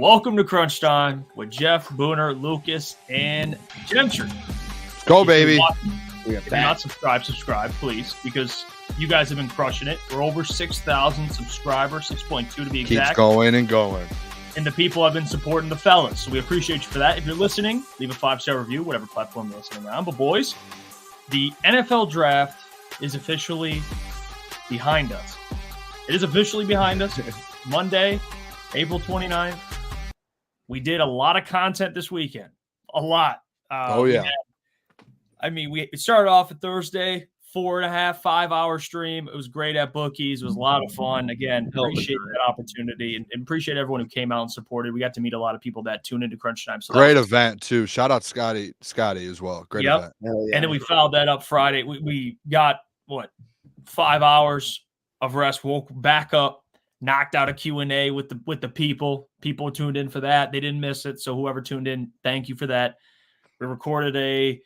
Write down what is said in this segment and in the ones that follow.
Welcome to Crunch Time with Jeff, Booner, Lukas, and Gentry. Go, baby. If you're not subscribe, please, because you guys have been crushing it. We're over 6,000 subscribers, 6.2 to be exact. Keeps going and going. And the people have been supporting the fellas, so we appreciate you for that. If you're listening, leave a 5-star review, whatever platform you're listening on. But boys, the NFL draft is officially behind us. It is officially behind us. Monday, April 29th. We did a lot of content this weekend. A lot. We started off at Thursday, 4.5, 5-hour stream. It was great at Bookies. It was a lot of fun. Again, appreciate that opportunity and appreciate everyone who came out and supported. We got to meet a lot of people that tuned into Crunch Time. So great event, too. Shout out Scotty as well. Great event. Yeah. And then we followed that up Friday. We got, 5 hours of rest, woke back up, knocked out a Q&A with the people. People tuned in for that. They didn't miss it. So whoever tuned in, thank you for that. We recorded a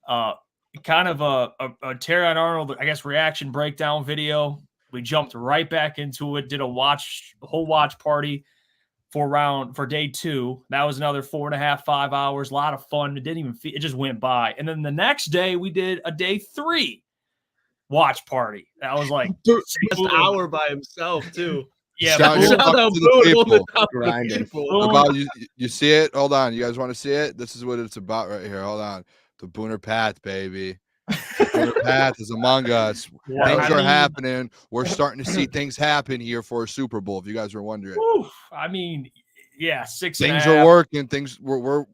kind of a Terrion Arnold, I guess, reaction breakdown video. We jumped right back into it, did a whole watch party for day 2. That was another 4.5, 5 hours. A lot of fun. It just went by. And then the next day we did a day 3 watch party. That was like an hour by himself too. Yeah, shout out to the people. About you see it? Hold on. You guys want to see it? This is what it's about right here. Hold on. The Booner Path, baby. The Booner Path is among us. Things are happening. We're starting to see things happen here for a Super Bowl, if you guys were wondering. 6 things are working. Things we're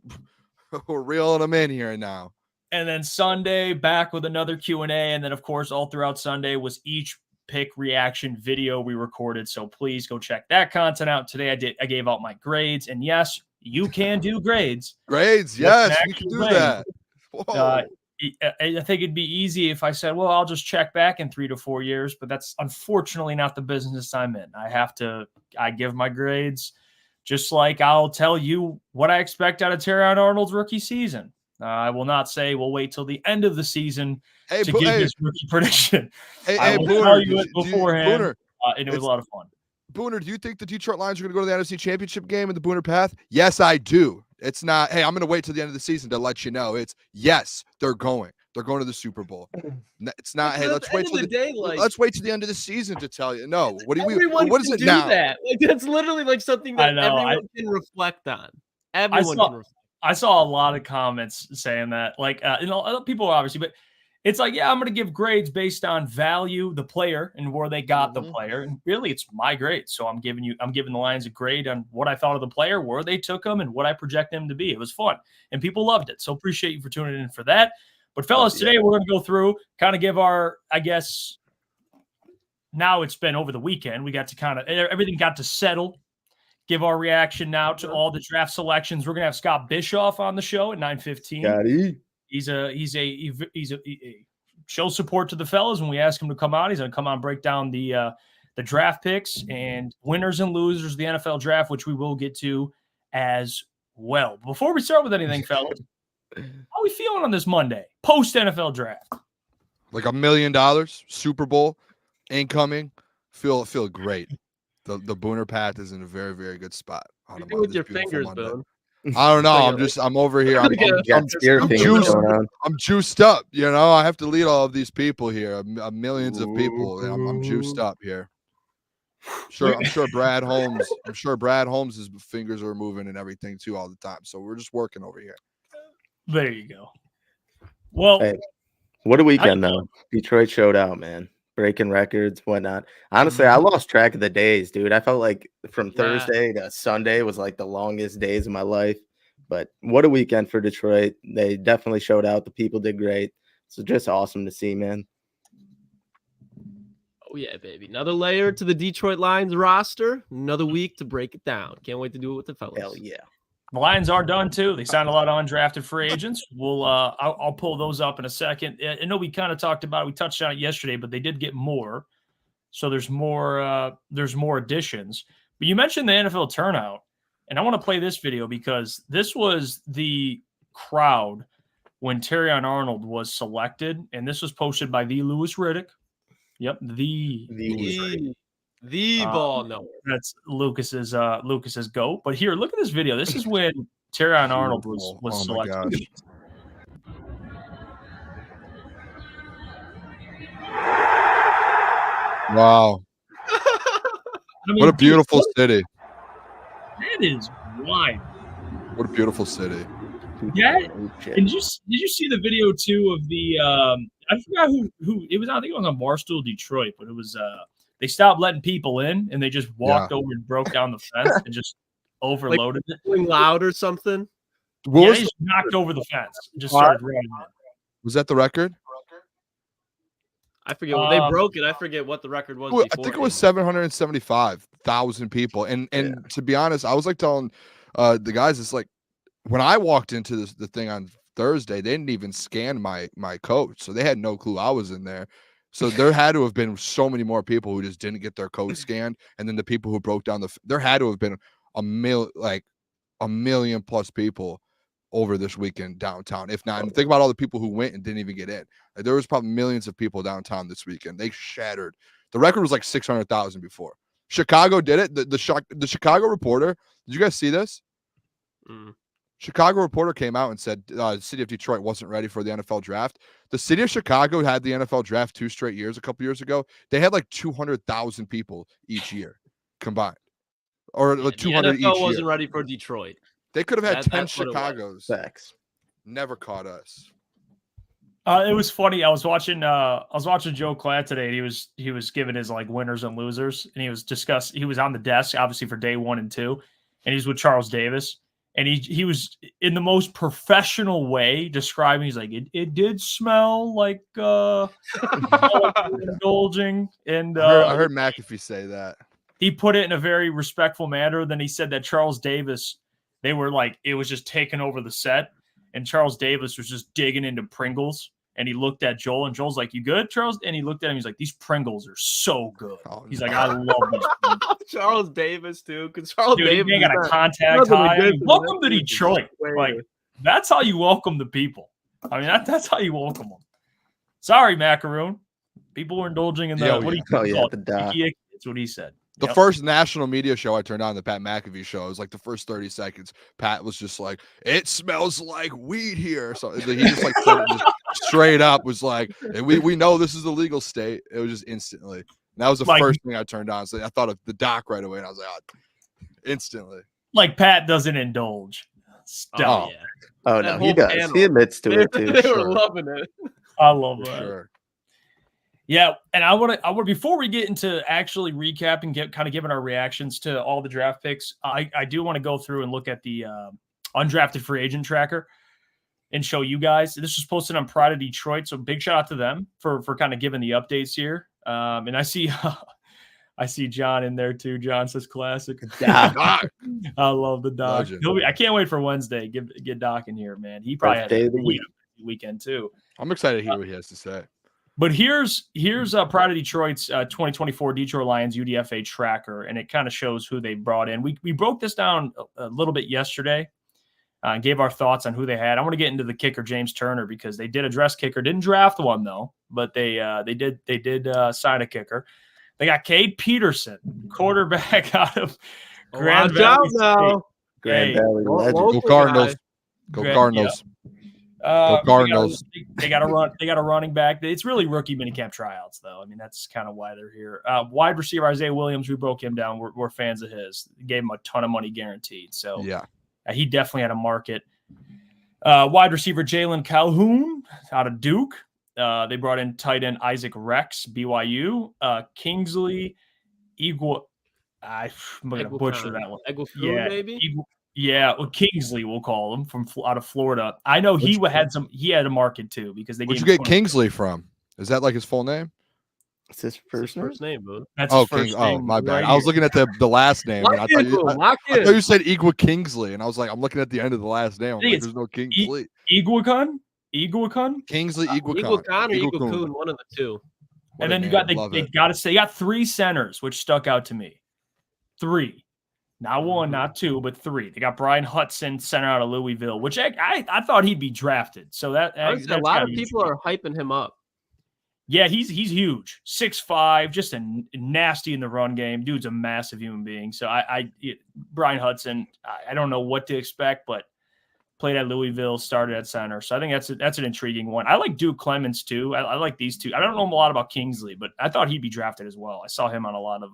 reeling them in here now. And then Sunday, back with another Q&A. And then, of course, all throughout Sunday was each pick reaction video we recorded. So please go check that content out. Today I gave out my grades. And yes, you can do grades. Grades, yes, we can do that. I think it'd be easy if I said, well, I'll just check back in 3 to 4 years. But that's unfortunately not the business I'm in. I give my grades just like I'll tell you what I expect out of Terrion Arnold's rookie season. I will not say we'll wait till the end of the season to give this rookie prediction. I will tell you it beforehand, and it was a lot of fun. Booner, do you think the Detroit Lions are going to go to the NFC Championship game in the Booner Path? Yes, I do. It's not, hey, I'm going to wait till the end of the season to let you know. It's, yes, they're going. They're going to the Super Bowl. It's not, hey, let's wait till let's wait till the end of the season to tell you. No, what is it now? That. That's literally like something that everyone can reflect on. Everyone can reflect. I saw a lot of comments saying that, people obviously, but it's like, yeah, I'm going to give grades based on value, the player, and where they got the player. And really, it's my grade. So I'm giving the Lions a grade on what I thought of the player, where they took him, and what I project them to be. It was fun, and people loved it. So appreciate you for tuning in for that. But fellas, today we're going to go through, kind of give our, I guess, now it's been over the weekend. We got to everything got to settle. Give our reaction now to all the draft selections. We're gonna have Scott Bischoff on the show at 9:15. He's a show support to the fellas when we ask him to come on. He's gonna come on, break down the draft picks and winners and losers of the NFL draft, which we will get to as well. Before we start with anything, fellas, how are we feeling on this Monday post NFL draft? Like $1 million, Super Bowl incoming. Feel great. The Booner Path is in a very, very good spot. With your fingers, Boone. I don't know. I'm over here. I'm juiced up. You know, I have to lead all of these people here, millions of people. I'm juiced up here. I'm sure Brad Holmes. I'm sure Brad Holmes' fingers are moving and everything too all the time. So we're just working over here. There you go. Well, hey, what a weekend though. Detroit showed out, man. Breaking records, whatnot. Honestly, I lost track of the days, dude. I felt like from Thursday to Sunday was like the longest days of my life. But what a weekend for Detroit. They definitely showed out. The people did great. So just awesome to see, man. Oh, yeah, baby. Another layer to the Detroit Lions roster. Another week to break it down. Can't wait to do it with the fellas. Hell yeah. The Lions are done too. They signed a lot of undrafted free agents. I'll pull those up in a second. I know we kind of talked about it. We touched on it yesterday, but they did get more. So there's more additions. But you mentioned the NFL turnout, and I want to play this video because this was the crowd when Terrion Arnold was selected, and this was posted by the Louis Riddick. Yep, the Louis Riddick. The ball knower. That's Lucas's goat. But here, look at this video. This is when Terrion Arnold was selected. Wow. I mean, what a beautiful city. That is wild. What a beautiful city. Yeah. And did you see the video too of the I forgot who it was. I think it was on Barstool Detroit, but it was they stopped letting people in and they just walked over and broke down the fence and just overloaded it. Going loud or something. They just knocked over the fence and just started running it. Was that the record? I forget when they broke it. I forget what the record was. I think it was 775,000 people. And to be honest, I was like telling the guys, it's like when I walked into the thing on Thursday, they didn't even scan my code, so they had no clue I was in there. So there had to have been so many more people who just didn't get their code scanned, and then the people who broke down there had to have been a million plus people over this weekend downtown. If not, and think about all the people who went and didn't even get in. Like, there was probably millions of people downtown this weekend. They shattered. The record was like 600,000 before. Chicago did it. The Chicago Reporter. Did you guys see this? Chicago Reporter came out and said the city of Detroit wasn't ready for the NFL draft. The city of Chicago had the NFL draft 2 straight years a couple years ago. They had like 200,000 people each year combined, or 200 each year. The NFL wasn't ready for Detroit. They could have had 10 Chicagos. Facts. Never caught us. It was funny. I was watching Joe Klatt today, and he was giving his like winners and losers, and he was on the desk obviously for day 1 and 2, and he's with Charles Davis, and he was in the most professional way describing. He's like, it did smell like indulging, and I heard McAfee say that. He put it in a very respectful manner. Then he said that Charles Davis, they were like, it was just taking over the set. And Charles Davis was just digging into Pringles. And he looked at Joel, and Joel's like, "You good, Charles?" And he looked at him. He's like, "These Pringles are so good." He's like, "I love these Pringles." Charles Davis, too. Because Charles Davis got a contact high. Welcome to Detroit. Like, that's how you welcome the people. I mean, that's how you welcome them. Sorry, Macaroon. People were indulging in the what do you call it? That's what he said. The first national media show I turned on, the Pat McAfee show, it was like the first 30 seconds. Pat was just like, "It smells like weed here." So he just like said it just straight up, was like, we know this is a legal state. It was just instantly. And that was the first thing I turned on. So I thought of the doc right away, and I was like, instantly. Like Pat doesn't indulge. Oh no, he does. Panel. He admits to it too. They were loving it. I love that. Sure. Yeah, and I want to before we get into actually recapping, kind of giving our reactions to all the draft picks, I do want to go through and look at the undrafted free agent tracker and show you guys. This was posted on Pride of Detroit, so big shout out to them for kind of giving the updates here. And I see John in there too. John says classic. I love the Doc. I can't wait for Wednesday. Get Doc in here, man. He probably had a weekend too. I'm excited to hear what he has to say. But here's Pride of Detroit's 2024 Detroit Lions UDFA tracker, and it kind of shows who they brought in. We broke this down a little bit yesterday and gave our thoughts on who they had. I want to get into the kicker, James Turner, because they did address kicker. Didn't draft one though, but they did sign a kicker. They got Cade Peterson, quarterback out of Grand Valley State. Grand Valley legend. Go Cardinals. Go Cardinals. Go Cardinals. They got a running back. It's really rookie minicamp tryouts, though. I mean, that's kind of why they're here. Wide receiver Isaiah Williams, we broke him down. We're fans of his. Gave him a ton of money guaranteed. So yeah, he definitely had a market. Wide receiver Jalen Calhoun out of Duke. They brought in tight end Isaac Rex, BYU. Kingsley Igua. I'm going to butcher that one. Maybe? Yeah, well, Kingsley, we'll call him, from out of Florida. I know he had a market too, because they. Where'd you get Kingsley from? Is that like his full name? It's his first name, bro. That's his first name. Oh, my bad. I was looking at the last name. I thought you said Igua Kingsley, and I and I'm looking at the end of the last name. I'm like, there's no Kingsley. Iguacun? Kingsley Iguacun. Iguacun or Iguacun, one of the two. And then they got 3 centers, which stuck out to me. 3. Not 1, not 2, but 3. They got Brian Hudson, center out of Louisville, which I thought he'd be drafted. So that a lot of people are hyping him up. Yeah, he's huge, 6'5", just a nasty in the run game. Dude's a massive human being. So Brian Hudson, I don't know what to expect, but played at Louisville, started at center. So I think that's an intriguing one. I like Duke Clemens too. I like these two. I don't know a lot about Kingsley, but I thought he'd be drafted as well. I saw him on a lot of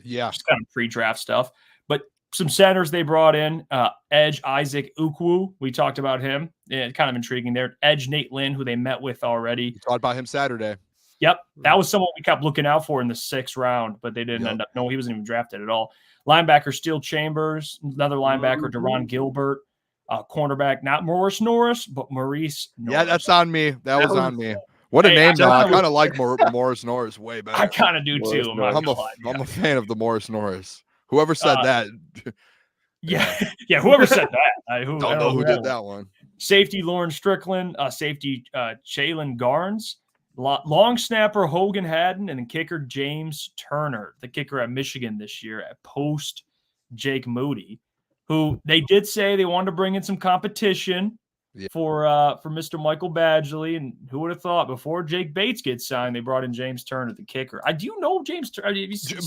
just kind of pre-draft stuff. But some centers they brought in, edge Isaac Ukwu. We talked about him. Yeah, kind of intriguing there. Edge Nate Lynn, who they met with already. We talked about him Saturday. Yep. That was someone we kept looking out for in the 6th round, but they didn't end up. No, he wasn't even drafted at all. Linebacker Steel Chambers, another linebacker, Deron Gilbert, cornerback, not Morris Norris, but Maurice Norris. Yeah, that's on me. That was on me. What a name, though. I kind of like Morris Norris way better. I kind of do too. I'm a fan of the Morris Norris. Whoever said that. Yeah, whoever said that. I don't know who did that one. Safety Lauren Strickland, safety Jalen Garnes, long snapper Hogan Haddon, and then kicker James Turner, the kicker at Michigan this year at post Jake Moody, who they did say they wanted to bring in some competition for Mr. Michael Badgley. And who would have thought before Jake Bates gets signed, they brought in James Turner, the kicker. I do know James Turner.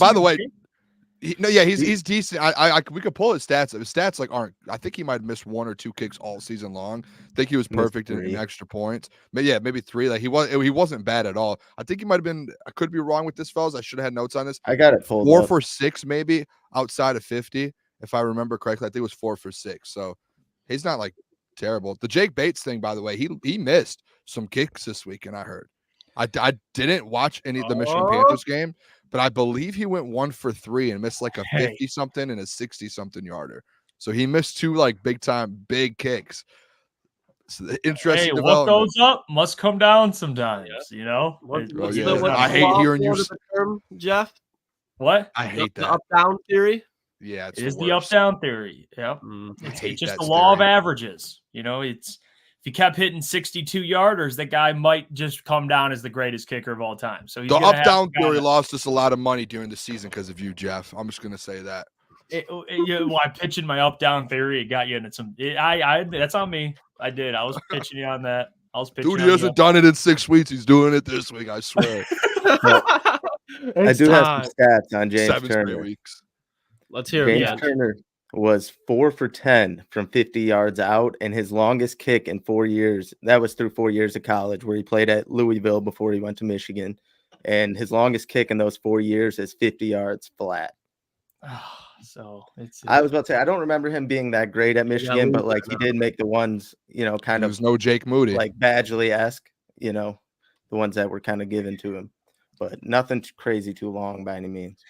By the way, he's decent. We could pull his stats. His stats aren't. I think he might have missed 1 or 2 kicks all season long. I think he was perfect in extra points. But yeah, maybe 3. He wasn't bad at all. I think he might have been. I could be wrong with this, fellas. I should have had notes on this. I got it pulled 4 up. for 6 maybe outside of 50, if I remember correctly. I think it was 4 for 6. So he's not terrible. The Jake Bates thing, by the way, he missed some kicks this week, and I heard. I didn't watch any of the Michigan Panthers game, but I believe he went 1 for 3 and missed a 50-something and a 60-something yarder. So he missed 2 big kicks. So interesting. Hey, what goes up must come down sometimes. You know. I hate hearing you, Jeff. What? I hate that the up-down theory. Yeah, it is the up-down theory. Yep. It's just the law of averages. You know, it's. If he kept hitting 62-yarders, that guy might just come down as the greatest kicker of all time. So the up-down theory lost us a lot of money during the season because of you, Jeff. I'm just gonna say that. I pitching my up-down theory, it got you into some. That's on me. I did. I was pitching you on that. Dude, he hasn't done it in 6 weeks. He's doing it this week. I swear. I do have some stats on James Turner. Weeks. Let's hear it. James Turner was 4 for 10 from 50 yards out, and his longest kick in 4 years. That was through 4 years of college, where he played at Louisville before he went to Michigan. And his longest kick in those 4 years is 50 yards flat. So I was about to say, I don't remember him being that great at Michigan, but he did make the ones, kind of no Jake Moody, Badgley-esque, the ones that were kind of given to him, but nothing crazy too long by any means.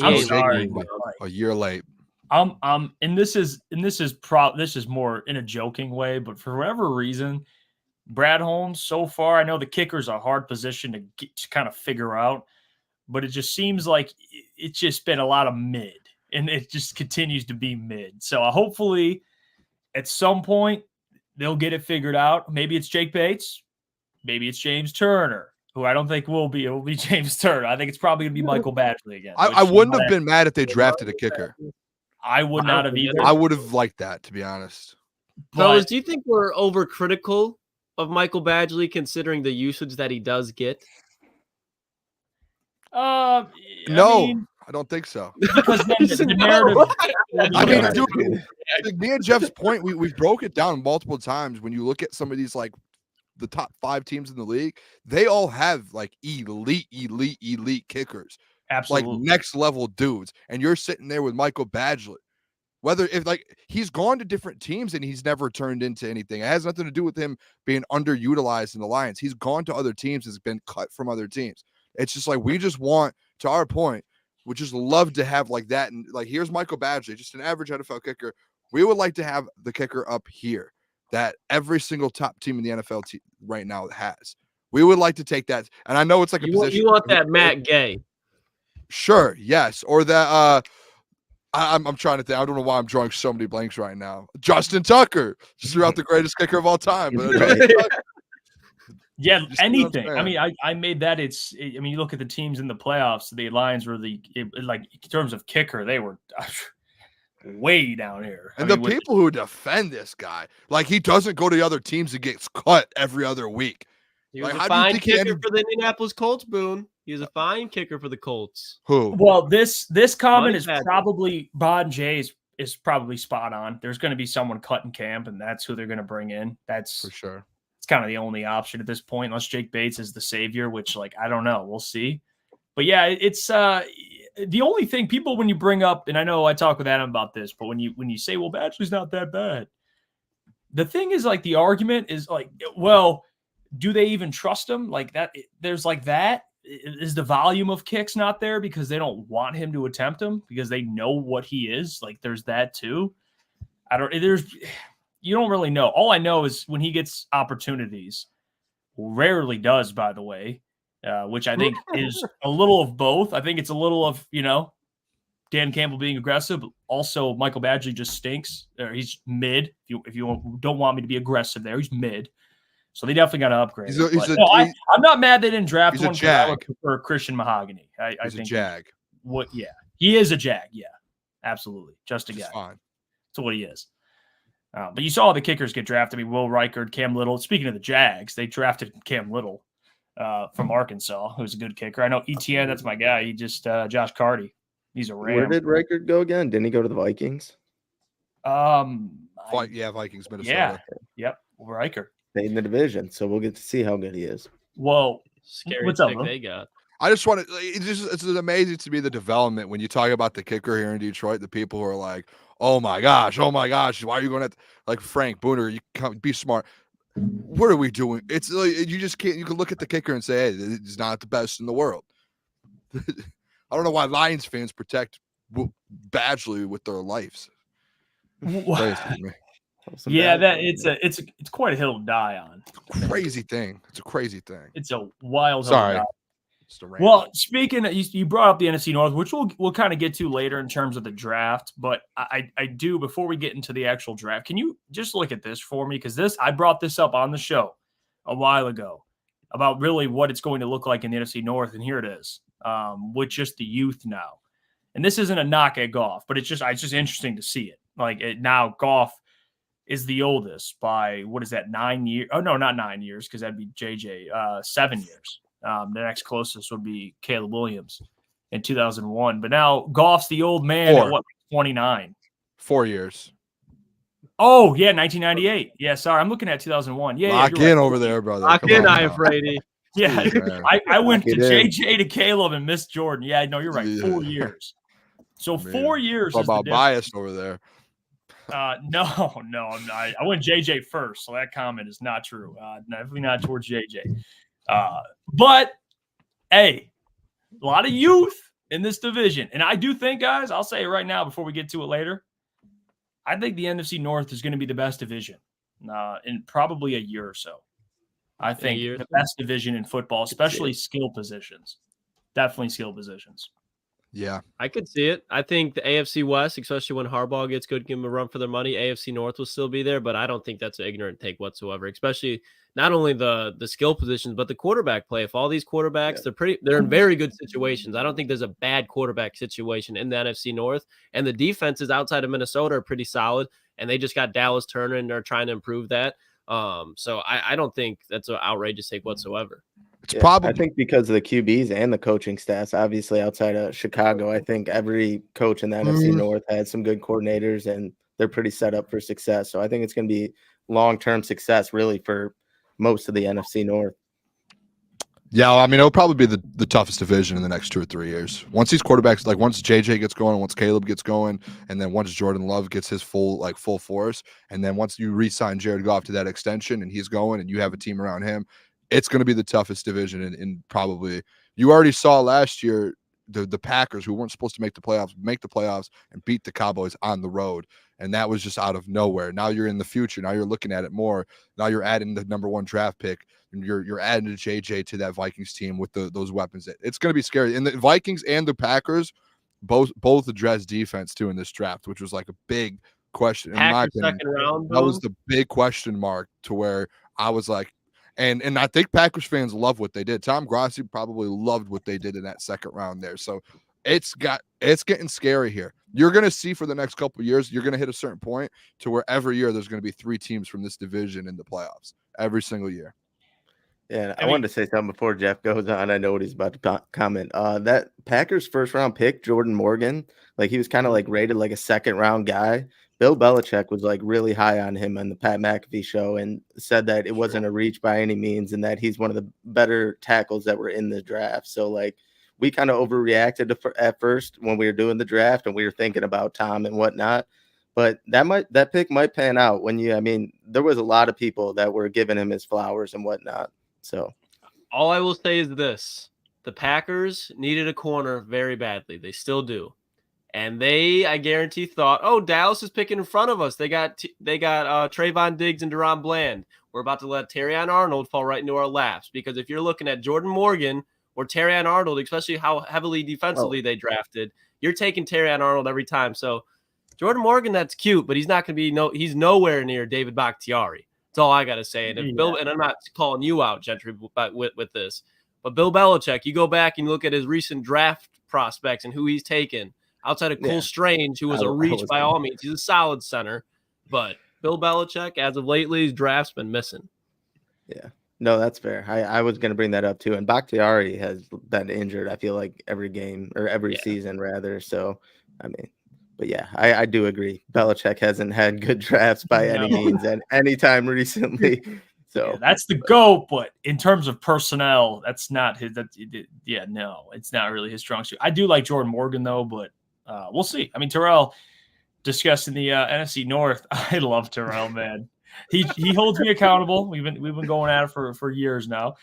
I'm sorry, a year late. And this is more in a joking way, but for whatever reason, Brad Holmes so far, I know the kicker's a hard position to kind of figure out, but it just seems like it's just been a lot of mid, and it just continues to be mid. So hopefully at some point they'll get it figured out. Maybe it's Jake Bates, maybe it's James Turner, who I don't think will be. It will be James Turner. I think it's probably going to be Michael Badgley again. I wouldn't have been mad if they drafted a kicker. I would not have either. I would have liked that, to be honest. Fellas, do you think we're overcritical of Michael Badgley considering the usage that he does get? I don't think so. Because then the narrative. Dude, me and Jeff's point, we broke it down multiple times. When you look at some of these the top 5 teams in the league, they all have elite kickers. Absolutely. Next level dudes. And you're sitting there with Michael Badgley. He's gone to different teams and he's never turned into anything. It has nothing to do with him being underutilized in the Lions. He's gone to other teams, has been cut from other teams. It's just we just want, to our point, we just love to have that. And here's Michael Badgley, just an average NFL kicker. We would like to have the kicker up here that every single top team in the NFL right now has. We would like to take that. And I know it's position. You want that Matt Gay. Sure. Yes. Or that, I'm trying to think. I don't know why I'm drawing so many blanks right now. Justin Tucker, just threw out the greatest kicker of all time. Yeah, anything. I mean, I made that. You look at the teams in the playoffs. The Lions were in terms of kicker, they were way down here. And people who defend this guy, he doesn't go to the other teams and gets cut every other week. He was Like, a fine kicker for the Indianapolis Colts, Boone. He was a fine kicker for the Colts. Who? Well, this comment Money is bad. probably Bon Jay's is probably spot on. There's going to be someone cut in camp, and that's who they're going to bring in. That's For sure. It's kind of the only option at this point, unless Jake Bates is the savior, which, like, I don't know. We'll see. But yeah, it's the only thing people, when you bring up, and I know I talked with Adam about this, but when you say, well, Badgley's not that bad, the thing is, like, the argument is like, well, do they even trust him? Like that, there's like that. Is the volume of kicks not there because they don't want him to attempt them because they know what he is? Like, there's that too. You don't really know. All I know is when he gets opportunities, rarely does, by the way, which I think is a little of both. I think it's a little of, Dan Campbell being aggressive. Also, Michael Badgley just stinks. He's mid. If you don't want me to be aggressive there, he's mid. So they definitely got to upgrade. I'm not mad they didn't draft one for Christian Mahogany. I think a Jag. Yeah, he is a Jag. Yeah, absolutely. Just a guy. Fine. That's what he is. But you saw the kickers get drafted. I mean, Will Reichard, Cam Little. Speaking of the Jags, they drafted Cam Little from Arkansas, who's a good kicker. I know ETN, that's my guy. He just Josh Carty. He's a Ram. Where did Reichard go again? Didn't he go to the Vikings? Vikings, Minnesota. Yeah. Yep. Reichard. In the division, so we'll get to see how good he is. Well, scary what's up, they got. I just want to. It's amazing to me the development when you talk about the kicker here in Detroit. The people who are like, "Oh my gosh, why are you going to like Frank Booner? You can't be smart. What are we doing?" It's like you just can't. You can look at the kicker and say, "Hey, he's not the best in the world." I don't know why Lions fans protect Badgley with their lives. Crazy to me. Yeah, it's quite a hill to die on. Crazy thing. It's a crazy thing. It's a wild hill Sorry. to die. Well, speaking of, you brought up the NFC North, which we'll kind of get to later in terms of the draft, but I do, before we get into the actual draft, can you just look at this for me? Because I brought this up on the show a while ago about really what it's going to look like in the NFC North, and here it is, with just the youth now. And this isn't a knock at Goff, but it's just interesting to see it. Like, now Goff is the oldest by, what is that, 9 years? Oh, no, not 9 years, because that'd be JJ, 7 years. The next closest would be Caleb Williams in 2001. But now Goff's the old man at 29? 4 years. Oh, yeah, 1998. Yeah, sorry. I'm looking at 2001. Yeah, Lock in over there, brother. Lock in, Iafrate. Yeah, I went to JJ to Caleb and missed Jordan. Yeah, no, you're right. 4 years. So 4 years is about biased over there. No, I'm not. I went JJ first, so that comment is not true. Definitely not towards JJ. But hey, a lot of youth in this division, and I do think, guys, I'll say it right now before we get to it later, I think the NFC North is going to be the best division in probably a year or so. I think the best division in football, especially skill positions. Definitely skill positions. Yeah, I could see it. I think the AFC West, especially when Harbaugh gets good, give him a run for their money. AFC North will still be there, but I don't think that's an ignorant take whatsoever. Especially not only the skill positions, but the quarterback play. If all these quarterbacks, they're in very good situations. I don't think there's a bad quarterback situation in the NFC North, and the defenses outside of Minnesota are pretty solid. And they just got Dallas Turner, and they're trying to improve that. So I don't think that's an outrageous take whatsoever. I think because of the QBs and the coaching staffs, obviously outside of Chicago, I think every coach in the NFC North had some good coordinators, and they're pretty set up for success. So I think it's going to be long-term success really for most of the NFC North. Yeah, I mean, it'll probably be the toughest division in the next 2 or 3 years. Once these quarterbacks, like once JJ gets going, once Caleb gets going, and then once Jordan Love gets his full force, and then once you re-sign Jared Goff to that extension and he's going and you have a team around him, it's going to be the toughest division in probably. You already saw last year the Packers, who weren't supposed to make the playoffs and beat the Cowboys on the road, and that was just out of nowhere. Now you're in the future. Now you're looking at it more. Now you're adding the number 1 draft pick, and you're adding JJ to that Vikings team with those weapons. It's going to be scary. And the Vikings and the Packers both address defense too in this draft, which was like a big question in my opinion. That was the big question mark to where I was like. And I think Packers fans love what they did. Tom Grossi probably loved what they did in that second round there. So it's getting scary here. You're going to see for the next couple of years, you're going to hit a certain point to where every year there's going to be 3 teams from this division in the playoffs every single year. Yeah, I wanted to say something before Jeff goes on. I know what he's about to comment. That Packers first round pick, Jordan Morgan, like he was kind of like rated like a second round guy. Bill Belichick was like really high on him on the Pat McAfee show and said that it wasn't a reach by any means and that he's one of the better tackles that were in the draft. So like we kind of overreacted at first when we were doing the draft and we were thinking about Tom and whatnot. But that pick might pan out there was a lot of people that were giving him his flowers and whatnot. So all I will say is this. The Packers needed a corner very badly. They still do. And they, I guarantee, thought, oh, Dallas is picking in front of us. They got Trayvon Diggs and Deron Bland. We're about to let Terrion Arnold fall right into our laps. Because if you're looking at Jordan Morgan or Terrion Arnold, especially how heavily defensively they drafted, you're taking Terrion Arnold every time. So Jordan Morgan, that's cute, but he's not going to be he's nowhere near David Bakhtiari. That's all I got to say. And and I'm not calling you out, Gentry, with this, but Bill Belichick, you go back and look at his recent draft prospects and who he's taken. Outside of Cole Strange, who was a reach by all means, he's a solid center. But Bill Belichick, as of lately, his draft's been missing. Yeah, no, that's fair. I was going to bring that up too. And Bakhtiari has been injured, I feel like, every game or every season, rather. So, but yeah, I do agree. Belichick hasn't had good drafts by any means at any time recently. So that's the GOAT, but in terms of personnel, that's not his. It's not really his strong suit. I do like Jordan Morgan though, but we'll see. Terrell discussing the NFC North. I love Terrell, man. He holds me accountable. We've been going at it for years now.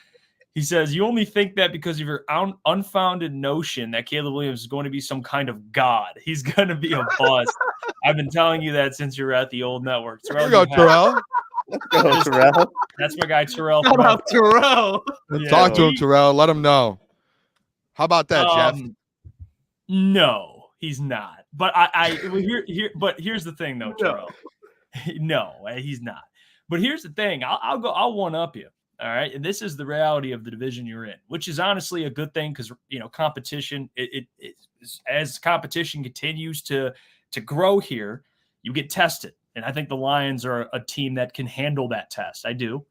He says, you only think that because of your unfounded notion that Caleb Williams is going to be some kind of god. He's going to be a bust. I've been telling you that since you were at the old network. There you go, Terrell. Let's go, Terrell. That's my guy, Terrell. Shout out Terrell. Talk to him, Terrell. Let him know. How about that, Jeff? No, he's not. But but here's the thing, though, Terrell. No, he's not. But here's the thing. I'll one up you. All right. And this is the reality of the division you're in, which is honestly a good thing because, competition, as competition continues to grow here, you get tested. And I think the Lions are a team that can handle that test. I do.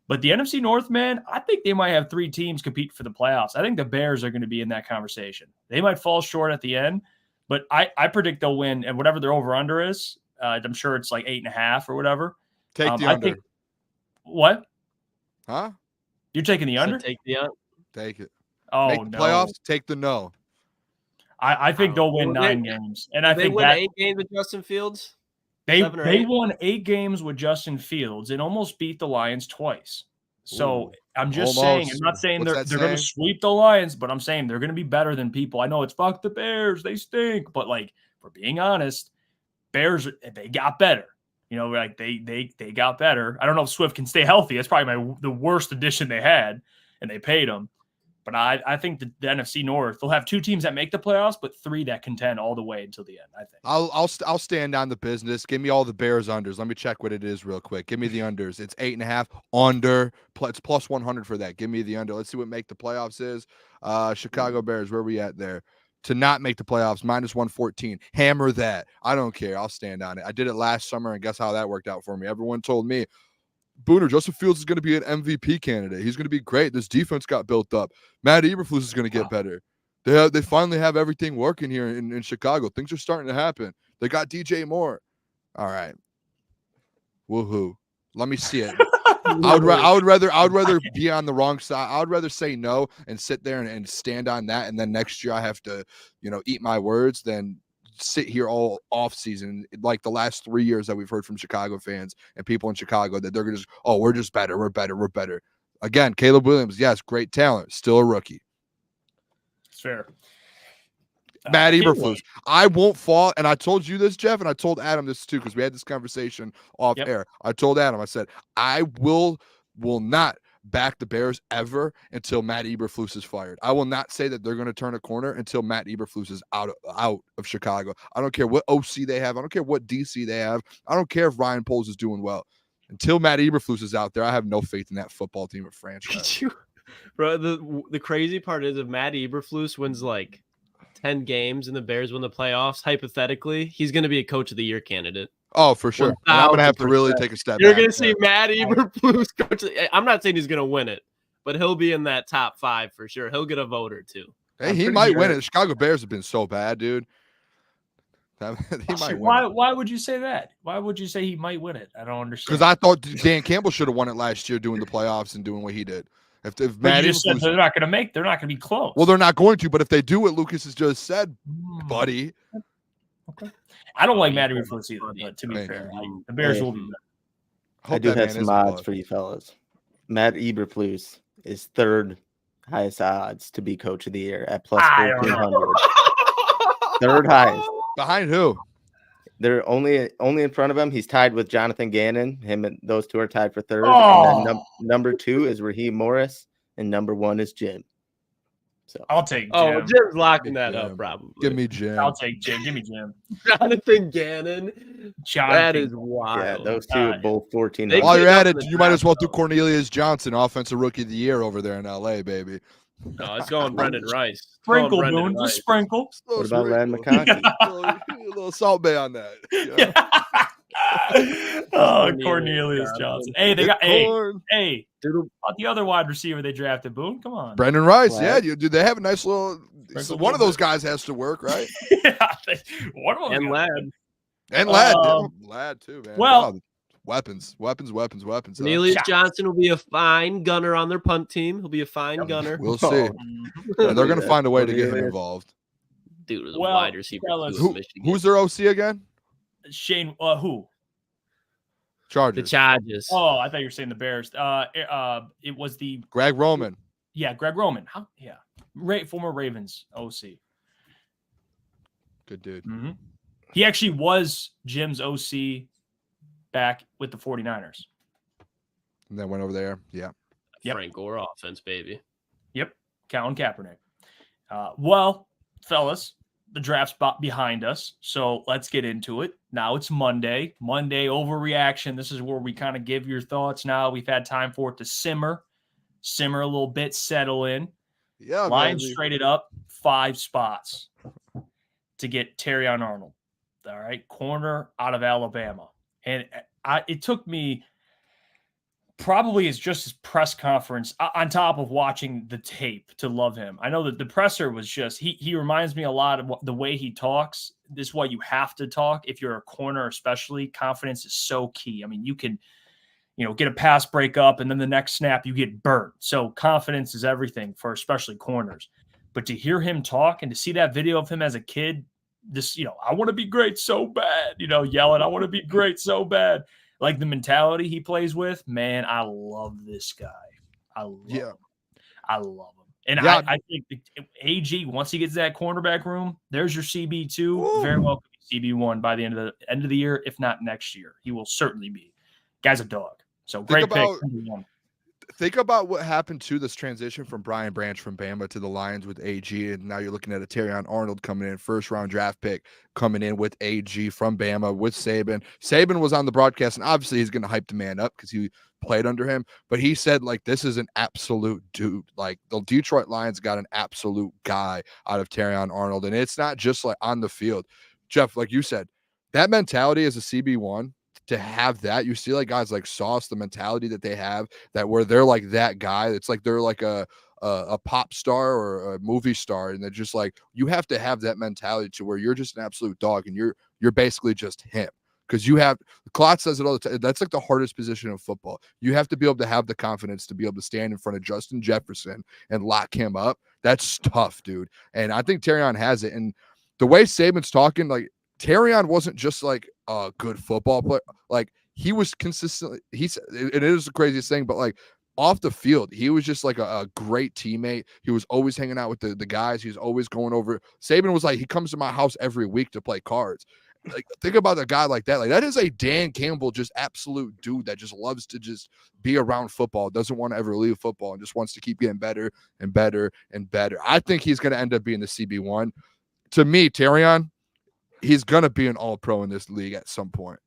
But the NFC North, man, I think they might have 3 teams compete for the playoffs. I think the Bears are going to be in that conversation. They might fall short at the end, but I predict they'll win. And whatever their over-under is, I'm sure it's like 8.5 or whatever. Take the under. What? Huh? You're taking the under? Take the under. Take it. Oh, Make the playoffs, take the no. I think they'll win 9 games. And I think win 8 games with Justin Fields. They won 8 games with Justin Fields and almost beat the Lions twice. So I'm just saying, I'm not saying they're going to sweep the Lions, but I'm saying they're going to be better than people. I know it's fuck the Bears, they stink, but like for being honest, Bears, they got better. They got better. I don't know if Swift can stay healthy. That's probably the worst addition they had, and they paid him. But I think the NFC North, they'll have 2 teams that make the playoffs, but 3 that contend all the way until the end, I think. I'll stand on the business. Give me all the Bears unders. Let me check what it is real quick. Give me the unders. It's 8.5 under. It's plus 100 for that. Give me the under. Let's see what make the playoffs is. Chicago Bears, where are we at there? To not make the playoffs, minus 114. Hammer that. I don't care. I'll stand on it. I did it last summer, and guess how that worked out for me? Everyone told me, Booner, Justin Fields is going to be an MVP candidate. He's going to be great. This defense got built up. Matt Eberflus is going to get better. They finally have everything working here in Chicago. Things are starting to happen. They got DJ Moore. All right. Woohoo. Let me see it. I would rather be on the wrong side. I would rather say no and sit there and stand on that. And then next year I have to, eat my words than sit here all off season, like the last 3 years that we've heard from Chicago fans and people in Chicago that they're going to just, we're just better. We're better. We're better. Again, Caleb Williams, yes, great talent, still a rookie. It's fair. Matt Eberflus. I won't fall. And I told you this, Jeff, and I told Adam this too, because we had this conversation off air. I told Adam, I said, I will not back the Bears ever until Matt Eberflus is fired. I will not say that they're going to turn a corner until Matt Eberflus is out of Chicago. I don't care what OC they have. I don't care what DC they have. I don't care if Ryan Poles is doing well. Until Matt Eberflus is out there, I have no faith in that football team or franchise. Bro, the crazy part is if Matt Eberflus wins like 10 games and the Bears win the playoffs, hypothetically, he's going to be a coach of the year candidate. Oh, for sure. I'm going to have to really take a step You're back. going to see Matt Eberflus coach. I'm not saying he's going to win it, but he'll be in that top 5 for sure. He'll get a vote or 2. Hey, he might win it. The Chicago Bears have been so bad, dude. He might win it. Why would you say that? Why would you say he might win it? I don't understand. Because I thought Dan Campbell should have won it last year doing the playoffs and doing what he did. If Matt just said they're not going to be close. Well, they're not going to, but if they do what Lucas has just said, buddy. Okay. I don't like Matt Eberflus either, but to be fair, the Bears will be better. I do have some odds for you fellas. Matt Eberflus is 3rd highest odds to be coach of the year at plus 1,400. 3rd highest. Behind who? They're only in front of him. He's tied with Jonathan Gannon. Him and those 2 are tied for 3rd. Oh. And then number 2 is Raheem Morris, and number 1 is Jim. So I'll take Jim. Oh, Jim's locking that up, probably. Give me Jim. I'll take Jim. Give me Jim. Jonathan Gannon. That is wild. Yeah, those 2 are both 14. While you're at it, you might as well do Cornelius Johnson, offensive rookie of the year over there in LA, baby. No, it's going Brendan Rice. Sprinkle, Boone. Just sprinkle. What about Lad McConkey? A little salt bay on that. Cornelius Johnson. Hey, they got hey. About the other wide receiver they drafted, Boone. Come on. Brendan Rice. Yeah, dude, they have a nice little. One of those guys has to work, right? One of them. And Lad. Lad too, man. Well. Wow. Weapons. Cornelius Johnson will be a fine gunner on their punt team. He'll be a fine gunner. We'll see. Yeah, they're going to find a way to get him involved. Dude is a wide receiver. Who's their OC again? Shane. Who? Chargers. The Chargers. Oh, I thought you were saying the Bears. It was the Greg Roman. Yeah, Greg Roman. Former Ravens OC. Good dude. Mm-hmm. He actually was Jim's OC back with the 49ers. And then went over there. Yeah. Frank Gore offense, baby. Yep. Colin Kaepernick. Well, fellas, the draft's behind us. So let's get into it. Now it's Monday. Monday overreaction. This is where we kind of give your thoughts now. We've had time for it to simmer a little bit, settle in. Yeah. Lions traded up 5 spots to get Terrion Arnold. All right. Corner out of Alabama. And it took me probably it's just his press conference on top of watching the tape to love him. I know that the presser was just, he reminds me a lot of the way he talks. This is why you have to talk. If you're a corner, especially, confidence is so key. I mean, you can, get a pass break up and then the next snap you get burnt. So confidence is everything for especially corners. But to hear him talk and to see that video of him as a kid, this, I want to be great so bad, yelling, I want to be great so bad. Like the mentality he plays with, man, I love this guy. I love him. And I think AG, once he gets that cornerback room, there's your CB2. Ooh. Very well could be CB1 by the end of the year, if not next year. He will certainly be. Guy's a dog. So great pick. Think about what happened to this transition from Brian Branch from Bama to the Lions with AG, and now you're looking at a Terrion Arnold coming in, first-round draft pick coming in with AG from Bama with Saban. Saban was on the broadcast, and obviously he's going to hype the man up because he played under him, but he said, this is an absolute dude. Like, the Detroit Lions got an absolute guy out of Terrion Arnold, and it's not just, on the field. Jeff, like you said, that mentality as a CB1, to have that, you see guys like Sauce, the mentality that they have, that where they're like that guy, it's like they're like a pop star or a movie star, and they're just you have to have that mentality to where you're just an absolute dog and you're basically just him, because you have, Klotz says it all the time, that's the hardest position in football. You have to be able to have the confidence to be able to stand in front of Justin Jefferson and lock him up. That's tough, dude. And I think Terrion has it. And the way Saban's talking, Terrion wasn't just a good football player. He was consistently, it is the craziest thing, but off the field, he was just a great teammate. He was always hanging out with the guys. He was always going over. Saban was he comes to my house every week to play cards. Think about a guy like that. That is a Dan Campbell, just absolute dude that just loves to just be around football, doesn't want to ever leave football, and just wants to keep getting better and better and better. I think he's going to end up being the CB1. To me, Terrion, he's going to be an all-pro in this league at some point.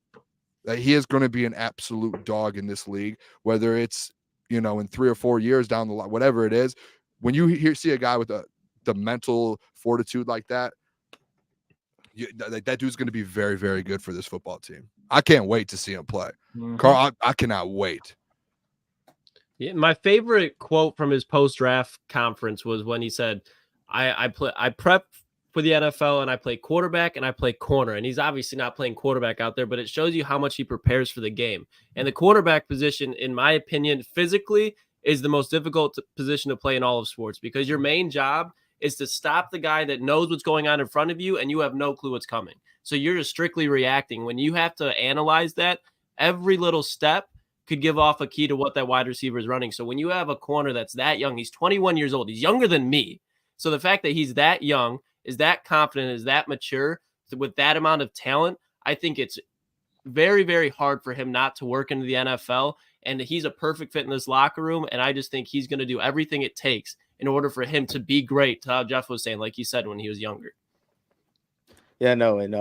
He is going to be an absolute dog in this league, whether it's, in 3 or 4 years down the line, whatever it is. When you see a guy with the mental fortitude like that, that dude's going to be very, very good for this football team. I can't wait to see him play. Mm-hmm. Carl, I cannot wait. Yeah, my favorite quote from his post-draft conference was when he said, I prep for the NFL and I play quarterback and I play corner. And he's obviously not playing quarterback out there, but it shows you how much he prepares for the game. And the quarterback position, in my opinion, physically is the most difficult position to play in all of sports, because your main job is to stop the guy that knows what's going on in front of you and you have no clue what's coming. So you're just strictly reacting. When you have to analyze that, every little step could give off a key to what that wide receiver is running. So when you have a corner that's that young, he's 21 years old. He's younger than me. So the fact that he's that young, is that confident, is that mature, with that amount of talent, I think it's very, very hard for him not to work into the NFL. And he's a perfect fit in this locker room. And I just think he's going to do everything it takes in order for him to be great, to how Jeff was saying, like he said, when he was younger. Yeah, no, and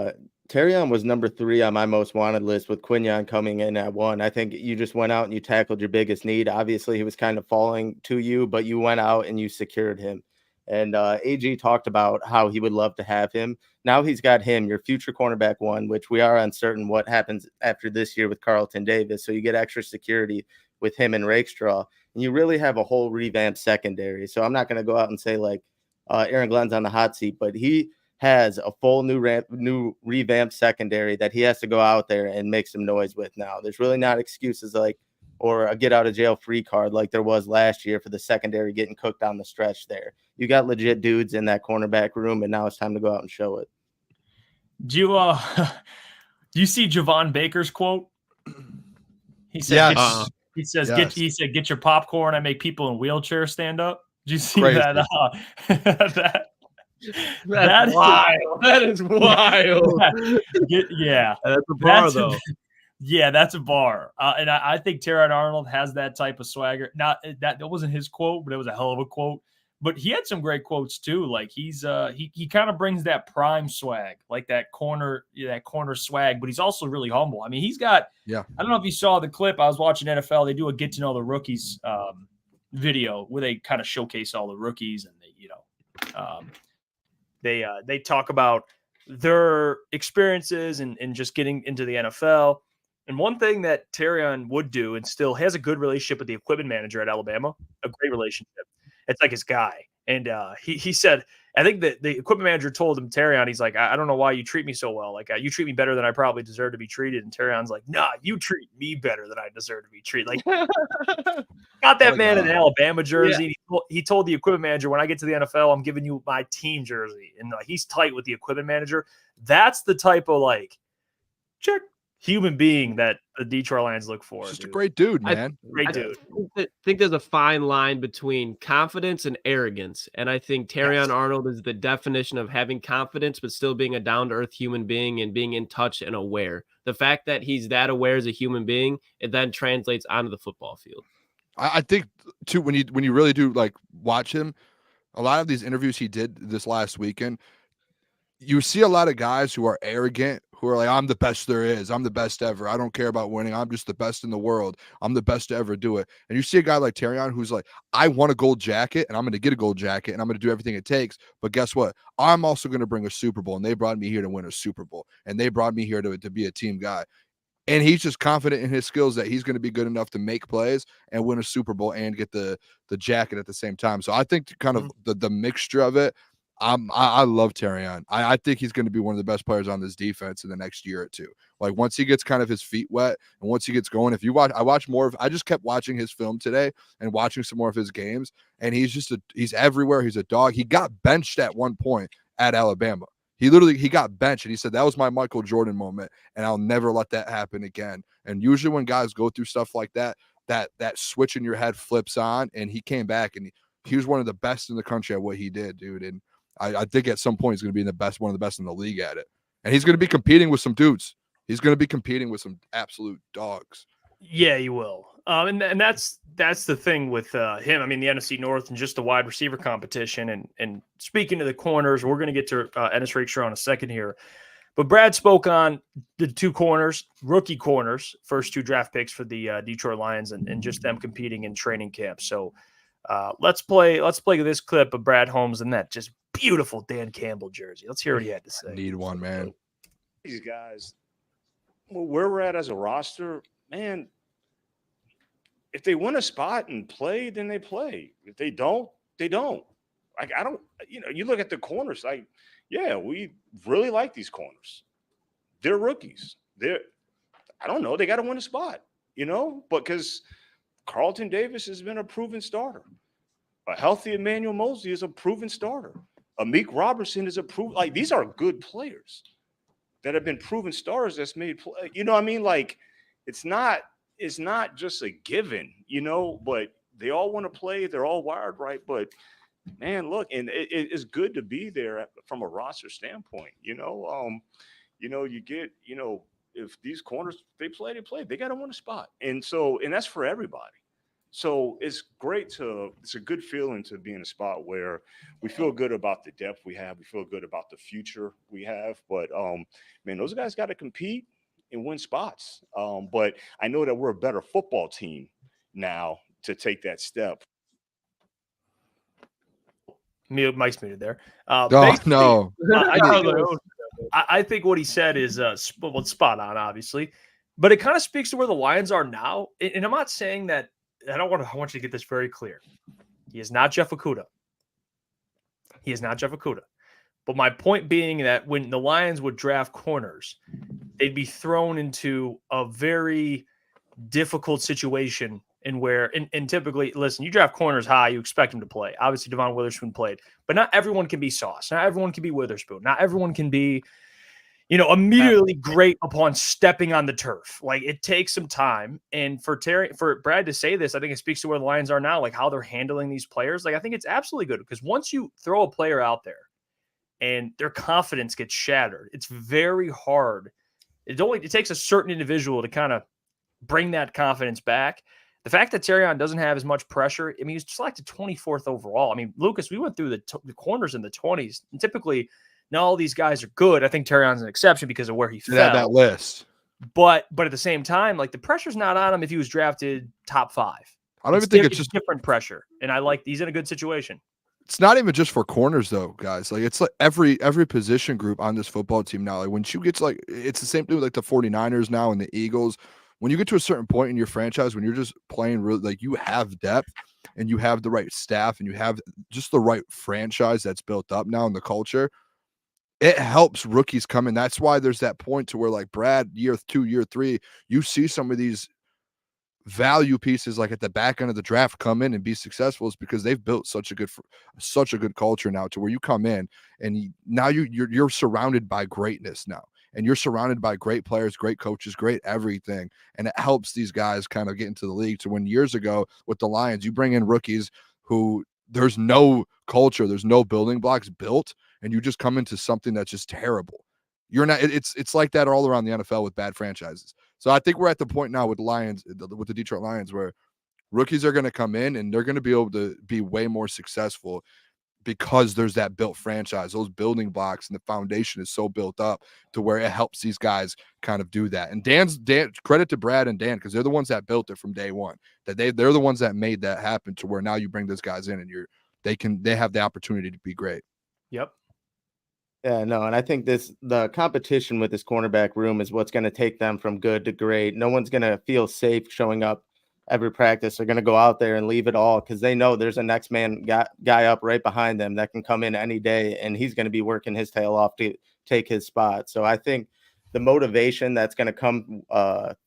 Terrion was number 3 on my most wanted list, with Quinyon coming in at 1. I think you just went out and you tackled your biggest need. Obviously, he was kind of falling to you, but you went out and you secured him. And AG talked about how he would love to have him. Now he's got him, your future cornerback 1, which we are uncertain what happens after this year with Carlton Davis. So you get extra security with him and Rakestraw. And you really have a whole revamped secondary. So I'm not going to go out and say like Aaron Glenn's on the hot seat, but he has a full new revamped secondary that he has to go out there and make some noise with now. There's really not excuses like, or a get out of jail free card like there was last year for the secondary getting cooked on the stretch there. You got legit dudes in that cornerback room, and now it's time to go out and show it. Do you see Javon Baker's quote? He said, yes. He said, get your popcorn. I make people in wheelchairs stand up. Did you see Crazy. that? That's wild. That is wild. Yeah. That's a bar, though. Yeah, that's a bar. And I think Terrion Arnold has that type of swagger. Not that wasn't his quote, but it was a hell of a quote. But he had some great quotes too. Like he kind of brings that prime swag, like that corner swag, but he's also really humble. I mean, he's got, I don't know if you saw the clip. I was watching NFL. They do a get to know the rookies video where they kind of showcase all the rookies, and they talk about their experiences and just getting into the NFL. And one thing that Terrion would do, and still has a good relationship with the equipment manager at Alabama, a great relationship. It's like his guy. And he said, I think that the equipment manager told him, Terrion, he's like, I don't know why you treat me so well. Like, you treat me better than I probably deserve to be treated. And Terrion's like, nah, you treat me better than I deserve to be treated. Like, got that man in an Alabama jersey. Yeah. He told the equipment manager, when I get to the NFL, I'm giving you my team jersey. And he's tight with the equipment manager. That's the type of human being that the Detroit Lions look for. Just a great dude, man. I think there's a fine line between confidence and arrogance. And I think Terrion Arnold is the definition of having confidence, but still being a down-to-earth human being and being in touch and aware. The fact that he's that aware as a human being, it then translates onto the football field. I think too, when you really do like watch him, a lot of these interviews he did this last weekend, you see a lot of guys who are arrogant, who are like, I'm the best there is. I'm the best ever. I don't care about winning. I'm just the best in the world. I'm the best to ever do it. And you see a guy like Terrion who's like, I want a gold jacket and I'm going to get a gold jacket and I'm going to do everything it takes. But guess what? I'm also going to bring a Super Bowl, and they brought me here to win a Super Bowl, and they brought me here to be a team guy. And he's just confident in his skills that he's going to be good enough to make plays and win a Super Bowl and get the jacket at the same time. So I think kind of the mixture of it, I love Terrion. I think he's going to be one of the best players on this defense in the next year or two. Like once he gets kind of his feet wet and once he gets going, I just kept watching his film today and watching some more of his games, and he's everywhere. He's a dog. He got benched at one point at Alabama. He got benched, and he said that was my Michael Jordan moment, and I'll never let that happen again. And usually when guys go through stuff like that switch in your head flips on, and he came back, and he was one of the best in the country at what he did, dude. And I think at some point he's going to be one of the best in the league at it. And he's going to be competing with some dudes. He's going to be competing with some absolute dogs. Yeah, he will. And that's the thing with him. I mean, the NFC North and just the wide receiver competition. And speaking to the corners, we're going to get to Ennis Rakestraw in a second here. But Brad spoke on the two corners, rookie corners, first 2 draft picks for the Detroit Lions, and just them competing in training camp. So let's play this clip of Brad Holmes in that just beautiful Dan Campbell jersey. Let's hear what he had to say. Need one, man. These guys, where we're at as a roster, man, if they win a spot and play, then they play. If they don't, they don't. Like, I don't, you look at the corners, like, yeah, we really like these corners. They're rookies. I don't know, they got to win a spot, because Carlton Davis has been a proven starter. A healthy Emmanuel Mosley is a proven starter. Amik Robertson is a proven, like, these are good players that have been proven starters that's made play. You know what I mean? Like, it's not just a given, but they all want to play. They're all wired right. But, man, look, and it's good to be there from a roster standpoint, you get, if these corners, they play. They got to win a spot. And that's for everybody. So it's a good feeling to be in a spot where we feel good about the depth we have. We feel good about the future we have. But, man, those guys got to compete and win spots. But I know that we're a better football team now to take that step. Mike's muted there. No. I think what he said is spot on, obviously. But it kind of speaks to where the Lions are now. And I'm not saying that – I want you to get this very clear. He is not Jeff Okudah. But my point being that when the Lions would draft corners, they'd be thrown into a very difficult situation and typically, listen, you draft corners high, you expect them to play. Obviously, Devon Witherspoon played. But not everyone can be Sauce. Not everyone can be Witherspoon. Not everyone can be immediately great upon stepping on the turf. Like, it takes some time. And for Brad to say this, I think it speaks to where the Lions are now, like how they're handling these players. Like, I think it's absolutely good because once you throw a player out there and their confidence gets shattered, it's very hard. It takes a certain individual to kind of bring that confidence back. The fact that Terrion doesn't have as much pressure, I mean, he's selected 24th overall. I mean, Lucas, we went through the corners in the 20s, and typically – now all these guys are good. I think Terrion's an exception because of where he fell. Yeah, that list. But at the same time, like, the pressure's not on him if he was drafted top 5. I don't even think it's just different pressure. And he's in a good situation. It's not even just for corners though, guys. Like, it's like every position group on this football team now. Like, when you get to, like, it's the same thing with like the 49ers now and the Eagles. When you get to a certain point in your franchise, when you're just playing really, like, you have depth and you have the right staff and you have just the right franchise that's built up now in the culture. It helps rookies come in. That's why there's that point to where, like, Brad, year 2, year 3, you see some of these value pieces like at the back end of the draft come in and be successful is because they've built such a good culture now to where you come in and now you're surrounded by greatness now. And you're surrounded by great players, great coaches, great everything. And it helps these guys kind of get into the league to when years ago with the Lions, you bring in rookies who there's no culture, there's no building blocks built, and you just come into something that's just terrible. You're not. It's like that all around the NFL with bad franchises. So I think we're at the point now with the Detroit Lions, where rookies are going to come in and they're going to be able to be way more successful because there's that built franchise. Those building blocks and the foundation is so built up to where it helps these guys kind of do that. And Dan, credit to Brad and Dan, because they're the ones that built it from day one. That they're the ones that made that happen to where now you bring those guys in and they have the opportunity to be great. Yep. Yeah, no, and I think the competition with this cornerback room is what's going to take them from good to great. No one's going to feel safe showing up every practice. They're going to go out there and leave it all because they know there's a next man guy up right behind them that can come in any day, and he's going to be working his tail off to take his spot. So I think the motivation that's going to come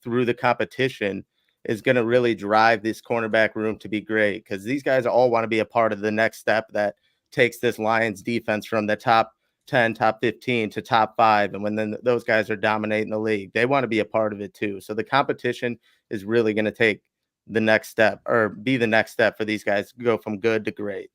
through the competition is going to really drive this cornerback room to be great because these guys all want to be a part of the next step that takes this Lions defense from the top 10, top 15 to top 5. And when then those guys are dominating the league, they want to be a part of it too. So the competition is really going to take the next step or be the next step for these guys to go from good to great.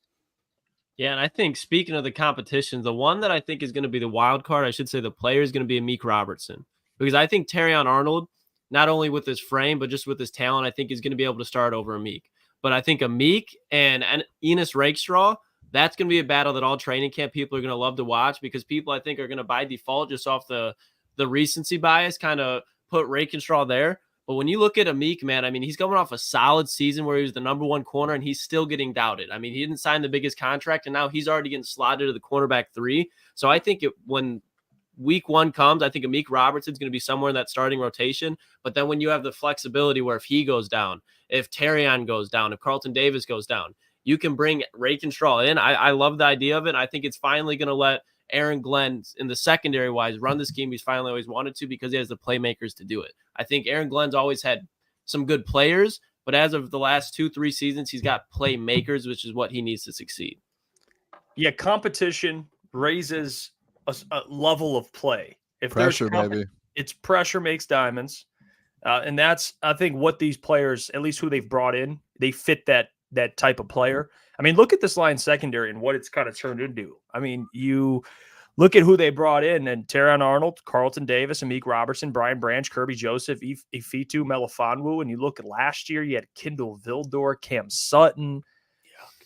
Yeah, and I think speaking of the competition, the one that I think is going to be the wild card, I should say the player is going to be Amik Robertson. Because I think Terrion Arnold, not only with his frame, but just with his talent, I think is going to be able to start over Amik. But I think Amik and Enos Rakestraw, that's going to be a battle that all training camp people are going to love to watch because people, I think, are going to, by default, just off the recency bias, kind of put Rakestraw there. But when you look at Amik, man, I mean, he's coming off a solid season where he was the number 1 corner, and he's still getting doubted. I mean, he didn't sign the biggest contract, and now he's already getting slotted to the cornerback 3. So I think when week one comes, I think Amik Robertson's going to be somewhere in that starting rotation. But then when you have the flexibility where if he goes down, if Terrion goes down, if Carlton Davis goes down, you can bring Rake Straw in. I love the idea of it. I think it's finally going to let Aaron Glenn in the secondary wise run the scheme he's finally always wanted to, because he has the playmakers to do it. I think Aaron Glenn's always had some good players, but as of the last 2-3 seasons, he's got playmakers, which is what he needs to succeed. Yeah, competition raises a level of play. If pressure, baby, it's pressure makes diamonds, and that's, I think, what these players, at least who they've brought in, they fit that type of player. I mean, look at this Lions secondary and what it's kind of turned into. I mean, you look at who they brought in, and Terrion Arnold, Carlton Davis, Amik Robertson, Brian Branch, Kirby Joseph, Ifitu Melifonwu, and you look at last year, you had Kendall Vildor, Cam Sutton.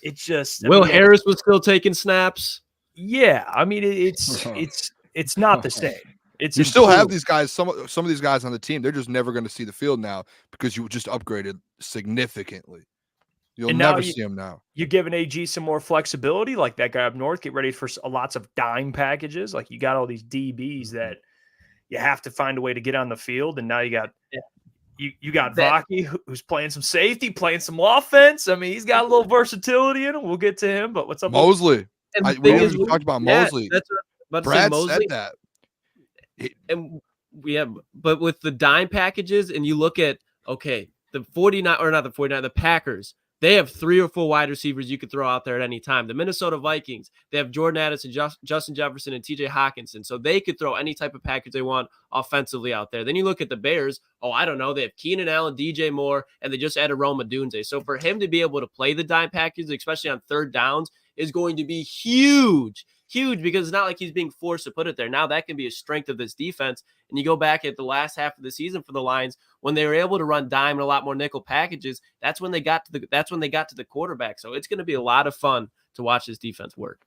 It's just Will Harris was still taking snaps. Yeah, I mean, it's not the same. You still have these guys. Some of these guys on the team, they're just never going to see the field now because you just upgraded significantly. You'll never see them now. You're giving AG some more flexibility, like that guy up north. Get ready for lots of dime packages. Like, you got all these DBs that you have to find a way to get on the field, and now you got you got Vaki, who's playing some safety, playing some offense. I mean, he's got a little versility in him. We'll get to him, but what's up, Mosley? We talked about Mosley. That's what Brad said that. But with the dime packages, and you look at the Packers. They have 3 or 4 wide receivers you could throw out there at any time. The Minnesota Vikings, they have Jordan Addison, Justin Jefferson, and TJ Hawkinson. So they could throw any type of package they want offensively out there. Then you look at the Bears. I don't know. They have Keenan Allen, DJ Moore, and they just added Roma Dunze. So for him to be able to play the dime packages, especially on third downs, is going to be huge, because it's not like he's being forced to put it there. Now that can be a strength of this defense. And you go back at the last half of the season for the Lions, when they were able to run dime and a lot more nickel packages, that's when they got to the quarterback. So it's going to be a lot of fun to watch this defense work.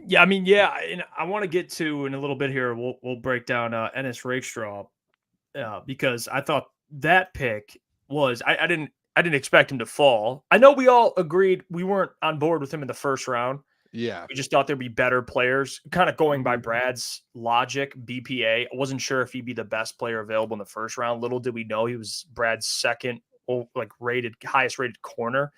Yeah, I mean, and I want to get to in a little bit here. We'll break down Ennis Rakestraw because I thought that pick was I didn't expect him to fall. I know we all agreed we weren't on board with him in the first round. Yeah. We just thought there'd be better players, kind of going by Brad's logic, BPA. I wasn't sure if he'd be the best player available in the first round. Little did we know he was Brad's second, highest rated corner,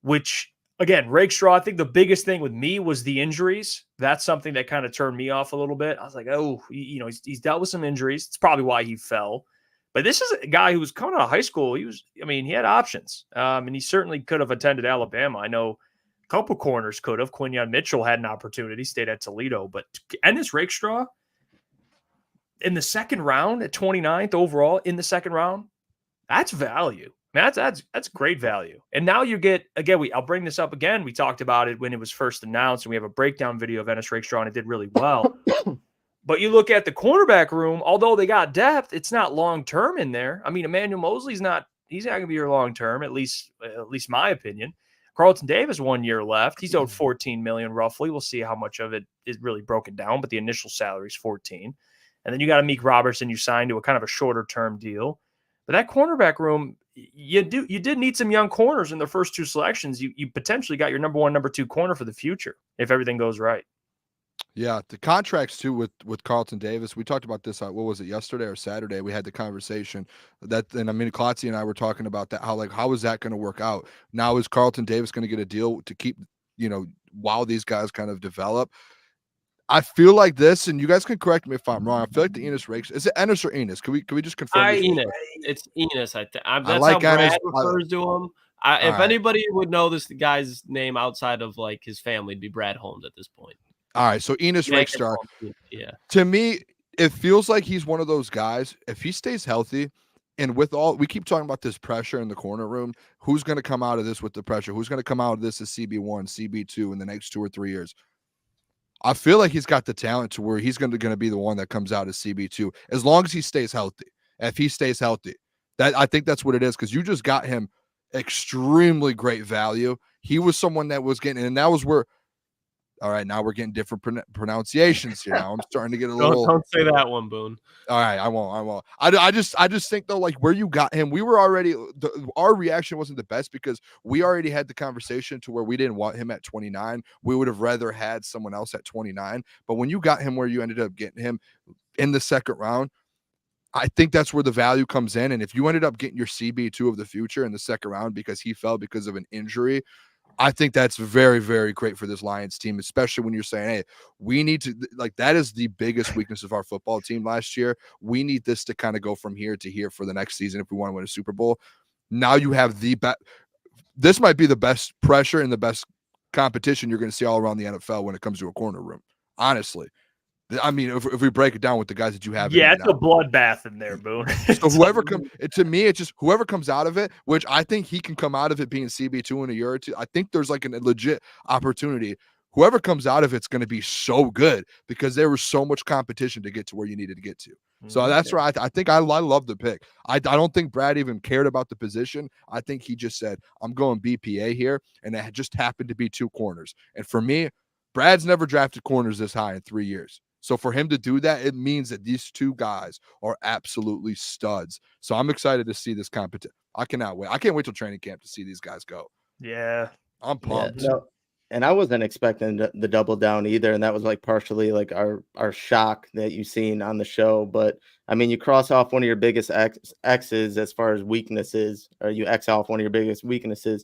which, again, Rakestraw, I think the biggest thing with me was the injuries. That's something that kind of turned me off a little bit. I was like, he's dealt with some injuries. It's probably why he fell. But this is a guy who was coming out of high school. He had options. And he certainly could have attended Alabama. I know couple corners could have. Quinyon Mitchell had an opportunity, stayed at Toledo, but Ennis Rakestraw in the second round at 29th overall in the second round, that's value. Man, that's great value. And now you get, again, I'll bring this up again. We talked about it when it was first announced, and we have a breakdown video of Ennis Rakestraw, and it did really well. But you look at the cornerback room, although they got depth, it's not long-term in there. I mean, Emmanuel Mosley's he's not going to be your long-term, at least my opinion. Carlton Davis, 1 year left. He's owed $14 million roughly. We'll see how much of it is really broken down, but the initial salary is $14. And then you got Amik Robertson you signed to a kind of a shorter term deal. But that cornerback room, you did need some young corners in the first 2 selections. You potentially got your number 1, number 2 corner for the future if everything goes right. Yeah, the contracts too with Carlton Davis. We talked about this. What was it, yesterday or Saturday? We had the conversation and Klotz and I were talking about that. How is that going to work out? Now is Carlton Davis going to get a deal to keep, while these guys kind of develop? I feel like this, and you guys can correct me if I'm wrong. I feel like the Ennis Rakes. Is it Ennis or Enos? Can we just confirm? Enos. It's Enos. That's like how Brad refers to him. If anybody would know this guy's name outside of his family, it'd be Brad Holmes at this point. All right, so Ennis Rakestar. Yeah. To me, it feels like he's one of those guys. If he stays healthy, and we keep talking about this pressure in the corner room, who's going to come out of this with the pressure? Who's going to come out of this as CB1, CB2 in the next 2 or 3 years? I feel like he's got the talent to where he's going to be the one that comes out as CB2 as long as he stays healthy. If he stays healthy, I think that's what it is, because you just got him extremely great value. He was someone that was getting, and that was where All right, now we're getting different pronunciations here. Now I'm starting to get a little. Don't say that one, Boone. All right, I won't. I just think though, like where you got him, we were already. Our reaction wasn't the best because we already had the conversation to where we didn't want him at 29. We would have rather had someone else at 29. But when you got him where you ended up getting him in the second round, I think that's where the value comes in. And if you ended up getting your CB2 of the future in the second round because he fell because of an injury, I think that's very, very great for this Lions team, especially when you're saying, hey, we need to, like, that is the biggest weakness of our football team last year. We need this to kind of go from here to here for the next season if we want to win a Super Bowl. Now you have this might be the best pressure and the best competition you're going to see all around the NFL when it comes to a corner room, honestly. I mean, if we break it down with the guys that you have, it's a bloodbath in there, Boone. So whoever comes, to me, it's just whoever comes out of it, which I think he can come out of it being CB2 in a year or two. I think there's like a legit opportunity. Whoever comes out of it's going to be so good because there was so much competition to get to where you needed to get to. So that's where I think I love the pick. I don't think Brad even cared about the position. I think he just said, I'm going BPA here, and it just happened to be 2 corners. And for me, Brad's never drafted corners this high in 3 years. So for him to do that, it means that these 2 guys are absolutely studs. So I'm excited to see this competition. I cannot wait. I can't wait till training camp to see these guys go. Yeah. I'm pumped. Yeah, no, and I wasn't expecting the double down either. And that was like partially like our shock that you've seen on the show. But I mean, you cross off one of your biggest X's as far as weaknesses, or you X off one of your biggest weaknesses.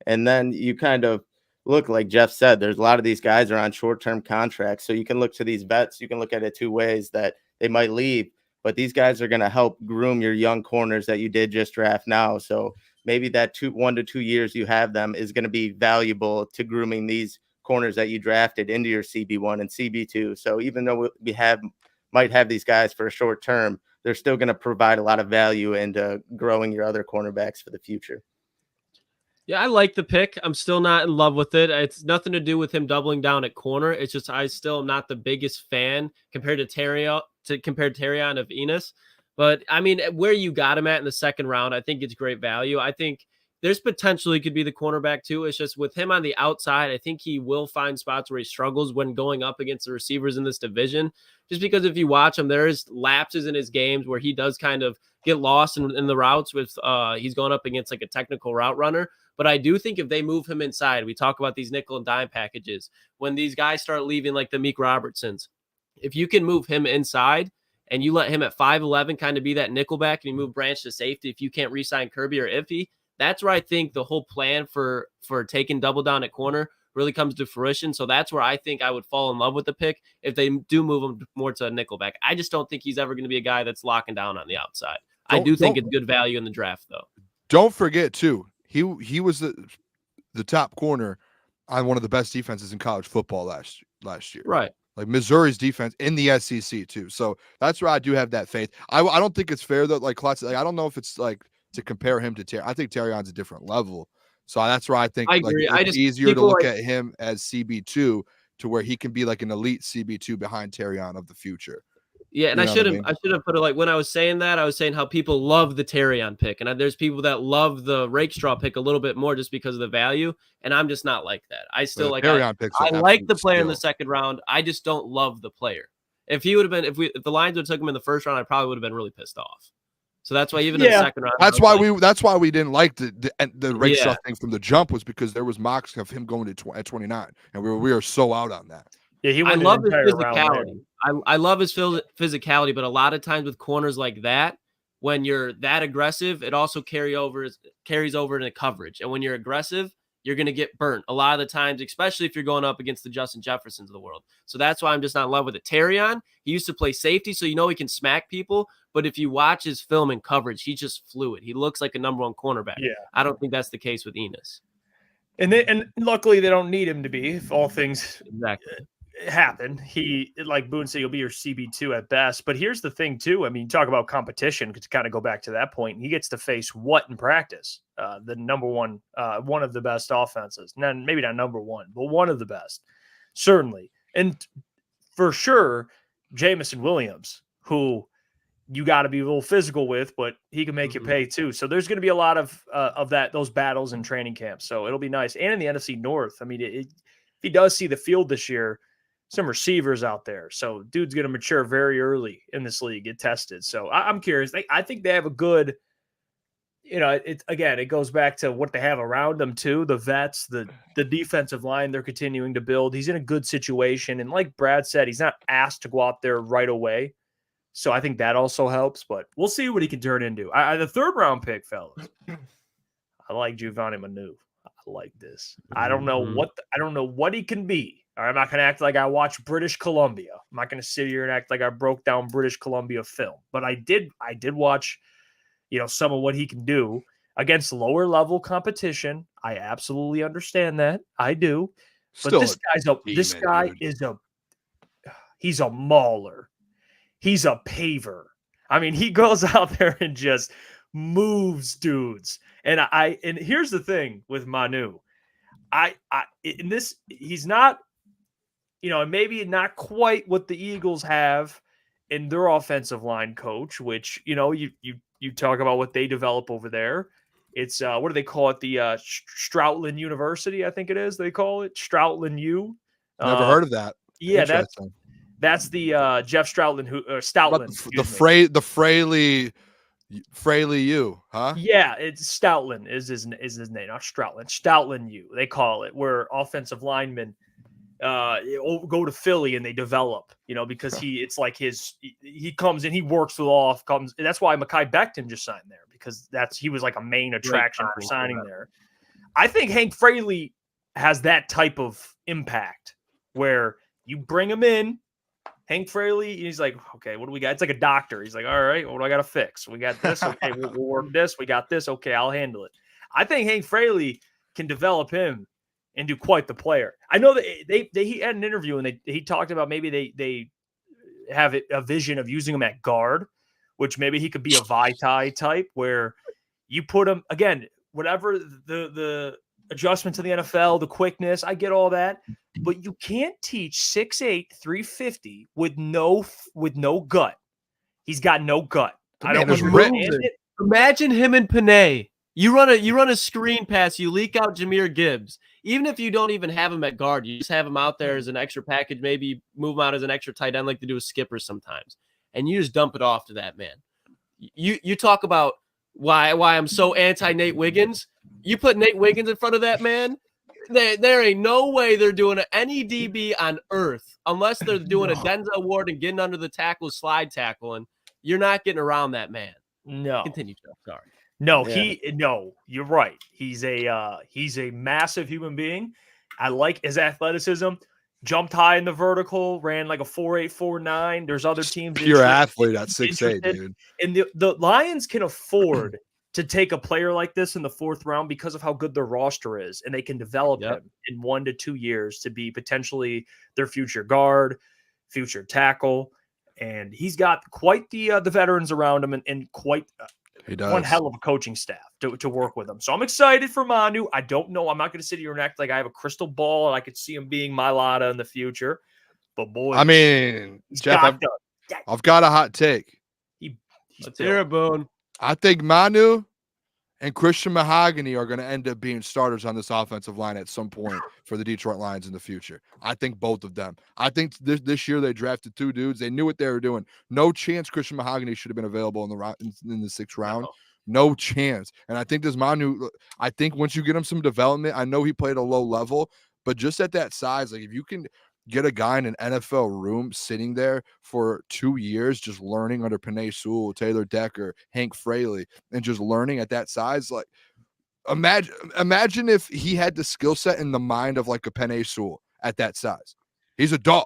And then you kind of look, like Jeff said, there's a lot of these guys are on short-term contracts. So you can look to these vets. You can look at it 2 ways, that they might leave, but these guys are going to help groom your young corners that you did just draft now. So maybe that 1 to 2 years you have them is going to be valuable to grooming these corners that you drafted into your CB1 and CB2. So even though we might have these guys for a short term, they're still going to provide a lot of value into growing your other cornerbacks for the future. Yeah, I like the pick. I'm still not in love with it. It's nothing to do with him doubling down at corner. It's just I still am not the biggest fan compared to Terrion of Enos. But I mean, where you got him at in the second round, I think it's great value. I think there's potentially could be the cornerback too. It's just with him on the outside, I think he will find spots where he struggles when going up against the receivers in this division. Just because if you watch him, there is lapses in his games where he does kind of get lost in the routes with he's going up against like a technical route runner. But I do think if they move him inside, we talk about these nickel and dime packages. When these guys start leaving like the Meek Robertsons, if you can move him inside and you let him at 5'11 kind of be that nickel back and you move Branch to safety, if you can't re-sign Kirby or Iffy, that's where I think the whole plan for taking double down at corner really comes to fruition. So that's where I think I would fall in love with the pick if they do move him more to a nickelback. I just don't think he's ever going to be a guy that's locking down on the outside. I do think it's good value in the draft, though. Don't forget, too, he was the top corner on one of the best defenses in college football last year. Right. Like Missouri's defense in the SEC, too. So that's where I do have that faith. I don't think it's fair, though. Like Klotz, I don't know if it's like to compare him to Terry. I think Terrion's a different level. So that's where I think I agree. It's easier to look at him as CB2 to where he can be like an elite CB2 behind Terrion of the future. Yeah, and I should have put it like when I was saying that, I was saying how people love the Terrion pick. And there's people that love the Rakestraw pick a little bit more just because of the value. And I'm just not like that. I still like Terrion picks. I like the player in the second round. I just don't love the player. If he would have been, if the Lions would have took him in the first round, I probably would have been really pissed off. So that's why even in the second round, that's why we didn't like the Rakestraw thing from the jump, was because there was mocks of him going at 29, and we are so out on that. Yeah, I love his physicality. I love his physicality, but a lot of times with corners like that, when you're that aggressive, it also carries over into coverage. And when you're aggressive, you're going to get burnt a lot of the times, especially if you're going up against the Justin Jeffersons of the world. So that's why I'm just not in love with it. Terrion, he used to play safety, so he can smack people. But if you watch his film and coverage, he's just fluid. He looks like a number one cornerback. Yeah, I don't think that's the case with Enos. And luckily they don't need him to be, if all things happen. He, like Boone said, he'll be your CB2 at best. But here's the thing too. I mean, talk about competition, to kind of go back to that point. He gets to face what in practice? The number one, one of the best offenses. Maybe not number one, but one of the best, certainly. And for sure, Jamison Williams, who you got to be a little physical with, but he can make you pay too. So there's going to be a lot of those battles in training camp. So it'll be nice. And in the NFC North, I mean, he does see the field this year, some receivers out there. So dude's going to mature very early in this league, get tested. So I'm curious. I think they have a good, it goes back to what they have around them too. The vets, the defensive line they're continuing to build. He's in a good situation. And like Brad said, he's not asked to go out there right away. So I think that also helps, but we'll see what he can turn into. The 3rd round pick, fellas. I like Giovanni Manu. I like this. I don't know what he can be. I'm not going to act like I watched British Columbia. I'm not going to sit here and act like I broke down British Columbia film, but I did watch, some of what he can do against lower level competition. I absolutely understand that. I do. But this guy he's a mauler. He's a paver. I mean, he goes out there and just moves dudes. And here's the thing with Manu. He's not, maybe not quite what the Eagles have in their offensive line coach, which, you talk about what they develop over there. It's what do they call it? The Stroutland University, I think it is. They call it Stroutland U. Never heard of that. Yeah, that's the Jeff Stroutland Stoutland. The Fraley U, huh? Yeah, it's Stoutland is his name, not Stroutland. Stoutland U, they call it, where offensive linemen go to Philly and they develop, because he comes and he works with that's why Mekhi Becton just signed there, because he was like a main attraction for signing there. I think Hank Fraley has that type of impact where you bring him in, Hank Fraley, he's like, okay, what do we got? It's like a doctor. He's like, all right, what do I got to fix? We got this. Okay, we'll work this. We got this. Okay, I'll handle it. I think Hank Fraley can develop him into quite the player. I know that he had an interview and he talked about maybe they have a vision of using him at guard, which maybe he could be a Vitae type where you put him, again, whatever the adjustment to the NFL, the quickness, I get all that. But you can't teach 6'8", 350 with no gut. He's got no gut. I don't understand it. Imagine him and Panay. You run a screen pass, you leak out Jahmyr Gibbs. Even if you don't even have him at guard, you just have him out there as an extra package, maybe move him out as an extra tight end like they do with skippers sometimes. And you just dump it off to that man. You talk about why I'm so anti-Nate Wiggins. You put Nate Wiggins in front of that man, there ain't no way they're doing any DB on earth unless they're doing a Denzel Ward and getting under the tackle, slide tackling. You're not getting around that man. No. Continue, Joe. Sorry. No, you're right. He's a massive human being. I like his athleticism. Jumped high in the vertical, ran like a 4.8, 4.9. There's other teams. Pure athlete at 6'8", dude. And the Lions can afford to take a player like this in the 4th round because of how good their roster is, and they can develop him in 1 to 2 years to be potentially their future guard, future tackle. And he's got quite the veterans around him and quite one hell of a coaching staff to work with him. So I'm excited for Manu. I don't know. I'm not going to sit here and act like I have a crystal ball and I could see him being Mailata in the future. But boy, I mean, Jeff, I've got a hot take. Let's hear it, Boone. I think Manu and Christian Mahogany are going to end up being starters on this offensive line at some point for the Detroit Lions in the future. I think both of them. I think this year they drafted 2 dudes. They knew what they were doing. No chance Christian Mahogany should have been available in the 6th round. No chance. And I think this Manu, I think once you get him some development, I know he played a low level, but just at that size, like if you can get a guy in an NFL room sitting there for 2 years, just learning under Penei Sewell, Taylor Decker, Hank Fraley, and just learning at that size, like imagine if he had the skill set in the mind of like a Penei Sewell at that size. He's a dog.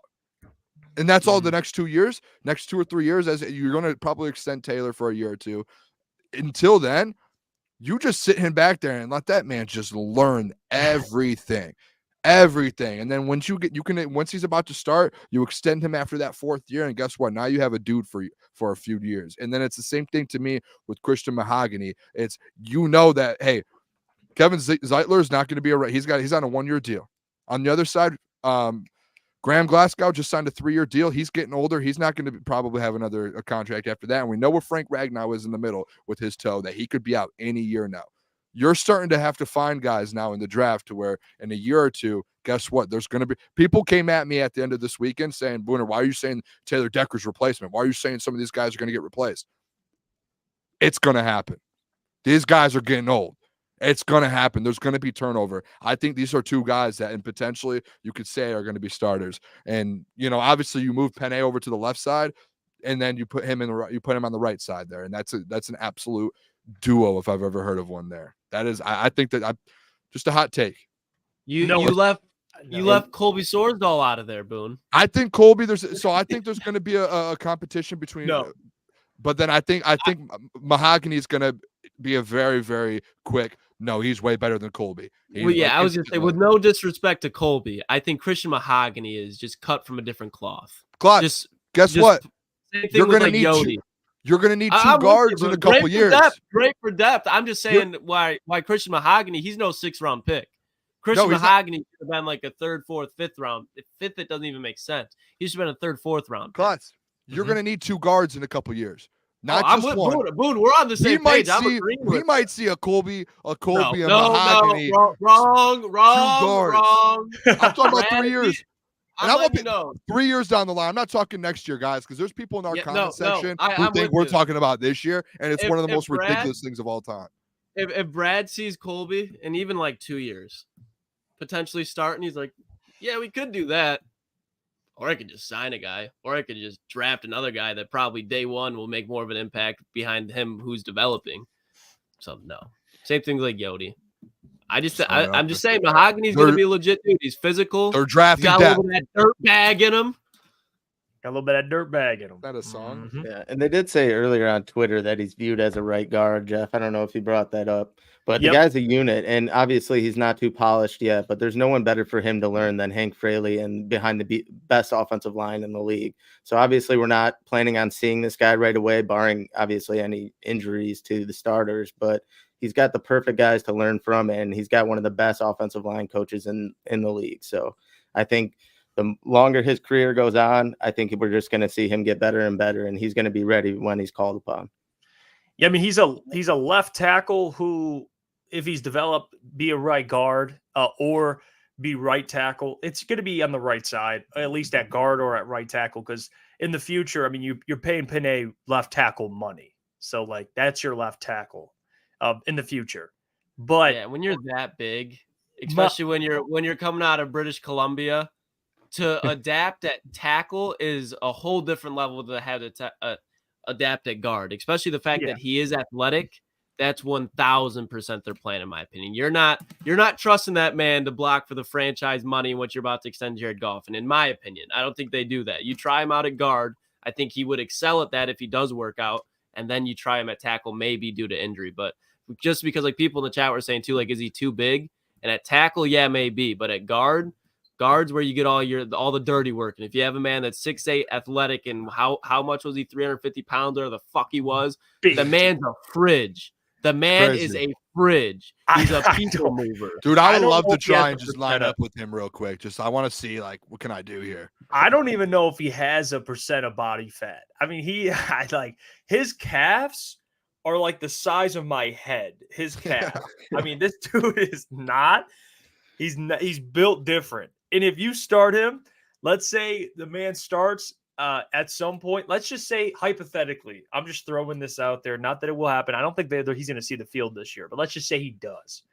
And that's all the next 2 years, next 2 or 3 years, as you're going to probably extend Taylor for a year or two. Until then, you just sit him back there and let that man just learn everything. And then once once he's about to start, you extend him after that 4th year, and guess what? Now you have a dude for a few years. And then it's the same thing to me with Christian Mahogany. It's that hey, Kevin Zeitler is not going to be he's on a 1-year deal. On the other side, Graham Glasgow just signed a 3-year deal. He's getting older. He's not going to probably have another contract after that. And we know where Frank Ragnow is in the middle with his toe, that he could be out any year now. You're starting to have to find guys now in the draft to where in a year or two, guess what? There's going to be people came at me at the end of this weekend saying, Booner, why are you saying Taylor Decker's replacement? Why are you saying some of these guys are going to get replaced? It's going to happen. These guys are getting old. It's going to happen. There's going to be turnover. I think these are two guys that, and potentially you could say are going to be starters. And, obviously you move Penei over to the left side and then you put him on the right side there. And that's an absolute duo if I've ever heard of one there. That is, I think that just a hot take. You left Colby Sorsdahl out of there, Boone. I think Colby, I think there's going to be a competition between, but then I think Mahogany is going to be a very, very quick. No, he's way better than Colby. I was going to say, with no disrespect to Colby, I think Christian Mahogany is just cut from a different cloth. Guess what? You're going to need Yodi. You're going to need two guards in a couple years. Great for depth. I'm just saying why Christian Mahogany, he's no 6th-round pick. Christian Mahogany should have been like a 3rd, 4th, 5th round. Fifth, it doesn't even make sense. He should have been a 3rd, 4th round. Klotz, you're going to need two guards in a couple years. Not just one. Boone, we're on the same page. We might see a Colby, and Mahogany. Wrong. Two guards. I'm talking about 3 years. And I'm letting you know. 3 years down the line. I'm not talking next year, guys, because there's people in our comment section who think we're talking about this year, and it's one of the most ridiculous things of all time. If Brad sees Colby in even like 2 years, potentially starting, he's like, yeah, we could do that. Or I could just sign a guy, or I could just draft another guy that probably day one will make more of an impact behind him who's developing. So no, same thing like Yodi. I'm just saying Mahogany's going to be a legit dude. He's physical. They're drafting. Got a little bit of that dirt bag in him. Got a little bit of dirt bag in him. Is that a song? Mm-hmm. Yeah, and they did say earlier on Twitter that he's viewed as a right guard, Jeff. I don't know if he brought that up, but the guy's a unit, and obviously he's not too polished yet, but there's no one better for him to learn than Hank Fraley and behind the best offensive line in the league. So obviously we're not planning on seeing this guy right away, barring obviously any injuries to the starters, but he's got the perfect guys to learn from, and he's got one of the best offensive line coaches in the league. So I think the longer his career goes on, I think we're just going to see him get better and better, and he's going to be ready when he's called upon. Yeah, I mean, he's a left tackle who, if he's developed, be a right guard or be right tackle. It's going to be on the right side, at least at guard or at right tackle, because in the future, I mean, you're paying Penei left tackle money. So, like, that's your left tackle in the future. But yeah, when you're that big, especially when you're coming out of British Columbia, to adapt at tackle is a whole different level to have to adapt at guard, especially the fact that he is athletic. That's 1,000% their plan, in my opinion. You're not trusting that man to block for the franchise money and what you're about to extend Jared Goff. And in my opinion, I don't think they do that. You try him out at guard. I think he would excel at that if he does work out. And then you try him at tackle, maybe due to injury. But just because like people in the chat were saying too, like, is he too big? And at tackle, yeah, maybe. But at guard's where you get all the dirty work. And if you have a man that's 6'8", athletic, and how much was he, 350 pounds, or the fuck he was, the man's a fridge. The man is a fridge. He's a people mover. Dude, I would love to try and just line up with him real quick. I want to see, like, what can I do here? I don't even know if he has a percent of body fat. I mean, his calves are like the size of my head. His calf. I mean, this dude is not. He's built different. And if you start him, let's say the man starts at some point, let's just say hypothetically, I'm just throwing this out there, not that it will happen. I don't think he's going to see the field this year, but let's just say he does.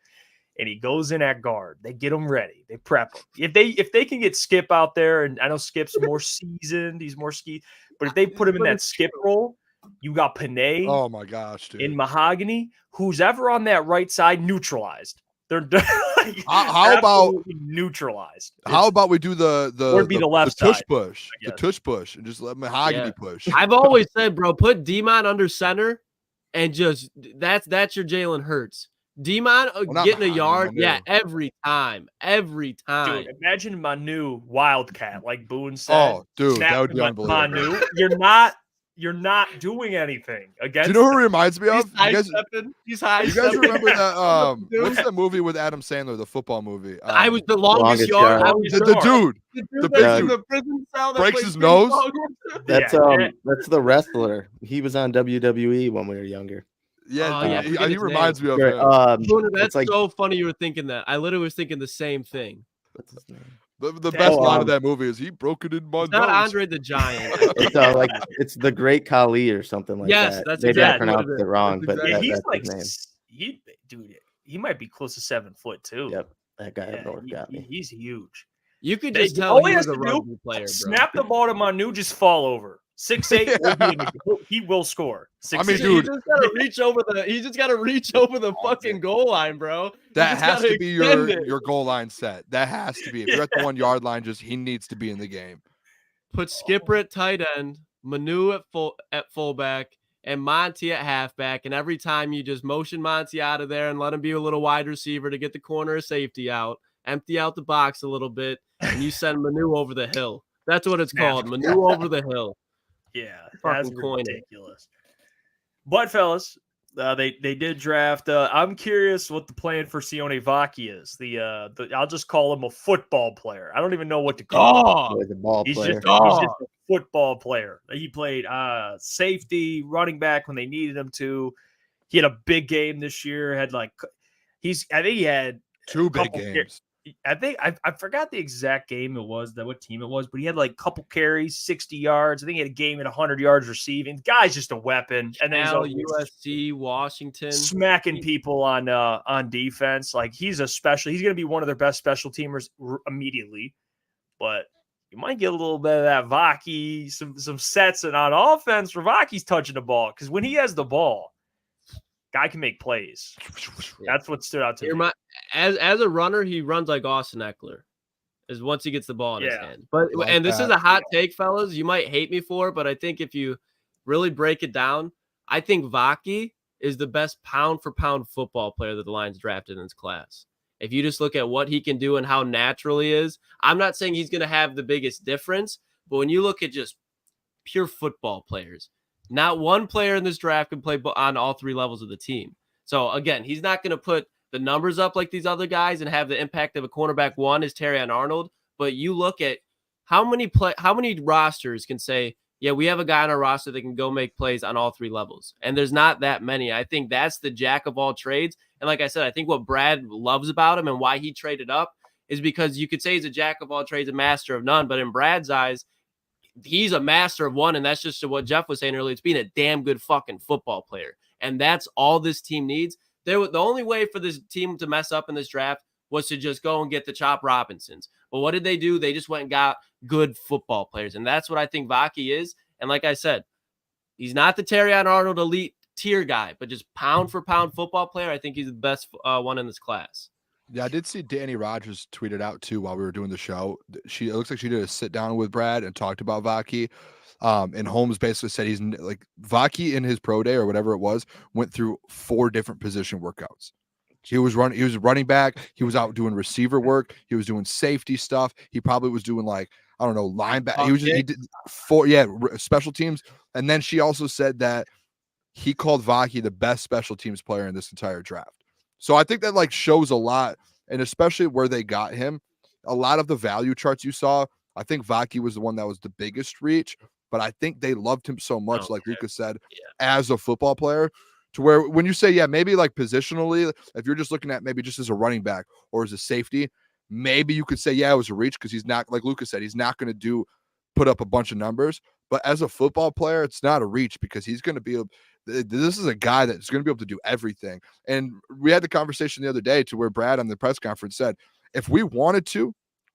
And he goes in at guard. They get him ready. They prep him. If they can get Skip out there, and I know Skip's more seasoned, he's more but if they put him in that Skip role, you got Penei. Oh my gosh, dude. In Mahogany, who's ever on that right side, neutralized. They're like, how about neutralized? How about we do the left tush side, push, the tush push, and just let Mahogany push. I've always said, bro, put Demon under center, and just that's your Jalen Hurts. Demon getting a yard, every time. Dude, imagine Manu Wildcat, like Boone said. Oh, dude, that would be unbelievable. Manu, you're not doing anything against. Do you know who he reminds me of? He's high. You guys remember that? What's the movie with Adam Sandler? The football movie. I was the longest yard. The dude, the big dude, the prison cell that breaks his nose. That's the wrestler. He was on WWE when we were younger. Yeah, he reminds me of him. That's like, so funny you were thinking that. I literally was thinking the same thing. What's his name? The best line of that movie is he broke it in my nose. Not Andre the Giant. It's like it's the Great Khali or something like that. Yes, that's Maybe exactly I what pronounced it wrong, but Yeah, that's he's his like, name. he might be close to 7 foot too. Yep, that guy Yeah, up north got me. he's huge. You could just tell all he he was has a to do, rugby player, bro. snap the ball to Manu, just fall over. 6'8", he will score. 6'8". I mean, He dude, just gotta reach over the. He just gotta reach over the fucking goal line, bro. that has to be your goal line set. That has to be. If you're at the 1 yard line, he needs to be in the game. Put Skipper at tight end, Manu at fullback, and Monty at halfback. And every time you just motion Monty out of there and let him be a little wide receiver to get the corner of safety out, empty out the box a little bit, and you send Manu over the hill. That's what it's called, Manu over the hill. Yeah, that's Fucking coin ridiculous. But fellas, they did draft. I'm curious what the plan for Sione Vaki is. I'll just call him a football player. I don't even know what to call him. He's a ball player. He's just a football player. He played safety, running back when they needed him to. He had a big game this year. I think he had 2 big games. I think I forgot the exact game it was, what team it was, but he had like a couple carries, 60 yards. I think he had a game at 100 yards receiving. The guy's just a weapon. And then he's USC, Washington, smacking people on defense. Like he's going to be one of their best special teamers immediately. But you might get a little bit of that Vaki, some sets, and on offense, Vaki's touching the ball because when he has the ball, guy can make plays. That's what stood out to me. As a runner, he runs like Austin Eckler. Is once he gets the ball in his hand. But this is a hot take, fellas. You might hate me for it, but I think if you really break it down, I think Vaki is the best pound for pound football player that the Lions drafted in this class. If you just look at what he can do and how natural he is, I'm not saying he's going to have the biggest difference, but when you look at just pure football players, not one player in this draft can play on all 3 levels of the team. So, again, he's not going to put the numbers up like these other guys and have the impact of a cornerback 1 as Terrion Arnold. But you look at how many rosters can say, yeah, we have a guy on our roster that can go make plays on all 3 levels. And there's not that many. I think that's the jack of all trades. And like I said, I think what Brad loves about him and why he traded up is because you could say he's a jack of all trades, a master of none. But in Brad's eyes, he's a master of one, and that's just what Jeff was saying earlier. It's being a damn good fucking football player, and that's all this team needs. The only way for this team to mess up in this draft was to just go and get the Chop Robinsons. But what did they do? They just went and got good football players, and that's what I think Vaki is. And like I said, he's not the Terrion Arnold elite tier guy, but just pound for pound football player. I think he's the best one in this class. Yeah, I did see Danny Rogers tweeted out too while we were doing the show. It looks like she did a sit down with Brad and talked about Vaki. And Holmes basically said he's like Vaki in his pro day or whatever it was, went through 4 different position workouts. He was running back. He was out doing receiver work. He was doing safety stuff. He probably was doing linebacker. He did 4 special teams. And then she also said that he called Vaki the best special teams player in this entire draft. So I think that shows a lot, and especially where they got him. A lot of the value charts you saw, I think Vaki was the one that was the biggest reach, but I think they loved him so much, like Lukas said, as a football player, to where when you say, maybe positionally, if you're just looking at maybe just as a running back or as a safety, maybe you could say, it was a reach because he's not, like Lukas said, he's not going to put up a bunch of numbers. But as a football player, it's not a reach because he's going to be this is a guy that's going to be able to do everything. And we had the conversation the other day to where Brad on the press conference said, if we wanted to,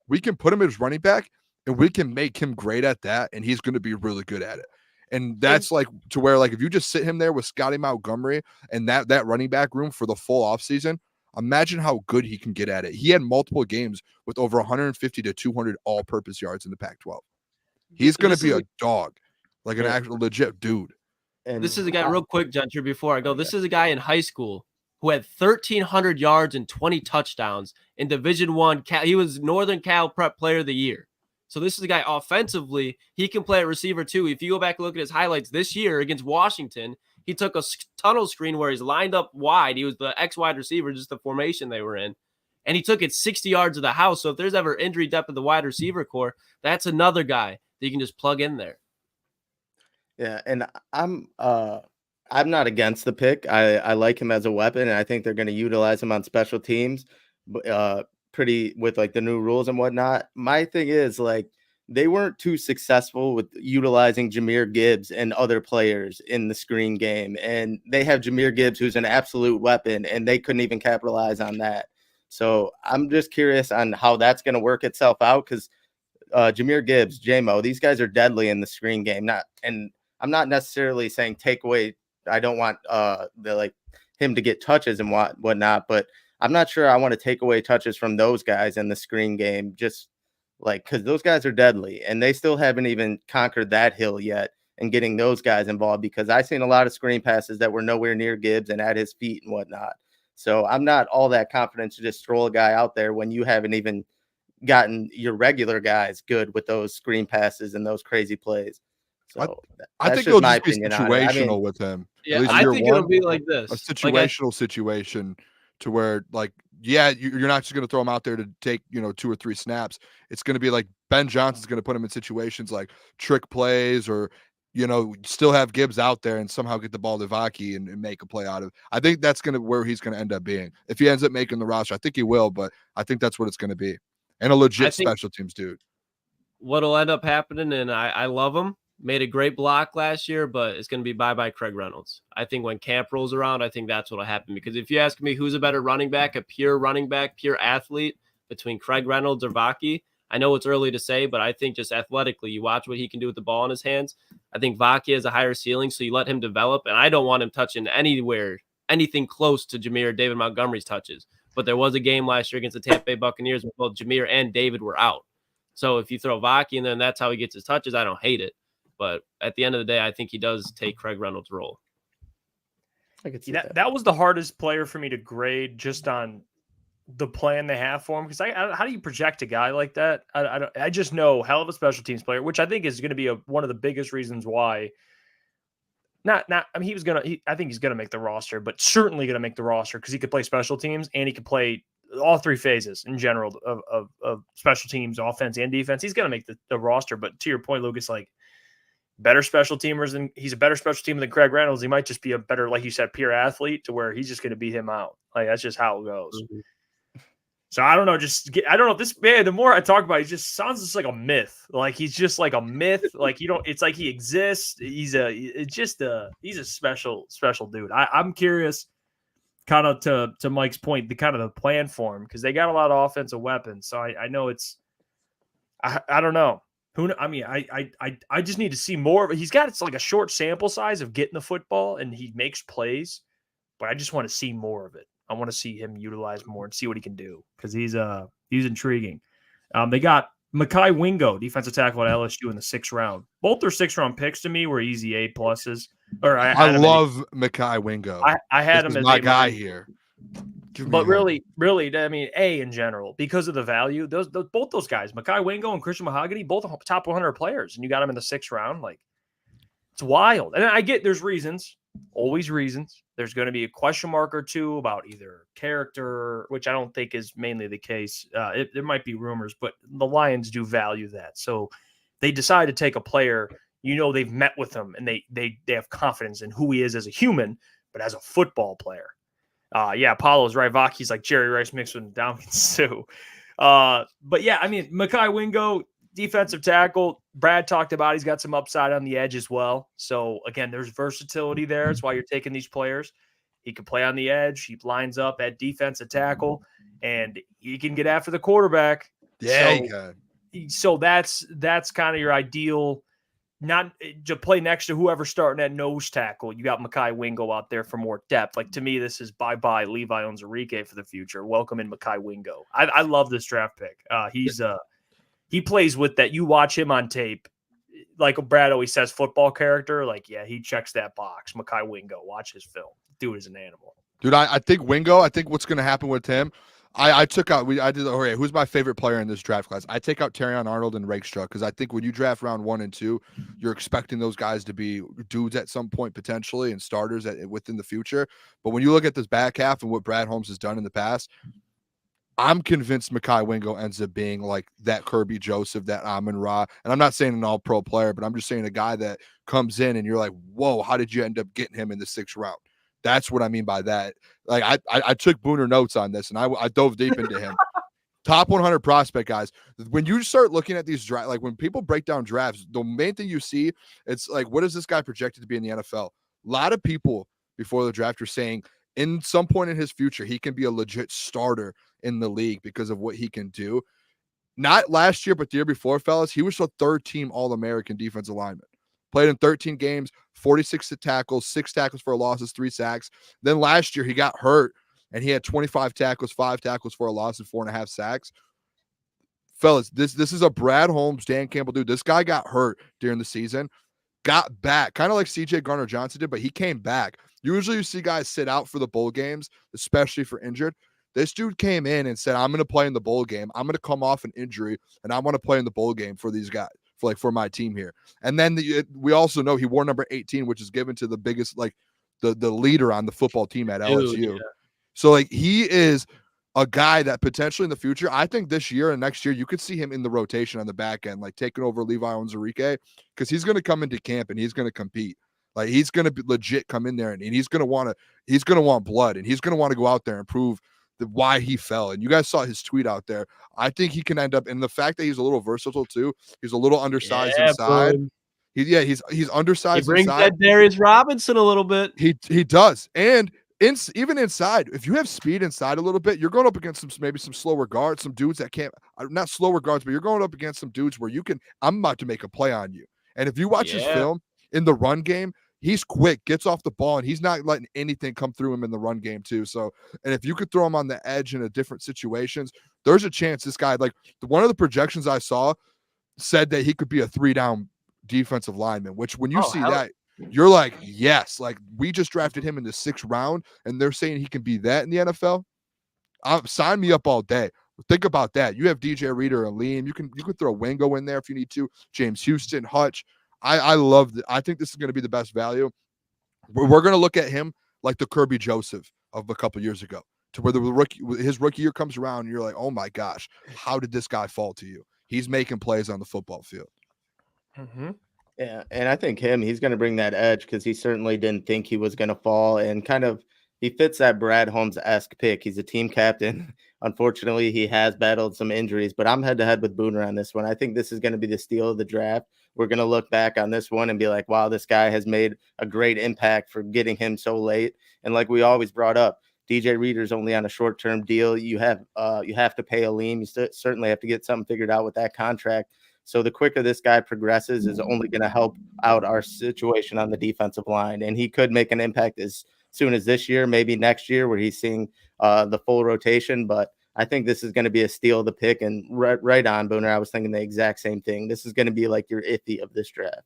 we can put him as running back and we can make him great at that. And he's going to be really good at it. And that's to where if you just sit him there with Scotty Montgomery and that running back room for the full offseason, imagine how good he can get at it. He had multiple games with over 150 to 200 all-purpose yards in the Pac-12. He's going to be a dog, an actual legit dude. And this is a guy, real quick, Gentry, before I go. This is a guy in high school who had 1,300 yards and 20 touchdowns in Division I. He was Northern Cal Prep Player of the Year. So this is a guy offensively. He can play at receiver too. If you go back and look at his highlights this year against Washington, he took a tunnel screen where he's lined up wide. He was the X wide receiver, just the formation they were in. And he took it 60 yards of the house. So if there's ever injury depth of the wide receiver core, that's another guy that you can just plug in there. Yeah, and I'm not against the pick. I like him as a weapon, and I think they're going to utilize him on special teams. pretty with like the new rules and whatnot. My thing is like they weren't too successful with utilizing Jahmyr Gibbs and other players in the screen game. And they have Jahmyr Gibbs, who's an absolute weapon, and they couldn't even capitalize on that. So I'm just curious on how that's going to work itself out, because Jahmyr Gibbs, J-Mo, these guys are deadly in the screen game. And I'm not necessarily saying take away. I don't want him to get touches and whatnot, but I'm not sure I want to take away touches from those guys in the screen game, just like because those guys are deadly and they still haven't even conquered that hill yet. And getting those guys involved, because I've seen a lot of screen passes that were nowhere near Gibbs and at his feet and whatnot. So I'm not all that confident to just stroll a guy out there when you haven't even gotten your regular guys good with those screen passes and those crazy plays. So I think it'll just be situational with him. Yeah, I think it'll be like this. A situational situation to where, like, yeah, you're not just going to throw him out there to take, 2 or 3 snaps. It's going to be like Ben Johnson's going to put him in situations like trick plays or, still have Gibbs out there and somehow get the ball to Vaki and make a play out of it. I think that's where he's going to end up being. If he ends up making the roster, I think he will, but I think that's what it's going to be. And a legit special teams dude. What'll end up happening, and I love him, made a great block last year, but it's going to be bye-bye Craig Reynolds. I think when camp rolls around, I think that's what'll happen. Because if you ask me who's a better running back, a pure running back, pure athlete, between Craig Reynolds or Vaki, I know it's early to say, but I think just athletically, you watch what he can do with the ball in his hands. I think Vaki has a higher ceiling, so you let him develop. And I don't want him touching anything close to Jahmyr or David Montgomery's touches. But there was a game last year against the Tampa Bay Buccaneers where both Jahmyr and David were out. So if you throw Vaki in there and that's how he gets his touches, I don't hate it. But at the end of the day, I think he does take Craig Reynolds' role. I could see that was the hardest player for me to grade just on the plan they have for him, because how do you project a guy like that? I just know hell of a special teams player, which I think is going to be one of the biggest reasons why. I mean, I think he's going to make the roster, but certainly going to make the roster because he could play special teams and he could play all 3 phases in general of special teams, offense and defense. He's going to make the roster. But to your point, Lucas, like better special teamers than he's a better special teamer than Craig Reynolds. He might just be a better, like you said, pure athlete to where he's just going to beat him out. Like that's just how it goes. Mm-hmm. So I don't know. I don't know. This man, the more I talk about it, he just sounds just like a myth. Like he's just like a myth. Like it's like he exists. He's a special dude. I'm curious, kind of to Mike's point, the plan for him, because they got a lot of offensive weapons. So I know I don't know. I just need to see more of it. It's like a short sample size of getting the football and he makes plays, but I just want to see more of it. I want to see him utilized more and see what he can do because he's intriguing. They got Mekhi Wingo, defensive tackle at LSU in the 6th round. Both their 6th-round picks to me were easy A pluses. I love Mekhi Wingo. I had him as my guy here. But really, I mean, A in general, because of the value, both those guys, Mekhi Wingo and Christian Mahogany, both top 100 players, and you got them in the 6th round. Like, it's wild. And I get there's reasons. Always reasons. There's going to be a question mark or two about either character, which I don't think is mainly the case. There might be rumors, but the Lions do value that. So they decide to take a player, they've met with him and they have confidence in who he is as a human, but as a football player. Paulo's right. Vaki's like Jerry Rice mixed with Ndamukong Suh. But yeah, I mean, Mekhi Wingo, defensive tackle. Brad talked about he's got some upside on the edge as well. So again, there's versatility there. That's why you're taking these players. He can play on the edge. He lines up at defensive tackle, and he can get after the quarterback. Yeah, so that's kind of your ideal. Not to play next to whoever's starting at nose tackle. You got Mekhi Wingo out there for more depth. Like to me, this is bye-bye Levi Onwuzurike for the future. Welcome in Mekhi Wingo. I love this draft pick. He plays with that. You watch him on tape, like Brad always says, football character. Like, yeah, he checks that box. Mekhi Wingo, watch his film. Dude is an animal. Dude, I think Wingo. I think what's going to happen with him. Who's my favorite player in this draft class? I take out Terrion Arnold and Rakestraw because I think when you draft round 1 and 2, you're expecting those guys to be dudes at some point potentially and starters within the future. But when you look at this back half and what Brad Holmes has done in the past, I'm convinced Mekhi Wingo ends up being like that Kirby Joseph, that Amon-Ra. And I'm not saying an all-pro player, but I'm just saying a guy that comes in and you're like, whoa, how did you end up getting him in the 6th round? That's what I mean by that. Like I took Booner notes on this and I dove deep into him. top 100 prospect, guys. When you start looking at these drafts, like when people break down drafts, the main thing you see, it's like, what is this guy projected to be in the NFL? A lot of people before the draft are saying in some point in his future, he can be a legit starter in the league because of what he can do. Not last year, but the year before, fellas, he was a third-team All-American defensive lineman. Played in 13 games, 46 tackles, 6 tackles for losses, 3 sacks. Then last year, he got hurt, and he had 25 tackles, 5 tackles for a loss, and 4.5 sacks. Fellas, this is a Brad Holmes, Dan Campbell dude. This guy got hurt during the season, got back, kind of like C.J. Gardner-Johnson did, but he came back. Usually you see guys sit out for the bowl games, especially for injured. This dude came in and said, I'm going to play in the bowl game. I'm going to come off an injury, and I want to play in the bowl game for these guys, for my team here. And then we also know he wore number 18, which is given to the biggest, like the leader on the football team at LSU. Dude, yeah. So like he is a guy that potentially in the future, I think this year and next year, you could see him in the rotation on the back end, like taking over Levi Onwuzurike, because he's going to come into camp and he's going to compete. Like he's going to be legit come in there and he's going to want blood, and he's going to want to go out there and prove why he fell. And you guys saw his tweet out there. I think he can end up, and the fact that he's a little versatile too, he's a little undersized inside. He's undersized. He brings inside. that Darius Robinson a little bit. He does. And even inside, if you have speed inside a little bit, you're going up against maybe some slower guards, some dudes that can't, not slower guards, but you're going up against some dudes where I'm about to make a play on you. And if you watch his film in the run game, he's quick, gets off the ball, and he's not letting anything come through him in the run game too. So, and if you could throw him on the edge in a different situations, there's a chance this guy, like one of the projections I saw said that he could be a 3-down defensive lineman, which when you see that, you're like, yes, like we just drafted him in the 6th round and they're saying he can be that in the NFL. Sign me up all day. Think about that. You have DJ Reader and Liam. You can throw Wingo in there if you need to. James Houston, Hutch. I love it. I think this is going to be the best value. We're going to look at him like the Kirby Joseph of a couple years ago, to where his rookie year comes around and you're like, oh my gosh, how did this guy fall to you? He's making plays on the football field. Mm-hmm. Yeah, and I think he's going to bring that edge because he certainly didn't think he was going to fall, and kind of he fits that Brad Holmes-esque pick. He's a team captain. Unfortunately, he has battled some injuries, but I'm head-to-head with Booner on this one. I think this is going to be the steal of the draft. We're going to look back on this one and be like, wow, this guy has made a great impact for getting him so late. And like we always brought up, DJ Reader's only on a short-term deal. You have to pay a lien. You certainly have to get something figured out with that contract. So the quicker this guy progresses is only going to help out our situation on the defensive line. And he could make an impact as soon as this year, maybe next year, where he's seeing the full rotation. But I think this is going to be a steal of the pick. And right on, Booner, I was thinking the exact same thing. This is going to be like your iffy of this draft.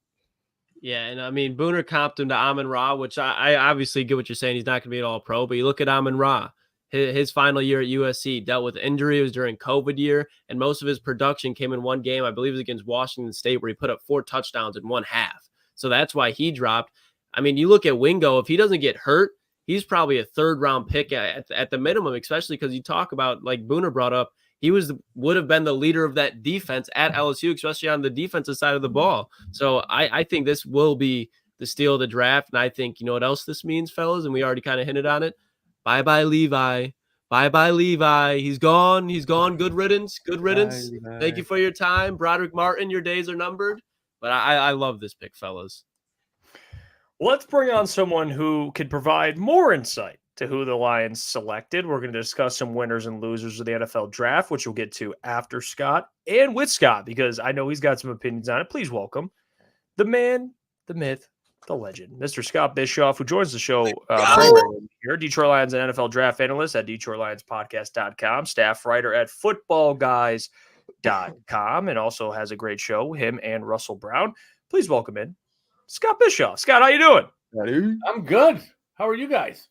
Yeah, and I mean, Booner comped him to Amon-Ra, which I obviously get what you're saying. He's not going to be an all-pro, but you look at Amon-Ra. His final year at USC dealt with injury. It was during COVID year, and most of his production came in one game. I believe it was against Washington State, where he put up 4 touchdowns in one half. So that's why he dropped. I mean, you look at Wingo. If he doesn't get hurt, he's probably a 3rd-round pick at the minimum, especially because you talk about, like Booner brought up, he would have been the leader of that defense at LSU, especially on the defensive side of the ball. So I think this will be the steal of the draft, and I think, you know what else this means, fellas, and we already kind of hinted on it. Bye-bye, Levi. Bye-bye, Levi. He's gone. He's gone. Good riddance. Good riddance. Bye. Thank you for your time. Broderick Martin, your days are numbered. But I love this pick, fellas. Let's bring on someone who could provide more insight to who the Lions selected. We're going to discuss some winners and losers of the NFL draft, which we'll get to after Scott and with Scott, because I know he's got some opinions on it. Please welcome the man, the myth, the legend, Mr. Scott Bischoff, who joins the show here. Detroit Lions and NFL draft analyst at DetroitLionsPodcast.com, staff writer at FootballGuys.com, and also has a great show, him and Russell Brown. Please welcome in Scott Bischoff. Scott, how you doing? I'm good. How are you guys?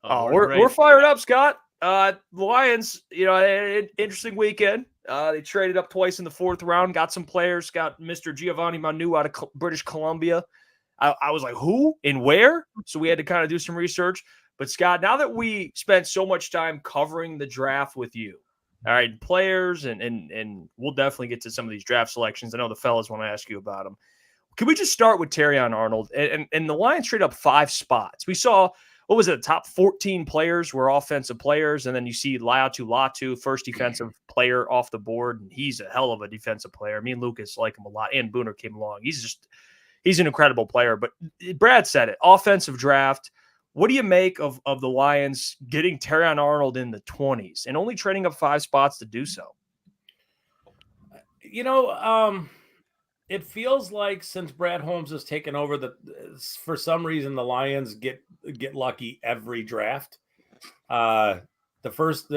We're fired up, Scott. The Lions, interesting weekend. They traded up twice in the 4th round, got some players, got Mr. Giovanni Manu out of British Columbia. I was like, who and where? So we had to kind of do some research. But Scott, now that we spent so much time covering the draft with you, all right, players, and we'll definitely get to some of these draft selections. I know the fellas want to ask you about them. Can we just start with Terrion Arnold? And the Lions trade up 5 spots. We saw what was it? Top 14 players were offensive players. And then you see Latu, first defensive player off the board. And he's a hell of a defensive player. Me and Lukas like him a lot. And Booner came along. He's an incredible player. But Brad said it, offensive draft. What do you make of the Lions getting Terrion Arnold in the 20s and only trading up 5 spots to do so? It feels like since Brad Holmes has taken over, for some reason the Lions get lucky every draft. His first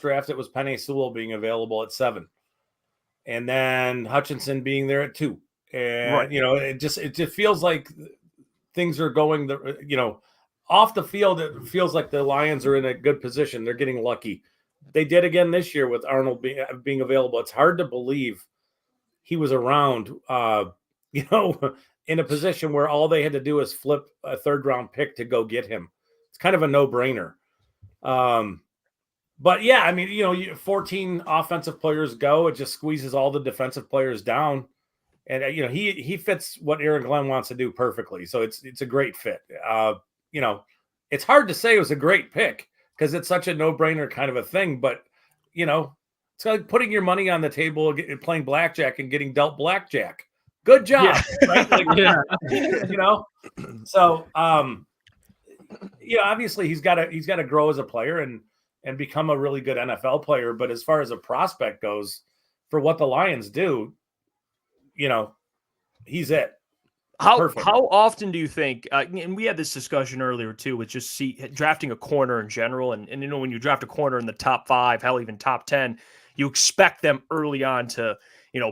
draft, it was Penei Sewell being available at 7, and then Hutchinson being there at 2, and right. It just feels like things are going off the field. It feels like the Lions are in a good position. They're getting lucky. They did again this year with Arnold being available. It's hard to believe he was around, in a position where all they had to do is flip a 3rd-round pick to go get him. It's kind of a no-brainer. But yeah, I mean, 14 offensive players go. It just squeezes all the defensive players down, and he fits what Aaron Glenn wants to do perfectly. So it's a great fit. It's hard to say it was a great pick because it's such a no-brainer kind of a thing, but it's like putting your money on the table, playing blackjack and getting dealt blackjack. Good job. Yeah. Right? So, obviously he's got to grow as a player and become a really good NFL player. But as far as a prospect goes, for what the Lions do, he's it. How often do you think, and we had this discussion earlier too, with just drafting a corner in general. And when you draft a corner in the top 5, hell, even top 10, you expect them early on to,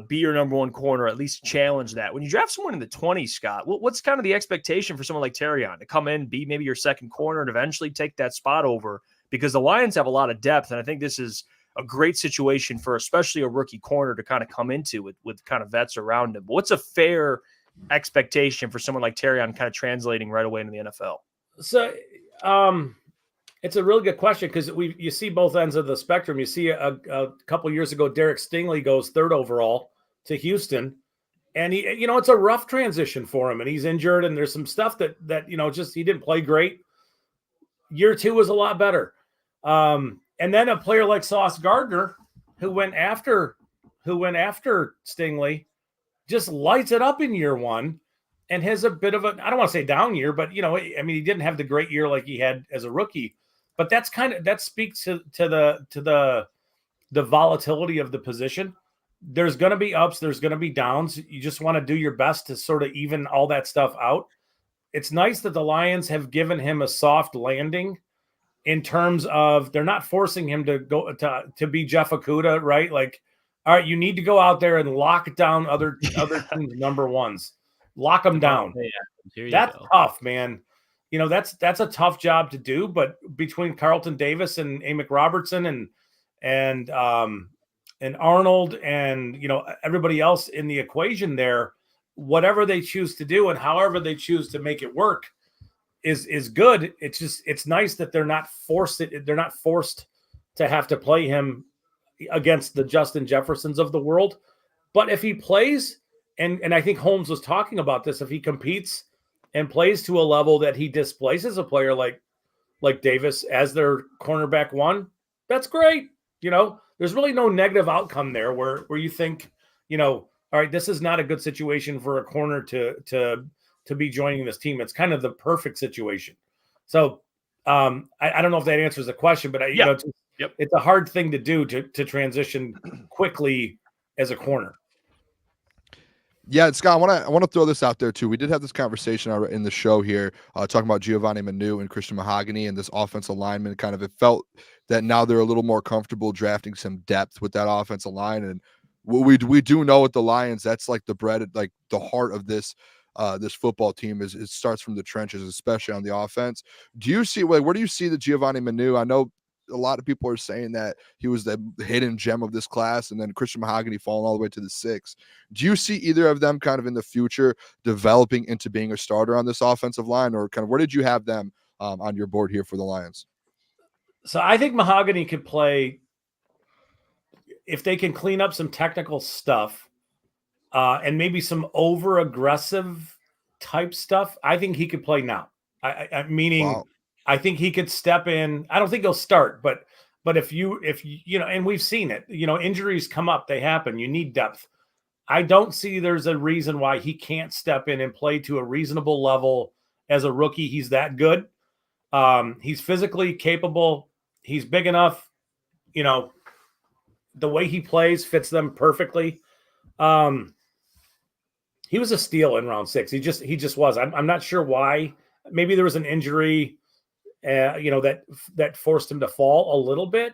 be your number 1 corner, at least challenge that. When you draft someone in the 20s, Scott, what's kind of the expectation for someone like Terrion to come in, be maybe your second corner, and eventually take that spot over? Because the Lions have a lot of depth, and I think this is a great situation for especially a rookie corner to kind of come into with kind of vets around him. But what's a fair expectation for someone like Terrion kind of translating right away into the NFL? So, it's a really good question because you see both ends of the spectrum. You see a couple years ago, Derek Stingley goes 3rd overall to Houston, and it's a rough transition for him, and he's injured, and there's some stuff that just he didn't play great. Year 2 was a lot better, and then a player like Sauce Gardner, who went after Stingley, just lights it up in year 1. And has a bit of I don't want to say down year, but he didn't have the great year like he had as a rookie. But that speaks to the volatility of the position. There's going to be ups, there's going to be downs. You just want to do your best to sort of even all that stuff out. It's nice that the Lions have given him a soft landing in terms of they're not forcing him to go to be Jeff Okudah, right? Like, all right, you need to go out there and lock down other teams' number 1s. Lock them down. That's tough, man. That's a tough job to do. But between Carlton Davis and Amick Robertson and Arnold and everybody else in the equation there, whatever they choose to do and however they choose to make it work is good. It's nice that they're not forced to have to play him against the Justin Jeffersons of the world. But if he plays, and I think Holmes was talking about this, if he competes and plays to a level that he displaces a player like Davis as their cornerback 1, that's great. There's really no negative outcome there where you think, all right, this is not a good situation for a corner to be joining this team. It's kind of the perfect situation. So I don't know if that answers the question, but it's a hard thing to do to transition quickly as a corner. Yeah, Scott, I want to throw this out there too. We did have this conversation in the show here, talking about Giovanni Manu and Christian Mahogany and this offensive lineman. Kind of, it felt that now they're a little more comfortable drafting some depth with that offensive line. And we do know with the Lions, that's like the bread, like the heart of this football team is it starts from the trenches, especially on the offense. Do you see where do you see the Giovanni Manu? I know a lot of people are saying that he was the hidden gem of this class, and then Christian Mahogany falling all the way to the 6. Do you see either of them kind of in the future developing into being a starter on this offensive line, or kind of where did you have them on your board here for the Lions? So I think Mahogany could play if they can clean up some technical stuff and maybe some over aggressive type stuff. I think he could play now. Meaning. Wow. I think he could step in. I don't think he'll start, but if you and we've seen it, injuries come up, they happen. You need depth. I don't see there's a reason why he can't step in and play to a reasonable level as a rookie. He's that good. He's physically capable. He's big enough. The way he plays fits them perfectly. He was a steal in round 6. He just was. I'm not sure why. Maybe there was an injury, that forced him to fall a little bit.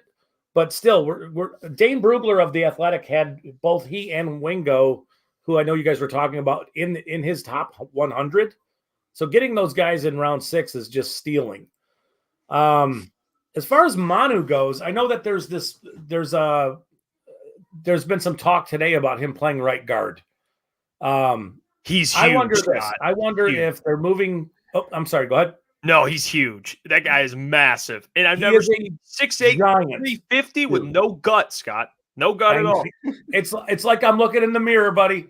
But still, we're Dane Brugler of The Athletic had both he and Wingo, who I know you guys were talking about, in his top 100. So getting those guys in round 6 is just stealing. As far as Manu goes, I know that there's been some talk today about him playing right guard. He's huge. I wonder if they're moving. Oh, I'm sorry. Go ahead. No, he's huge. That guy is massive. And I've never seen 6'8", 350 with no gut, Scott. No gut at all. It's like I'm looking in the mirror, buddy.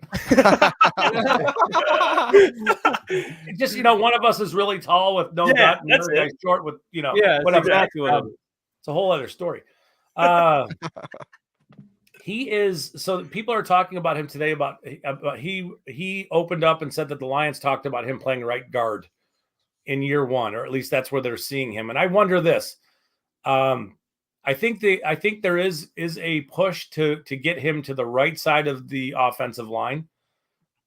Just, one of us is really tall with no gut, and the other guy's short with, whatever. Exactly what it's a whole other story. He is, so people are talking about him today about he opened up and said that the Lions talked about him playing right guard in year 1, or at least that's where they're seeing him. And I wonder this. I think there is a push to get him to the right side of the offensive line.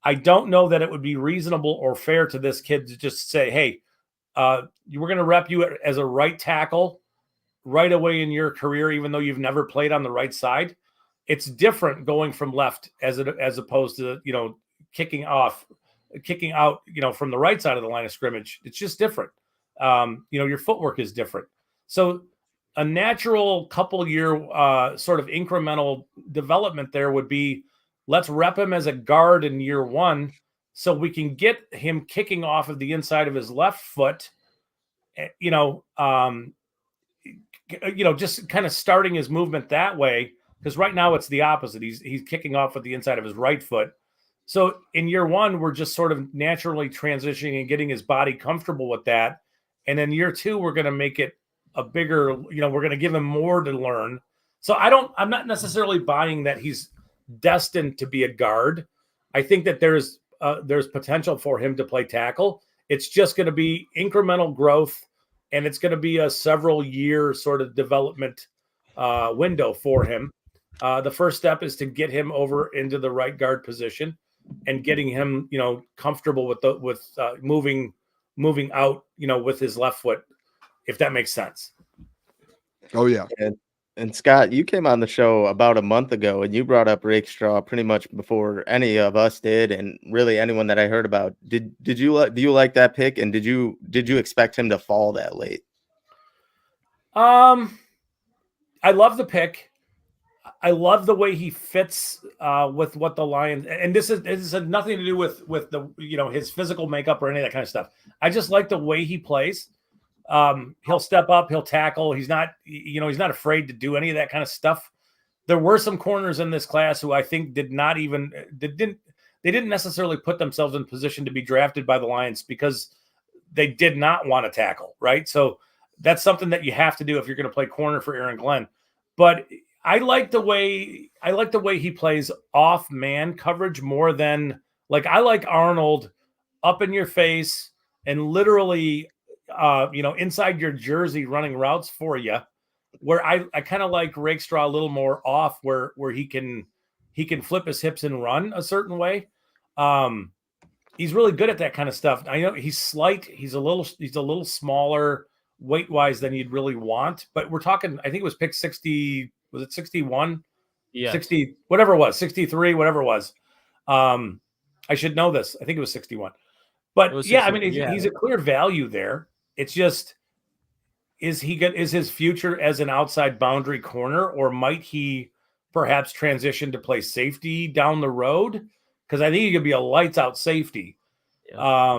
I don't know that it would be reasonable or fair to this kid to just say, hey, we're going to rep you as a right tackle right away in your career, even though you've never played on the right side. It's different going from left as opposed to, kicking out, from the right side of the line of scrimmage. It's just different. Your footwork is different. So a natural couple year sort of incremental development there would be, let's rep him as a guard in year 1 so we can get him kicking off of the inside of his left foot, just kind of starting his movement that way. Because right now it's the opposite. He's kicking off with the inside of his right foot. So in year 1, we're just sort of naturally transitioning and getting his body comfortable with that. And in year 2, we're going to make it a bigger, we're going to give him more to learn. So I'm not necessarily buying that he's destined to be a guard. I think that there's potential for him to play tackle. It's just going to be incremental growth, and it's going to be a several year sort of development window for him. The first step is to get him over into the right guard position and getting him, comfortable with moving out, with his left foot, if that makes sense. Oh yeah. And Scott, you came on the show about a month ago and you brought up Rakestraw pretty much before any of us did, and really anyone that I heard about. Do you like that pick, and did you expect him to fall that late? I love the pick. I love the way he fits with what the Lions, and this has nothing to do with the his physical makeup or any of that kind of stuff. I just like the way he plays. He'll step up, he'll tackle. He's not afraid to do any of that kind of stuff. There were some corners in this class who I think didn't necessarily put themselves in position to be drafted by the Lions because they did not want to tackle, right? So that's something that you have to do if you're going to play corner for Aaron Glenn. But I like the way he plays off man coverage more than I like Arnold up in your face and literally inside your jersey running routes for you, where I kind of like Rakestraw a little more off where he can flip his hips and run a certain way. He's really good at that kind of stuff. I know he's slight. He's a little smaller weight wise than you'd really want, but we're talking, I think it was pick 60. Was it 61? Yeah. 60, whatever it was, 63, whatever it was. I should know this. I think it was 61. But yeah, I mean, he's a clear value there. It's just, is his future as an outside boundary corner, or might he perhaps transition to play safety down the road? Because I think he could be a lights out safety. Yeah.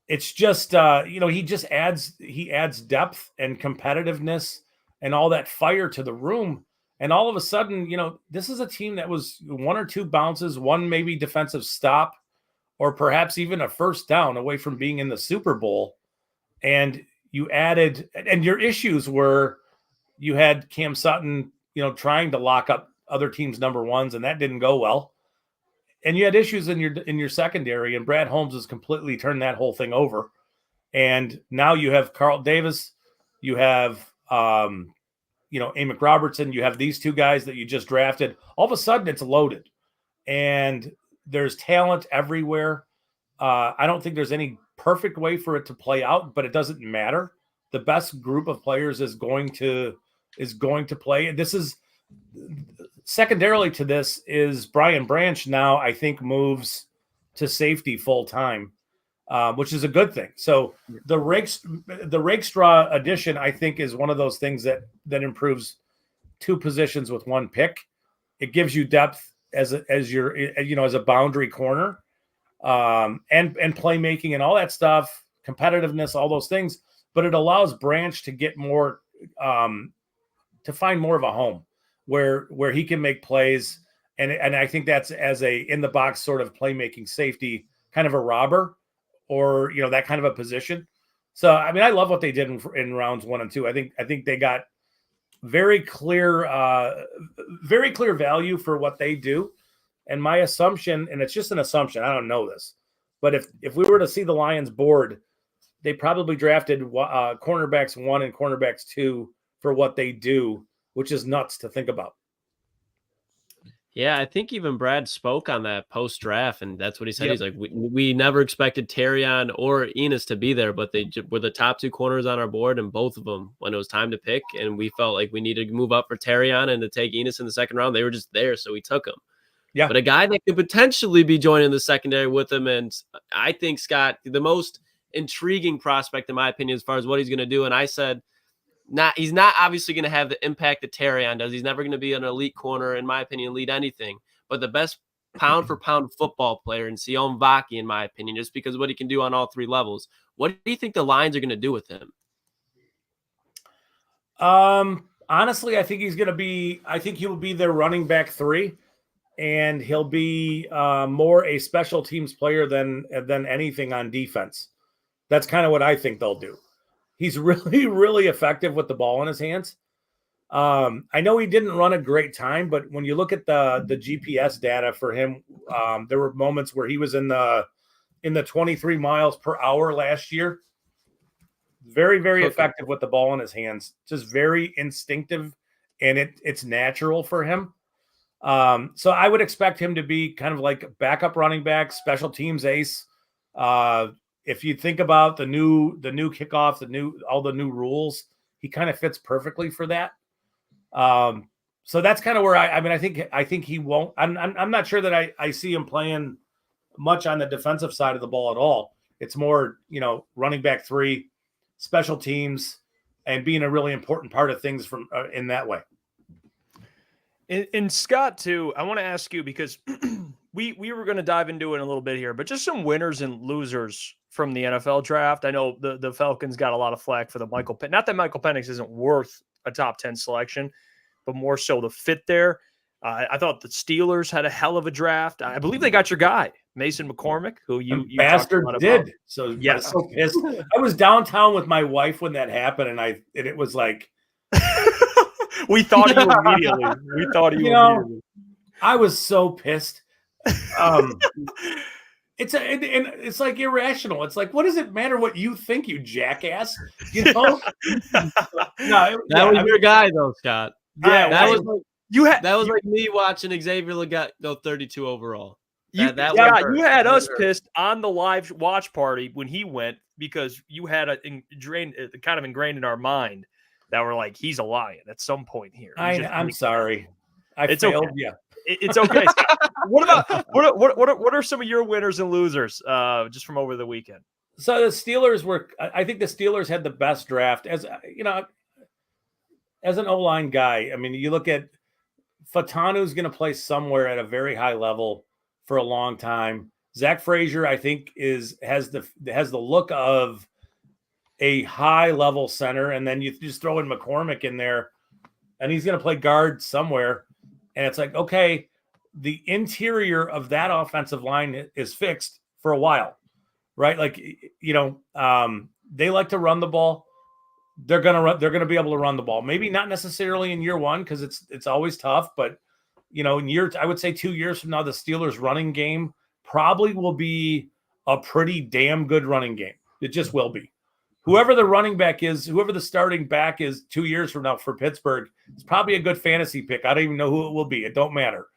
It's just, he just adds depth and competitiveness and all that fire to the room. And all of a sudden, this is a team that was 1 or 2 bounces, one maybe defensive stop, or perhaps even a first down away from being in the Super Bowl. And, you added, and your issues were you had Cam Sutton, trying to lock up other teams' number ones, and that didn't go well. And you had issues in your secondary, and Brad Holmes has completely turned that whole thing over. And now you have Carl Davis, you have Amick Robertson, you have these two guys that you just drafted. All of a sudden, it's loaded, and there's talent everywhere. I don't think there's any perfect way for it to play out, but it doesn't matter. The best group of players is going to play. This is secondarily to this is Brian Branch now, I think, moves to safety full time, which is a good thing. So the Rakestraw addition, I think, is one of those things that improves two positions with one pick. It gives you depth as a boundary corner, and playmaking and all that stuff, competitiveness, all those things. But it allows Branch to get more, to find more of a home where he can make plays. And I think that's as a in the box sort of playmaking safety, kind of a robber, or that kind of a position. So I mean, I love what they did in rounds 1 and 2. I think they got very clear value for what they do. And my assumption, and it's just an assumption, I don't know this, but if we were to see the Lions board, they probably drafted cornerbacks 1 and cornerbacks 2 for what they do, which is nuts to think about. Yeah, I think even Brad spoke on that post-draft, and that's what he said. Yep. He's like, we never expected Terrion or Enos to be there, but they were the top 2 corners on our board, and both of them, when it was time to pick, and we felt like we needed to move up for Terrion and to take Enos in the second round. They were just there, so we took him. Yeah. But a guy that could potentially be joining the secondary with him, and I think, Scott, the most intriguing prospect, in my opinion, as far as what he's going to do, and I said, he's not obviously going to have the impact that Terrion does. He's never going to be an elite corner, in my opinion, lead anything. But the best pound-for-pound football player in Sion Vaki, in my opinion, just because of what he can do on all 3 levels. What do you think the Lions are going to do with him? Honestly, I think he will be their running back 3, and he'll be more a special teams player than anything on defense. That's kind of what I think they'll do. He's really, really effective with the ball in his hands. I know he didn't run a great time, but when you look at the GPS data for him, there were moments where he was in the 23 miles per hour last year. Very, very effective with the ball in his hands. Just very instinctive, and it's natural for him. So I would expect him to be kind of like backup running back, special teams ace. If you think about the new kickoff, all the new rules, he kind of fits perfectly for that. So that's kind of where I think he won't. I'm not sure that I see him playing much on the defensive side of the ball at all. It's more, running back 3, special teams, and being a really important part of things from in that way. And Scott, too, I want to ask you, because we were going to dive into it a little bit here, but just some winners and losers from the NFL draft. I know the Falcons got a lot of flack for the Michael Penix. Not that Michael Penix isn't worth a top 10 selection, but more so the fit there. I thought the Steelers had a hell of a draft. I believe they got your guy, Mason McCormick, who you bastard did. So yes, so pissed. I was downtown with my wife when that happened, and it was like we thought you immediately. We thought you immediately. I was so pissed. It's like irrational. It's like, what does it matter what you think, you jackass? No, that was your guy though, Scott. Yeah, that was like me watching Xavier Legette go 32 overall. You had us pissed on the live watch party when he went, because you had kind of ingrained in our mind that we're like, he's a Lion at some point here. I'm sorry. I failed. Okay. Yeah. It's okay. What are some of your winners and losers just from over the weekend? So the Steelers I think the Steelers had the best draft. As an O-line guy, I mean, you look at Fatanu's going to play somewhere at a very high level for a long time. Zach Frazier, I think, has the look of a high level center, and then you just throw in McCormick in there, and he's going to play guard somewhere. And it's like, okay, the interior of that offensive line is fixed for a while, right? Like, they like to run the ball. they're gonna be able to run the ball. Maybe not necessarily in year one because it's always tough, but I would say 2 years from now, the Steelers' running game probably will be a pretty damn good running game. It just will be. Whoever the running back is, whoever the starting back is 2 years from now for Pittsburgh, it's probably a good fantasy pick. I don't even know who it will be. It don't matter.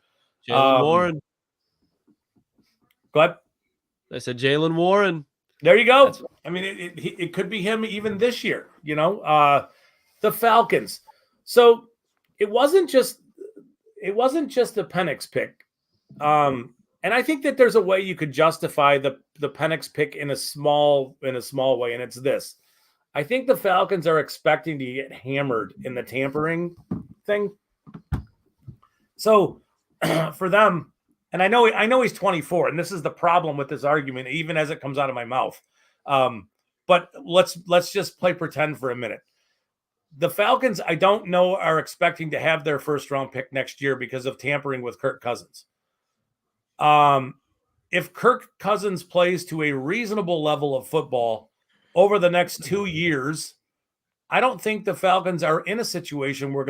Jaylen Warren. Go ahead. I said Jaylen Warren. There you go. I mean, it could be him even this year. The Falcons. So it wasn't just a Penix pick. And I think that there's a way you could justify the Penix pick in a small way, and it's this. I think the Falcons are expecting to get hammered in the tampering thing. So for them, and I know he's 24, and this is the problem with this argument, even as it comes out of my mouth. But let's just play pretend for a minute. The Falcons, I don't know, are expecting to have their first round pick next year because of tampering with Kirk Cousins. If Kirk Cousins plays to a reasonable level of football over the next 2 years, I don't think the Falcons are in a situation where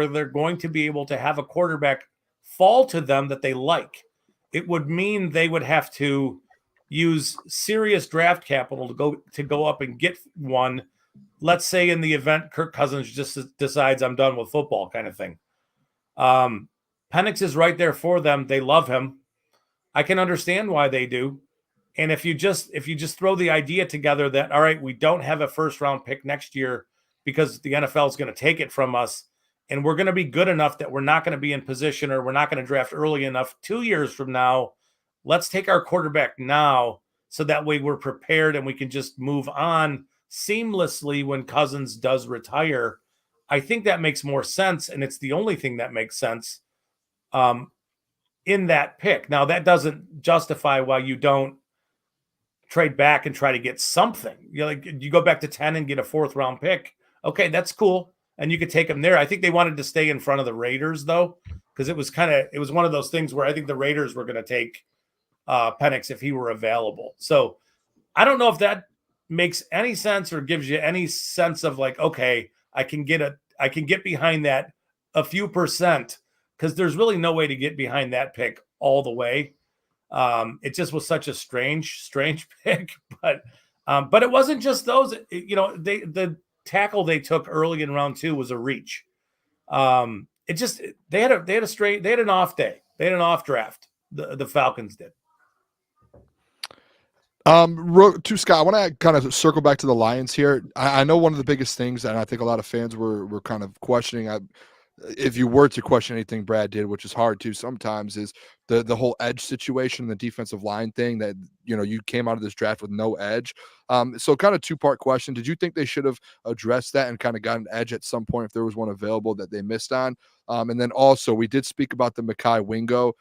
they're going to be able to have a quarterback fall to them that they like. It would mean they would have to use serious draft capital to go up and get one. Let's say in the event Kirk Cousins just decides I'm done with football kind of thing. Penix is right there for them. They love him. I can understand why they do. And if you just throw the idea together that, all right, we don't have a first round pick next year because the NFL is going to take it from us, and we're going to be good enough that we're not going to be in position, or we're not going to draft early enough 2 years from now. Let's take our quarterback now so that way we're prepared and we can just move on seamlessly when Cousins does retire. I think that makes more sense, and it's the only thing that makes sense in that pick. Now, that doesn't justify why you don't trade back and try to get something. You go back to 10 and get a fourth round pick. Okay, that's cool. And you could take them there. I think they wanted to stay in front of the Raiders, though, because it was one of those things where I think the Raiders were going to take Penix if he were available. So I don't know if that makes any sense or gives you any sense of like, okay, I can get behind that a few percent, because there's really no way to get behind that pick all the way. It just was such a strange pick, but it wasn't just those. The tackle they took early in round 2 was a reach. They had an off day. They had an off draft. The Falcons did. To Scott, I want to kind of circle back to the Lions here. I know one of the biggest things, and I think a lot of fans were kind of questioning. If you were to question anything Brad did, which is hard to sometimes, is the whole edge situation, the defensive line thing, that you came out of this draft with no edge. So kind of two-part question. Did you think they should have addressed that and kind of got an edge at some point if there was one available that they missed on? And then also we did speak about the Mekhi Wingo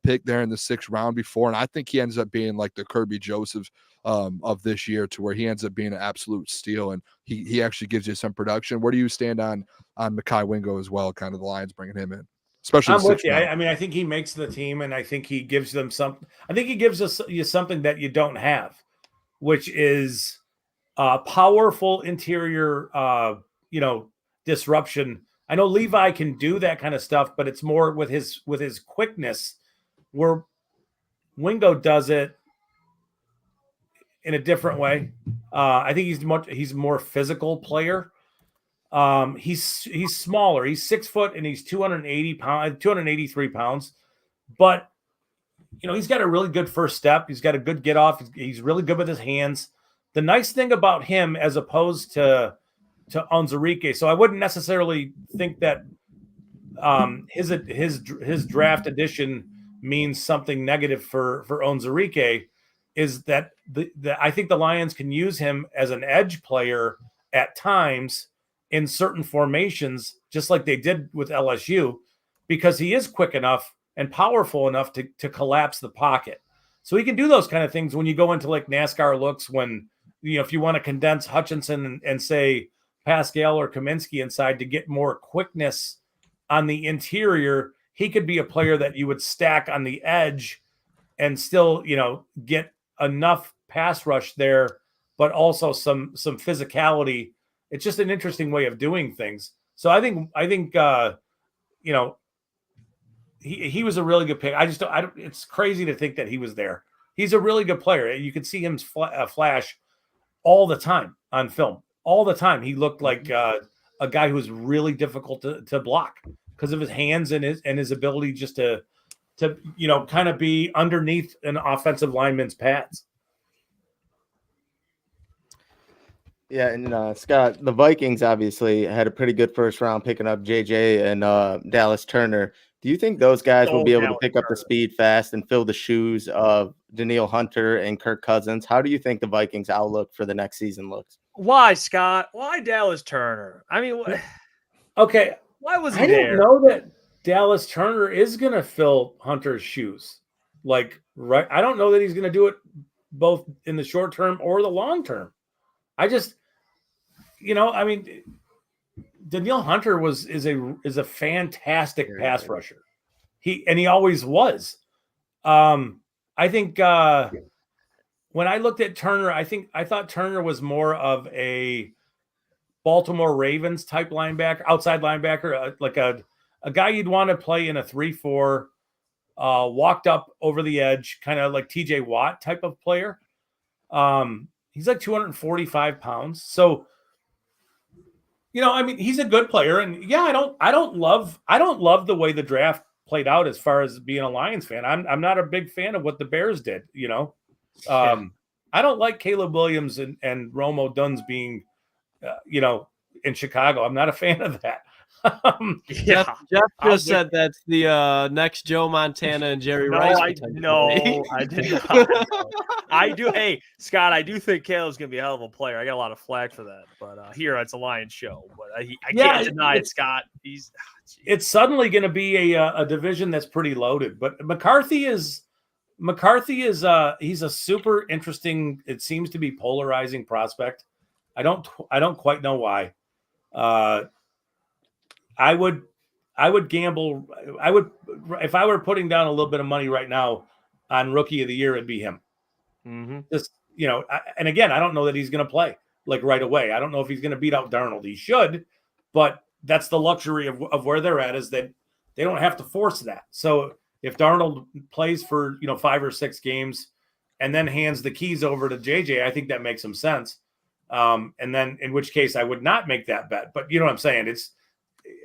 pick there in the 6th round before, and I think he ends up being like the Kirby Joseph of this year, to where he ends up being an absolute steal, and he actually gives you some production. Where do you stand on Mekhi Wingo as well, kind of the Lions bringing him in? Especially I'm with you. I mean, I think he makes the team, and I think he gives them something. I think he gives you something that you don't have, which is powerful interior disruption. I know Levi can do that kind of stuff, but it's more with his quickness, where Wingo does it in a different way. I think he's more physical player. He's smaller. He's 6 foot and he's 283 pounds, but he's got a really good first step. He's got a good get off. He's really good with his hands. The nice thing about him, as opposed to Onwuzurike, so I wouldn't necessarily think that his draft addition means something negative for Onwuzurike, is that I think the Lions can use him as an edge player at times in certain formations, just like they did with LSU, because he is quick enough and powerful enough to collapse the pocket. So he can do those kind of things when you go into like NASCAR looks, when if you want to condense Hutchinson and say Pascal or Kaminsky inside to get more quickness on the interior, he could be a player that you would stack on the edge and still, get enough pass rush there, but also some physicality It's just an interesting way of doing things. So I think you know, he was a really good pick. I don't. It's crazy to think that he was there. He's a really good player. You could see him flash all the time on film. All the time, he looked like a guy who was really difficult to block because of his hands and his ability just to kind of be underneath an offensive lineman's pads. Yeah, and Scott, the Vikings obviously had a pretty good first round picking up JJ and Dallas Turner. Do you think those guys will be able to pick up the speed fast and fill the shoes of Danielle Hunter and Kirk Cousins? How do you think the Vikings' outlook for the next season looks? Why, Scott? Why Dallas Turner? I mean, okay. Why was he I there? don't know that Dallas Turner is going to fill Hunter's shoes. Like, right. I don't know that he's going to do it both in the short term or the long term. I just, I mean, Danielle Hunter is a fantastic pass rusher. He always was. I think when I looked at Turner, I thought Turner was more of a Baltimore Ravens type linebacker, outside linebacker, like a guy you'd want to play in a 3-4, walked up over the edge, kind of like TJ Watt type of player. He's like 245 pounds. So, I mean, he's a good player. And yeah, I don't love the way the draft played out as far as being a Lions fan. I'm not a big fan of what the Bears did, I don't like Caleb Williams and Romo Duns being, in Chicago. I'm not a fan of that. Jeff just said that's the next Joe Montana and Jerry Rice. I did not. I do. Hey, Scott, I do think Caleb's going to be a hell of a player. I got a lot of flack for that, but here it's a Lions show. But I can't deny it, Scott. It's suddenly going to be a division that's pretty loaded. But McCarthy is he's a super interesting. It seems to be polarizing prospect. I don't quite know why. I would gamble. If I were putting down a little bit of money right now on rookie of the year, it'd be him. Mm-hmm. Just, and again, I don't know that he's going to play like right away. I don't know if he's going to beat out Darnold. He should, but that's the luxury of where they're at, is that they don't have to force that. So if Darnold plays for, 5 or 6 games and then hands the keys over to JJ, I think that makes some sense. And then in which case I would not make that bet, but you know what I'm saying? It's,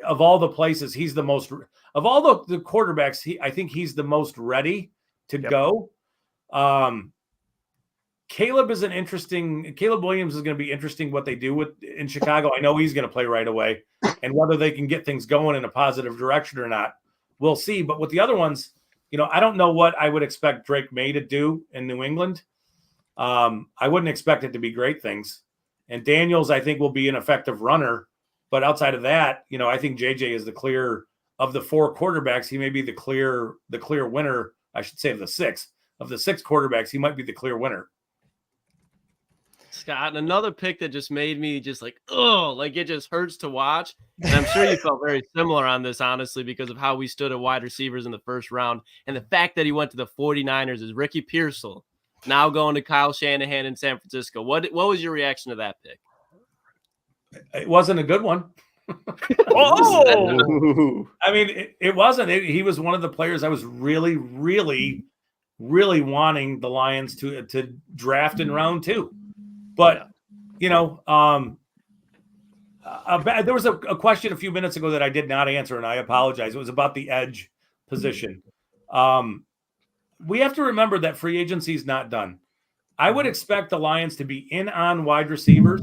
of all the places, he's the most, of all the quarterbacks, I think he's the most ready to go. Caleb Williams is going to be interesting what they do in Chicago. I know he's going to play right away, and whether they can get things going in a positive direction or not, we'll see. But with the other ones, I don't know what I would expect Drake May to do in New England. I wouldn't expect it to be great things. And Daniels, I think, will be an effective runner. But outside of that, I think JJ is the clear of the 4 quarterbacks. He may be the clear winner. I should say of the 6 quarterbacks, he might be the clear winner. Scott, another pick that just made me just like, it just hurts to watch. And I'm sure you felt very similar on this, honestly, because of how we stood at wide receivers in the first round. And the fact that he went to the 49ers is Ricky Pearsall, now going to Kyle Shanahan in San Francisco. What was your reaction to that pick? It wasn't a good one. I mean, it wasn't. He was one of the players I was really, really, really wanting the Lions to draft in round 2. But, there was a question a few minutes ago that I did not answer, and I apologize. It was about the edge position. We have to remember that free agency is not done. I would expect the Lions to be in on wide receivers,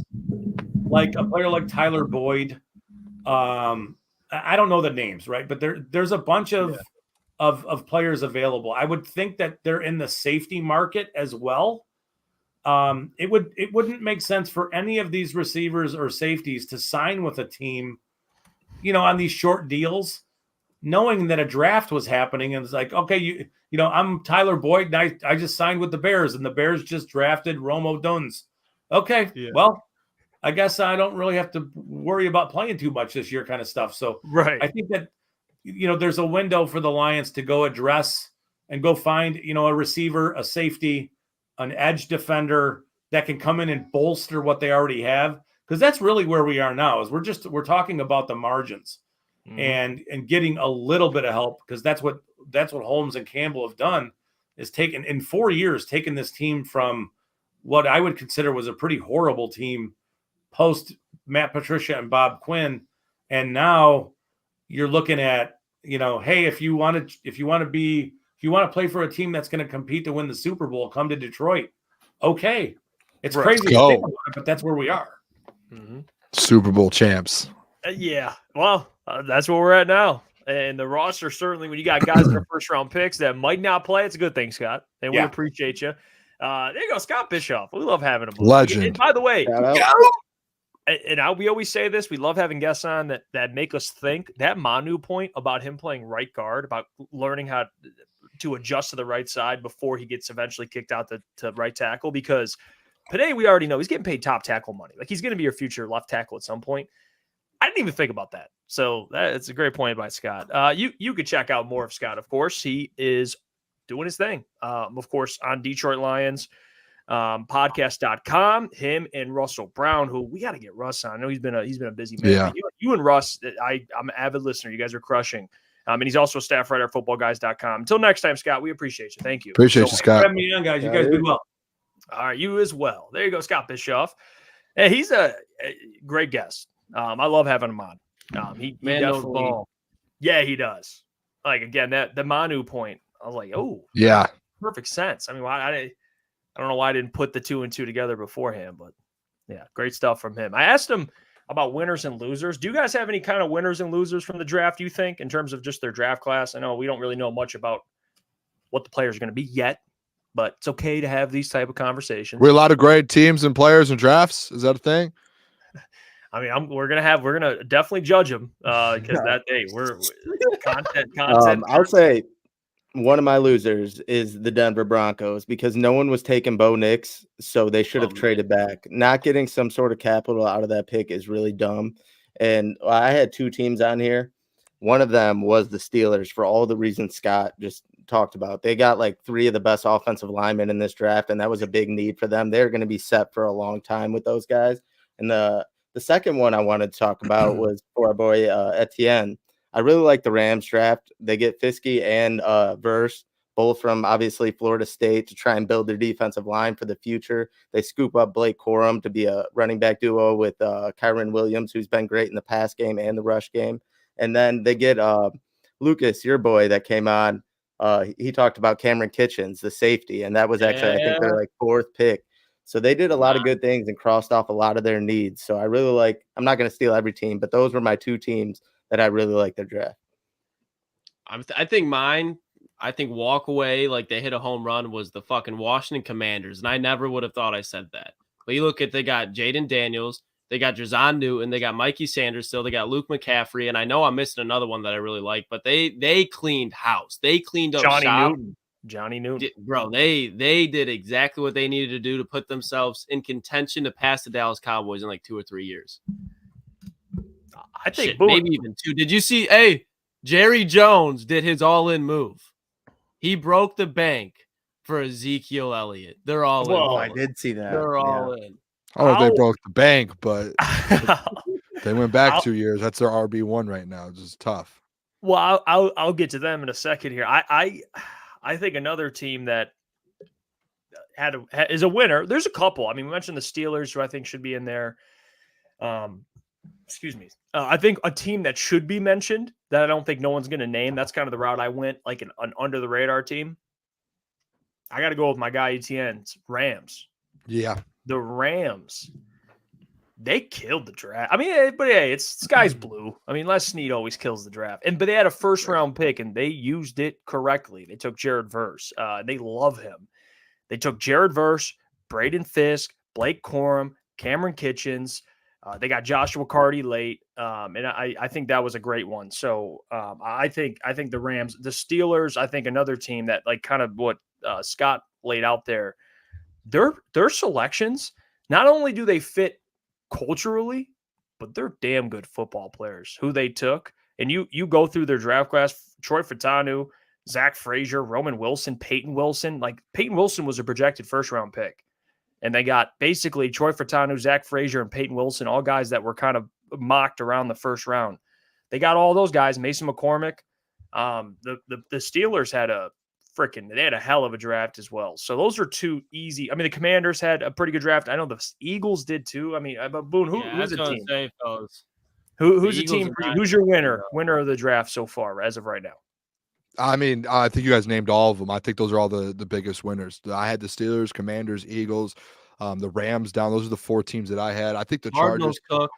like a player like Tyler Boyd. I don't know the names, right? But there's a bunch of players available. I would think that they're in the safety market as well. It wouldn't make sense for any of these receivers or safeties to sign with a team, on these short deals, knowing that a draft was happening. And it's like, okay, I'm Tyler Boyd, and I just signed with the Bears, and the Bears just drafted Romo Duns. Okay, well, I guess I don't really have to worry about playing too much this year, kind of stuff. So right. I think that, there's a window for the Lions to go address and go find, a receiver, a safety, an edge defender that can come in and bolster what they already have. because that's really where we are now. Is we're talking about the margins and getting a little bit of help, because that's what Holmes and Campbell have done, is taken in 4 years, taken this team from what I would consider was a pretty horrible team post Matt Patricia and Bob Quinn, and now you're looking at, hey, if you want to play for a team that's going to compete to win the Super Bowl, come to Detroit. Okay, it's crazy to think about it, but that's where we are. Super Bowl champs. Yeah, well, that's where we're at now. And the roster, certainly, when you got guys that are first-round picks that might not play, it's a good thing, Scott. And we appreciate you. There you go, Scott Bischoff. We love having him. Legend. And by the way, we always say this, we love having guests on that make us think. That Manu point about him playing right guard, about learning how to adjust to the right side before he gets eventually kicked out to right tackle, because today we already know he's getting paid top tackle money. Like, he's going to be your future left tackle at some point. I didn't even think about that. So that's a great point by Scott. You could check out more of Scott, of course. He is doing his thing, of course, on Detroit Lions podcast.com. Him and Russell Brown, who we got to get Russ on. I know he's been a busy man. Yeah. You and Russ, I'm an avid listener. You guys are crushing. And he's also a staff writer at footballguys.com. Until next time, Scott, we appreciate you. Thank you. Appreciate you, Scott. Have me on, guys. You guys be well. All right, you as well. There you go, Scott Bischoff. Hey, he's a great guest. I love having him on. He definitely, yeah, he does. Like, again, the Manu point, I was like, oh, yeah, perfect sense. I mean, I don't know why I didn't put the 2 and 2 together beforehand, but yeah, great stuff from him. I asked him about winners and losers. Do you guys have any kind of winners and losers from the draft, you think, in terms of just their draft class? I know we don't really know much about what the players are going to be yet, but it's okay to have these type of conversations. We're allowed to grade teams and players and drafts. Is that a thing? I mean, we're gonna definitely judge them because we're content. I'll say one of my losers is the Denver Broncos, because no one was taking Bo Nix, so they should have traded back. Not getting some sort of capital out of that pick is really dumb. And I had 2 teams on here. One of them was the Steelers, for all the reasons Scott just talked about. They got like 3 of the best offensive linemen in this draft, and that was a big need for them. They're going to be set for a long time with those guys. And the second one I wanted to talk about was for our boy Etienne. I really like the Rams draft. They get Fiske and Verse, both from obviously Florida State, to try and build their defensive line for the future. They scoop up Blake Corum to be a running back duo with Kyron Williams, who's been great in the pass game and the rush game. And then they get Lucas, your boy that came on. He talked about Cameron Kitchens, the safety, and that was actually, I think, their 4th pick. So they did a lot of good things and crossed off a lot of their needs. So I really like, I'm not going to steal every team, but those were my 2 teams that I really like their draft. I think walk away, like they hit a home run, was the fucking Washington Commanders. And I never would have thought I said that. But you look at, they got Jaden Daniels, they got Jazon Newton, they got Mikey Sanders still, they got Luke McCaffrey, and I know I'm missing another one that I really like, but they cleaned house. They cleaned up Johnny Newton. Bro, they did exactly what they needed to do to put themselves in contention to pass the Dallas Cowboys in like 2 or 3 years. I think maybe even 2. Did you see? Hey, Jerry Jones did his all-in move. He broke the bank for Ezekiel Elliott. They're all in. I did see that. They're all in. I don't know if they broke the bank, but they went back 2 years. That's their RB1 right now. It's just tough. Well, I'll get to them in a second here. I think another team that is a winner. There's a couple. I mean, we mentioned the Steelers, who I think should be in there. Excuse me. I think a team that should be mentioned that I don't think no one's going to name. That's kind of the route I went, like an under the radar team. I got to go with my guy Etienne's Rams. Yeah, the Rams. They killed the draft. I mean, but hey, it's sky's blue. I mean, Les Snead always kills the draft. But they had a 1st round pick and they used it correctly. They took Jared Verse. They love him. They took Jared Verse, Braden Fisk, Blake Corum, Cameron Kitchens. They got Joshua Carty late. And I think that was a great one. So I think the Rams, the Steelers, I think another team that, like, kind of what Scott laid out there, their selections, not only do they fit culturally, but they're damn good football players who they took. And you go through their draft class: Troy Fautanu, Zach Frazier, Roman Wilson, Peyton Wilson. Like, Peyton Wilson was a projected 1st round pick. And they got basically Troy Furtado, Zach Frazier, and Peyton Wilson, all guys that were kind of mocked around the first round. They got all those guys, Mason McCormick. The Steelers had they had a hell of a draft as well. So those are two easy. I mean, the Commanders had a pretty good draft. I know the Eagles did too. I mean, but Boone, who's the team? Who's the team for you? Who's your winner of the draft so far as of right now? I mean, I think you guys named all of them. I think those are all the biggest winners. I had the Steelers, Commanders, Eagles, the Rams down. Those are the 4 teams that I had. I think the Chargers cooked.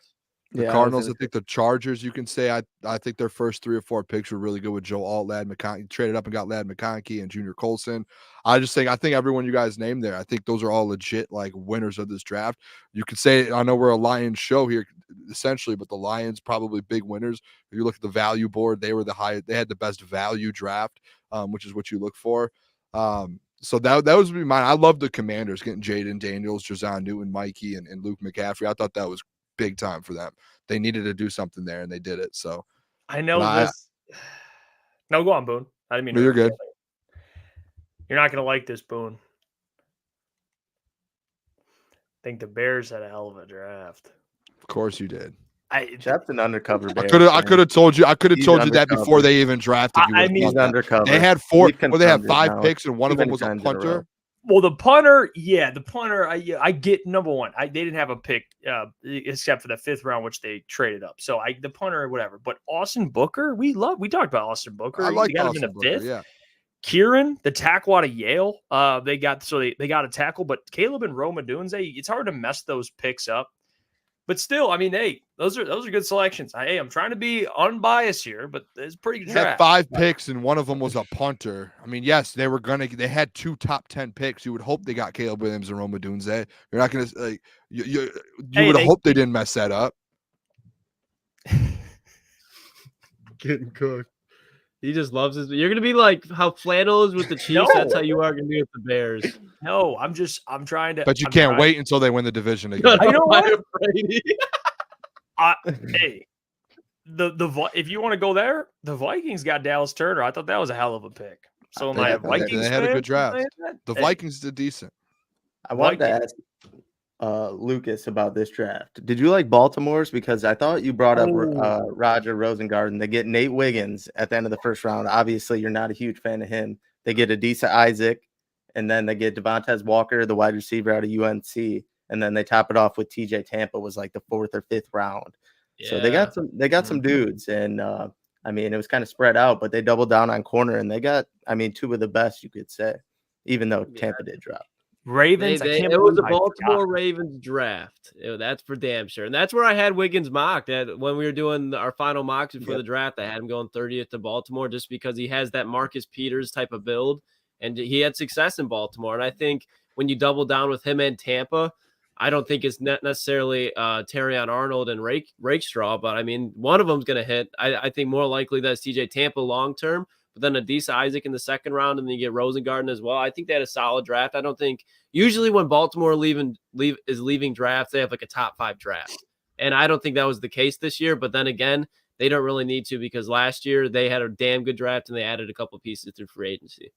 The Cardinals, I think the Chargers, you can say, I think their first 3 or 4 picks were really good with Joe Alt, Ladd McConkey, traded up and got Ladd McConkey and Junior Colson. I think everyone you guys named there, I think those are all legit like winners of this draft. You could say, I know we're a Lions show here essentially, but the Lions probably big winners. If you look at the value board, they were they had the best value draft, which is what you look for. So that was mine. I love the Commanders getting Jaden Daniels, Jazon Newton, Mikey, and Luke McCaffrey. I thought that was big time for them. They needed to do something there, and they did it. So I know this. No, go on, Boone. I didn't mean. No, you're good. You're not going to like this, Boone. I think the Bears had a hell of a draft. Of course you did. Jeff's an undercover Bears. I could have told you that before they even drafted you. I mean, he's undercover. They had 4. Well, they had 5 picks, and one of them was a punter. Well, the punter, I get number one. They didn't have a pick except for the 5th round, which they traded up. So the punter, whatever. But Austin Booker, we talked about Austin Booker. I like got Austin him in the Booker, 5th. yeah. Kieran, the tackle out of Yale, they got a tackle, but Caleb and Rome Odunze, it's hard to mess those picks up. But still, I mean, hey, those are good selections. Hey, I'm trying to be unbiased here, but it's pretty good draft. Had 5 picks, and one of them was a punter. I mean, yes, they had 2 top 10 picks. You would hope they got Caleb Williams and Rome Odunze. You're not gonna you would hope they didn't mess that up. Getting cooked. He just loves his. You're gonna be like how Flannel is with the Chiefs. That's how you are gonna be with the Bears. No, I'm trying to. But you can't wait until they win the division again. I know what. Hey, if you want to go there, the Vikings got Dallas Turner. I thought that was a hell of a pick. So they had a good draft. The Vikings did decent. I wanted to ask Lucas about this draft. Did you like Baltimore's? Because I thought you brought up Roger Rosengarten. They get Nate Wiggins at the end of the 1st round. Obviously, you're not a huge fan of him. They get Adisa Isaac, and then they get Devontae Walker, the wide receiver out of UNC, and then they top it off with TJ Tampa was like the 4th or 5th round. Yeah. So they got some dudes, and I mean it was kind of spread out, but they doubled down on corner, and they got 2 of the best, you could say, even though Tampa did drop. Ravens. It was a Baltimore Ravens draft. That's for damn sure. And that's where I had Wiggins mocked at when we were doing our final mocks before the draft. I had him going 30th to Baltimore just because he has that Marcus Peters type of build, and he had success in Baltimore. And I think when you double down with him and Tampa, I don't think it's not necessarily Terrion Arnold and Rakestraw, but I mean, one of them's going to hit. I think more likely that's TJ Tampa long term. But then Adisa Isaac in the 2nd round, and then you get Rosengarten as well. I think they had a solid draft. I don't think usually when Baltimore is leaving drafts, they have like a top 5 draft. And I don't think that was the case this year. But then again, they don't really need to because last year they had a damn good draft and they added a couple pieces through free agency,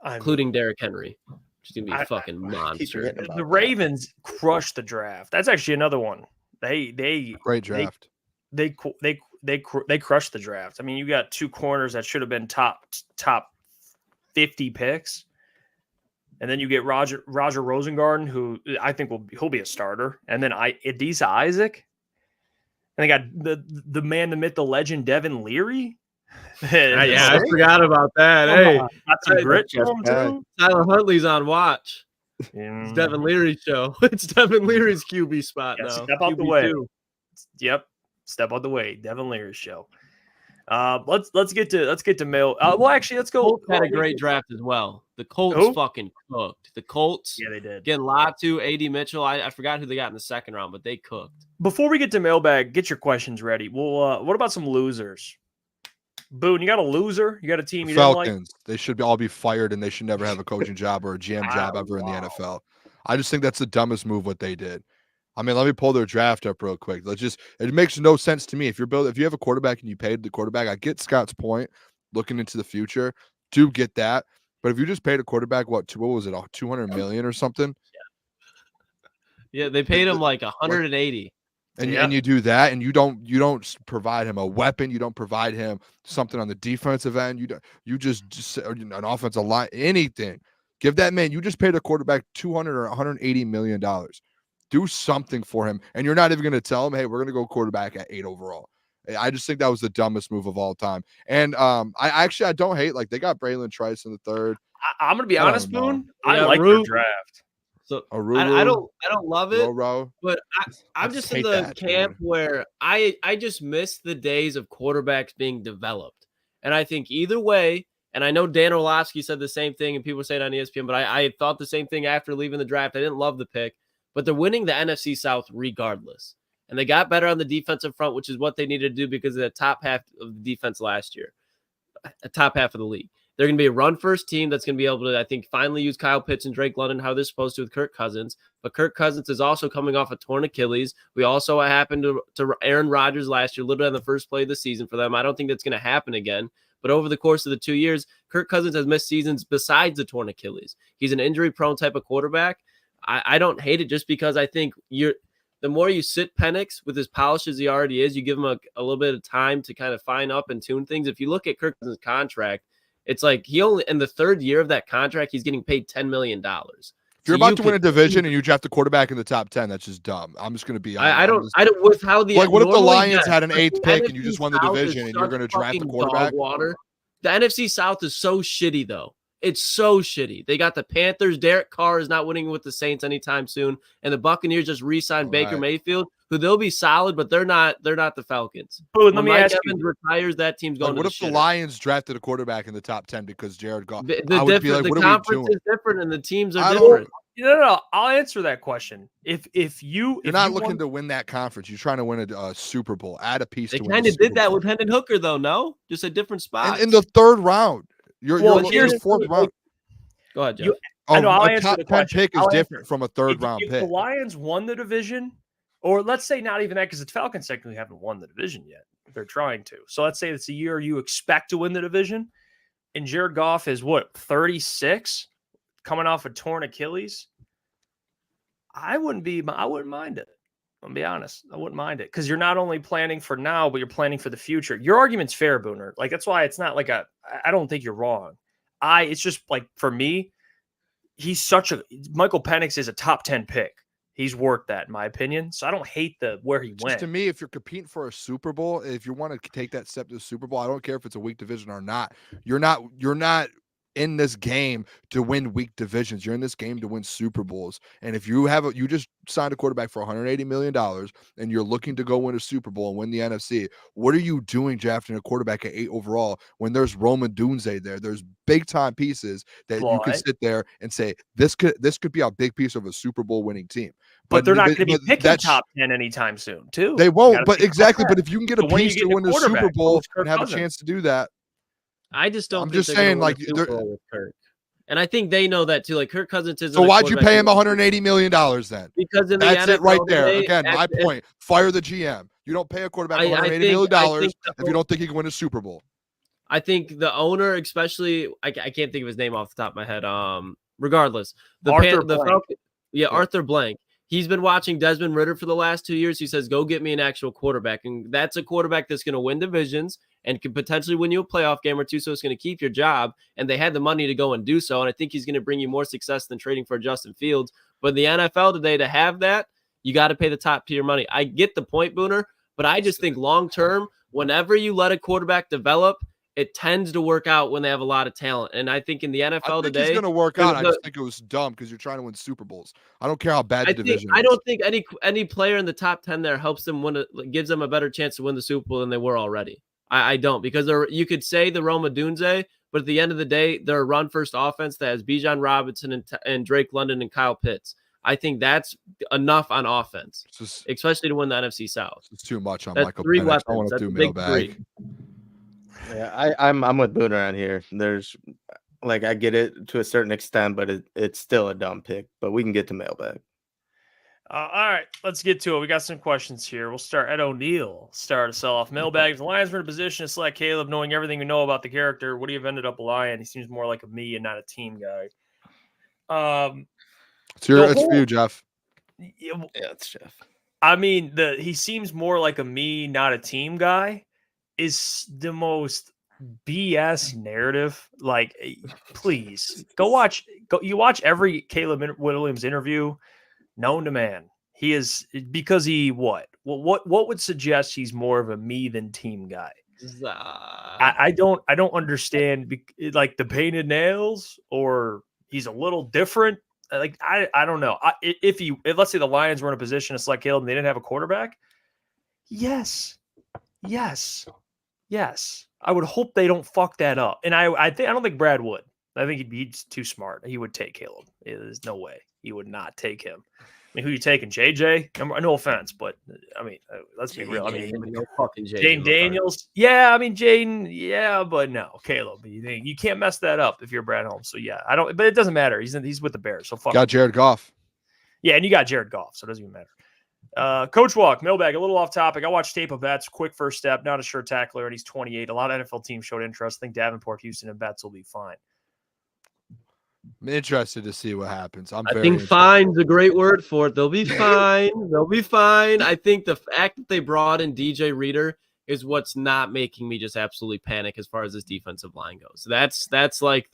including Derrick Henry, which is going to be a fucking monster. The Ravens crushed the draft. That's actually another one. They great draft. They crushed the draft. I mean, you got 2 corners that should have been top 50 picks, and then you get Roger Rosengarten, who I think he'll be a starter, and then Adisa Isaac, and they got the man, the myth, the legend, Devin Leary. I forgot about that. Hey, got some grit to him too. Tyler Huntley's on watch. It's Devin Leary's show. It's Devin Leary's QB spot now. Step out the way. Yep. Step out the way, Devin Leary's show. Let's get to mail. Well, actually, let's go. Colts had a great draft as well. The Colts fucking cooked. The Colts, yeah, they did. Getting Latu, AD Mitchell. I forgot who they got in the 2nd round, but they cooked. Before we get to mailbag, get your questions ready. Well, what about some losers? Boone, you got a loser? You got a team you Falcons. don't like? They should all be fired, and they should never have a coaching job or a GM job ever in the NFL. I just think that's the dumbest move what they did. I mean, let me pull their draft up real quick. It makes no sense to me. If you have a quarterback and you paid the quarterback, I get Scott's point looking into the future. Do get that. But if you just paid a quarterback, what was it, 200 million or something? Yeah, they paid him like 180. And you do that, and you don't provide him a weapon, you don't provide him something on the defensive end, you just an offensive line, anything. Give that man, you just paid a quarterback 200 or 180 million dollars. Do something for him, and you're not even going to tell him, hey, we're going to go quarterback at 8 overall. I just think that was the dumbest move of all time. And I don't hate, like, they got Braylon Trice in the third. I'm going to be honest, Boone. I like their draft. So I don't love it, but I'm just in the camp where I just miss the days of quarterbacks being developed. And I think either way, and I know Dan Orlovsky said the same thing, and people were saying on ESPN, but I thought the same thing after leaving the draft. I didn't love the pick, but they're winning the NFC South regardless. And they got better on the defensive front, which is what they needed to do because of the top half of the defense last year, top half of the league. They're going to be a run-first team that's going to be able to, I think, finally use Kyle Pitts and Drake London how they're supposed to with Kirk Cousins. But Kirk Cousins is also coming off a torn Achilles. We also happened to Aaron Rodgers last year, literally on the first play of the season for them. I don't think that's going to happen again. But over the course of the 2 years, Kirk Cousins has missed seasons besides the torn Achilles. He's an injury-prone type of quarterback. I don't hate it just because I think the more you sit Penix with as polished as he already is, you give him a little bit of time to kind of fine up and tune things. If you look at Kirk Cousins' contract, it's like he only in the third year of that contract, he's getting paid $10 million. If you're about to win a division and you draft a quarterback in the top 10, that's just dumb. I'm just going to be honest. I don't with how the like, what if the Lions had an 8th pick and you just won the division and you're going to draft a quarterback? The NFC South is so shitty, though. It's so shitty. They got the Panthers. Derek Carr is not winning with the Saints anytime soon, and the Buccaneers just re-signed Baker Mayfield, who they'll be solid, but they're not the Falcons. Let me ask you: retires, that team's going. What if the Lions drafted a quarterback in the top 10 because Jared Goff? The conference is different, and the teams are different. No. I'll answer that question. You're not looking to win that conference, you're trying to win a Super Bowl. Add a piece. They kind of did that with Hendon Hooker, though. No, just a different spot. In the third round. You're looking at the fourth round. Go ahead, Jeff. A top 10 pick is different from a third round pick. If the Lions won the division, or let's say not even that, because the Falcons technically haven't won the division yet. They're trying to. So let's say it's a year you expect to win the division, and Jared Goff is 36, coming off a torn Achilles. I wouldn't mind it. I'll be honest. I wouldn't mind it because you're not only planning for now, but you're planning for the future. Your argument's fair, Booner. Like, that's why it's not like I don't think you're wrong. It's just like, for me, Michael Penix is a top 10 pick. He's worth that, in my opinion. So I don't hate where he went. To me, if you're competing for a Super Bowl, if you want to take that step to the Super Bowl, I don't care if it's a weak division or not. You're not in this game to win weak divisions. You're in this game to win Super Bowls. And if you just signed a quarterback for $180 million and you're looking to go win a Super Bowl and win the NFC, what are you doing drafting a quarterback at 8 overall when there's Roma Dunze there? There's big time pieces that you can sit there and say, this could be a big piece of a Super Bowl winning team. But they're not going to be picking top 10 anytime soon, too. They won't, but exactly. But if you can get a piece to win the Super Bowl and have a chance to do that, I just don't. I'm just saying, like, with Kirk. And I think they know that too. Like, Kirk Cousins isn't. So why'd you pay him $180 million then? Because in that's the it right there. Again, my point. Fire the GM. You don't pay a quarterback $180 million if you don't think he can win a Super Bowl. I think the owner, especially, I can't think of his name off the top of my head. Regardless, Arthur Blank. He's been watching Desmond Ridder for the last 2 years. He says, go get me an actual quarterback. And that's a quarterback that's going to win divisions and can potentially win you a playoff game or two. So it's going to keep your job. And they had the money to go and do so. And I think he's going to bring you more success than trading for Justin Fields. But in the NFL today, to have that, you got to pay the top tier money. I get the point, Booner, but I just think long term, whenever you let a quarterback develop, it tends to work out when they have a lot of talent. And I think in the NFL today, it's going to work out. I just think it was dumb because you're trying to win Super Bowls. I don't care how bad the division is. I don't think any player in the top 10 there helps them gives them a better chance to win the Super Bowl than they were already. I don't, because you could say the Roma Dunze, but at the end of the day, they're a run-first offense that has Bijan Robinson and Drake London and Kyle Pitts. I think that's enough on offense, especially to win the NFC South. It's too much on that's Michael three Penix. weapons. I want to do Mailbag. Yeah, I'm with Booner on here. There's, I get it to a certain extent, but it's still a dumb pick. But we can get to Mailbag. All right, let's get to it. We got some questions here. We'll start Ed O'Neill. Start us off. Mailbag. The Lions were in a position to select Caleb, knowing everything we know about the character. Would he have ended up a Lion? He seems more like a me and not a team guy. It's for you, Jeff. Yeah, it's Jeff. I mean, he seems more like a me, not a team guy. Is the most BS narrative. Like, please you watch every Caleb Williams interview known to man. He is, because what would suggest he's more of a me than team guy? I don't understand, like the painted nails, or he's a little different. Like, I don't know. If let's say the Lions were in a position to select Caleb and they didn't have a quarterback, yes, I would hope they don't fuck that up. And I don't think Brad would. I think he's too smart. He would take Caleb. There's no way he would not take him. I mean, who you taking? JJ? No offense, but I mean, let's be real. I mean, no fucking Jane Daniels. Yeah, I mean, Jaden. Yeah, but no, Caleb. You can't mess that up if you're Brad Holmes. So yeah, I don't. But it doesn't matter. He's with the Bears. So fuck. Got Jared Goff. Yeah, and you got Jared Goff, so it doesn't even matter. Coach Walk, Mailbag, a little off topic. I watched tape of Betts. Quick first step, not a sure tackler, and he's 28. A lot of NFL teams showed interest. I think Davenport, Houston, and Betts will be fine. I'm interested to see what happens. I think fine's a great word for it. They'll be fine. They'll be fine. I think the fact that they brought in DJ Reader is what's not making me just absolutely panic as far as this defensive line goes. That's like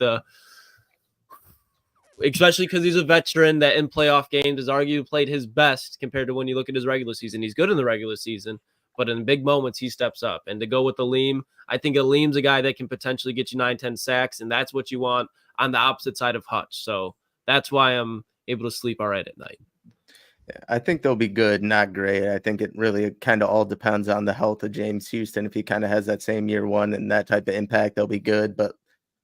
especially because he's a veteran that in playoff games has arguably played his best compared to when you look at his regular season. He's good in the regular season, but in big moments, he steps up. And to go with Aleem, I think Aleem's a guy that can potentially get you 9-10 sacks, and that's what you want on the opposite side of Hutch. So that's why I'm able to sleep all right at night. Yeah, I think they'll be good, not great. I think it really kind of all depends on the health of James Houston. If he kind of has that same year one and that type of impact, they'll be good. But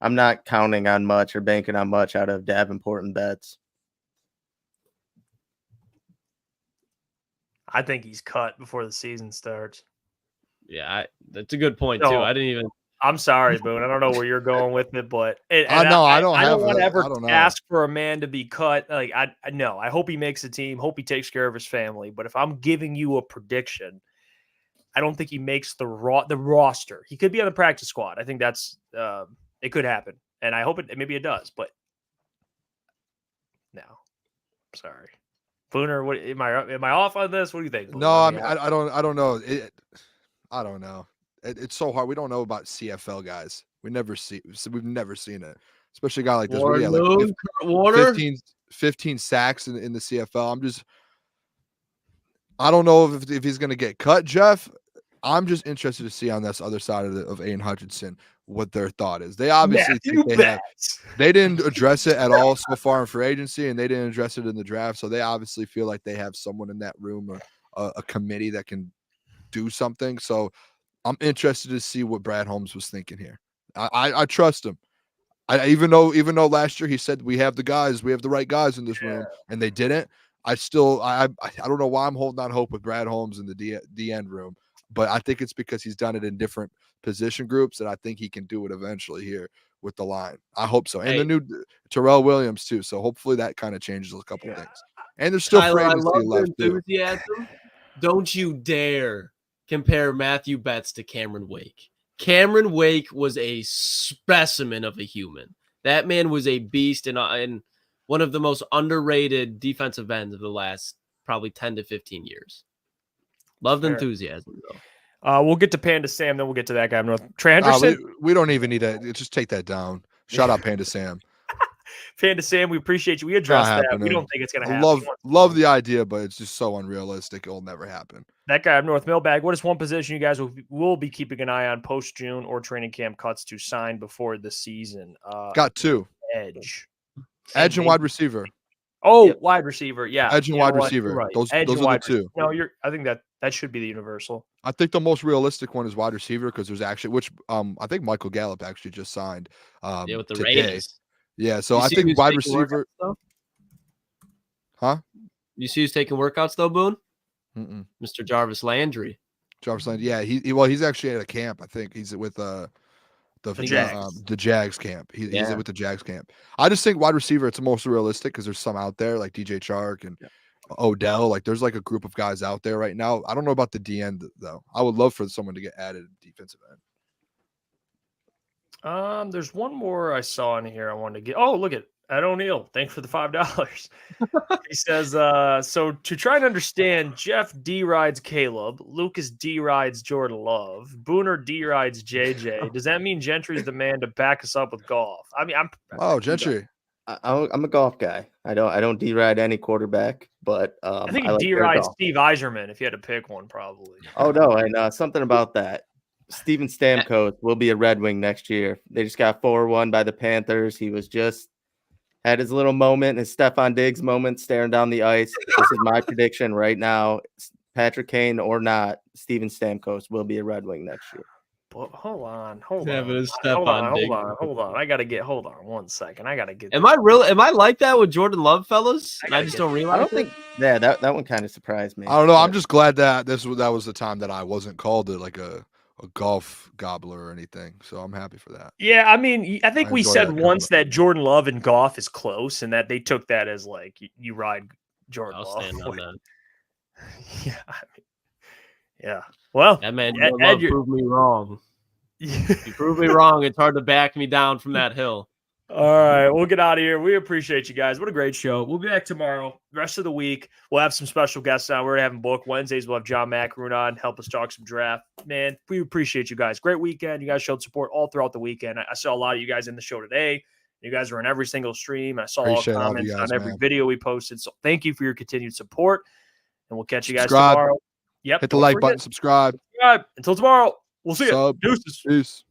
I'm not counting on much or banking on much out of Davenport and Betts. I think he's cut before the season starts. Yeah, that's a good point, too. I didn't even. I'm sorry, Boone. I don't know where you're going with it, but I don't want to ever ask for a man to be cut. Like, I hope he makes a team. Hope he takes care of his family. But if I'm giving you a prediction, I don't think he makes the roster. He could be on the practice squad. I think that's it could happen, and I hope maybe it does. But no, sorry, Booner. What am I off on this? What do you think, Booner? No, I mean, I don't know. I don't know. It's so hard. We don't know about CFL guys. We've never seen it, especially a guy like this. Like 15 sacks in the CFL. I don't know if he's going to get cut, Jeff. I'm just interested to see on this other side of Aiden Hutchinson what their thought is. They obviously think they didn't address it at all so far in free agency, and they didn't address it in the draft. So they obviously feel like they have someone in that room or a committee that can do something. So I'm interested to see what Brad Holmes was thinking here. I trust him. Even though last year he said we have the right guys in this room, and they didn't. I don't know why I'm holding on hope with Brad Holmes in the end room, but I think it's because he's done it in different position groups, and I think he can do it eventually here with the line. I hope so, and the new Terrell Williams too. So hopefully that kind of changes a couple things. And there's still free agency left too. Don't you dare compare Matthew Betts to Cameron Wake. Cameron Wake was a specimen of a human. That man was a beast and one of the most underrated defensive ends of the last probably 10 to 15 years. Loved enthusiasm, though. We'll get to Panda Sam, then we'll get to that guy. Trey Henderson. We don't even need to just take that down. Shout out Panda Sam. Panda Sam, we appreciate you. We addressed that. We don't think it's going to happen. Love the idea, but it's just so unrealistic. It will never happen. That guy up north, Mailbag. What is one position you guys will be keeping an eye on post June or training camp cuts to sign before the season? Got two. Edge and wide receiver. Oh, yep. Wide receiver. Yeah. Edge and wide receiver. Right. Those are the two. No, I think that should be the universal. I think the most realistic one is wide receiver because there's actually I think Michael Gallup actually just signed with the today. Raiders. Yeah, so I think wide receiver. Huh? You see who's taking workouts though, Boone? Mm-mm. Mr. Jarvis Landry. Yeah, he's actually at a camp. I think he's with the Jags camp. He's with the Jags camp. I just think wide receiver it's the most realistic because there's some out there like DJ Chark and Odell. Like there's like a group of guys out there right now. I don't know about the D end though. I would love for someone to get added at defensive end. There's one more I saw in here I wanted to get. Oh, look at Ed O'Neill. Thanks for the $5. He says, so to try and understand, Jeff D rides Caleb, Lucas D rides Jordan Love, Booner D rides JJ. Does that mean Gentry's the man to back us up with golf? I mean, Gentry. I'm a golf guy. I don't D-ride any quarterback, but I think like D-ride Steve Yzerman if you had to pick one, probably. Oh no, and something about that. Steven Stamkos will be a Red Wing next year. They just got 4-1 by the Panthers. He was just had his little moment, his Stephon Diggs moment, staring down the ice. This is my prediction right now. Patrick Kane or not, Steven Stamkos will be a Red Wing next year. Hold on. Hold on. I gotta get. Hold on 1 second. I gotta get. Am I like that with Jordan Love, fellas? I just don't realize. I don't think. Yeah, that one kind of surprised me. I don't know. I'm just glad that that was the time that I wasn't called like a golf gobbler or anything. So I'm happy for that. Yeah, I mean, I think we said once that Jordan Love and Goff is close, and that they took that as like you ride Jordan Love. Stand on that. Yeah, I mean, yeah. Well, that man Ed proved me wrong. You proved me wrong. It's hard to back me down from that hill. All right, we'll get out of here. We appreciate you guys. What a great show. We'll be back tomorrow. The rest of the week, we'll have some special guests on. We're having book Wednesdays. We'll have John Macaroon on, help us talk some draft. Man, we appreciate you guys. Great weekend. You guys showed support all throughout the weekend. I saw a lot of you guys in the show today. You guys were in every single stream. I saw all comments on every video we posted. So thank you for your continued support, and we'll catch you guys tomorrow. Yep. Hit the like button. Subscribe. Until tomorrow. We'll see you. Peace.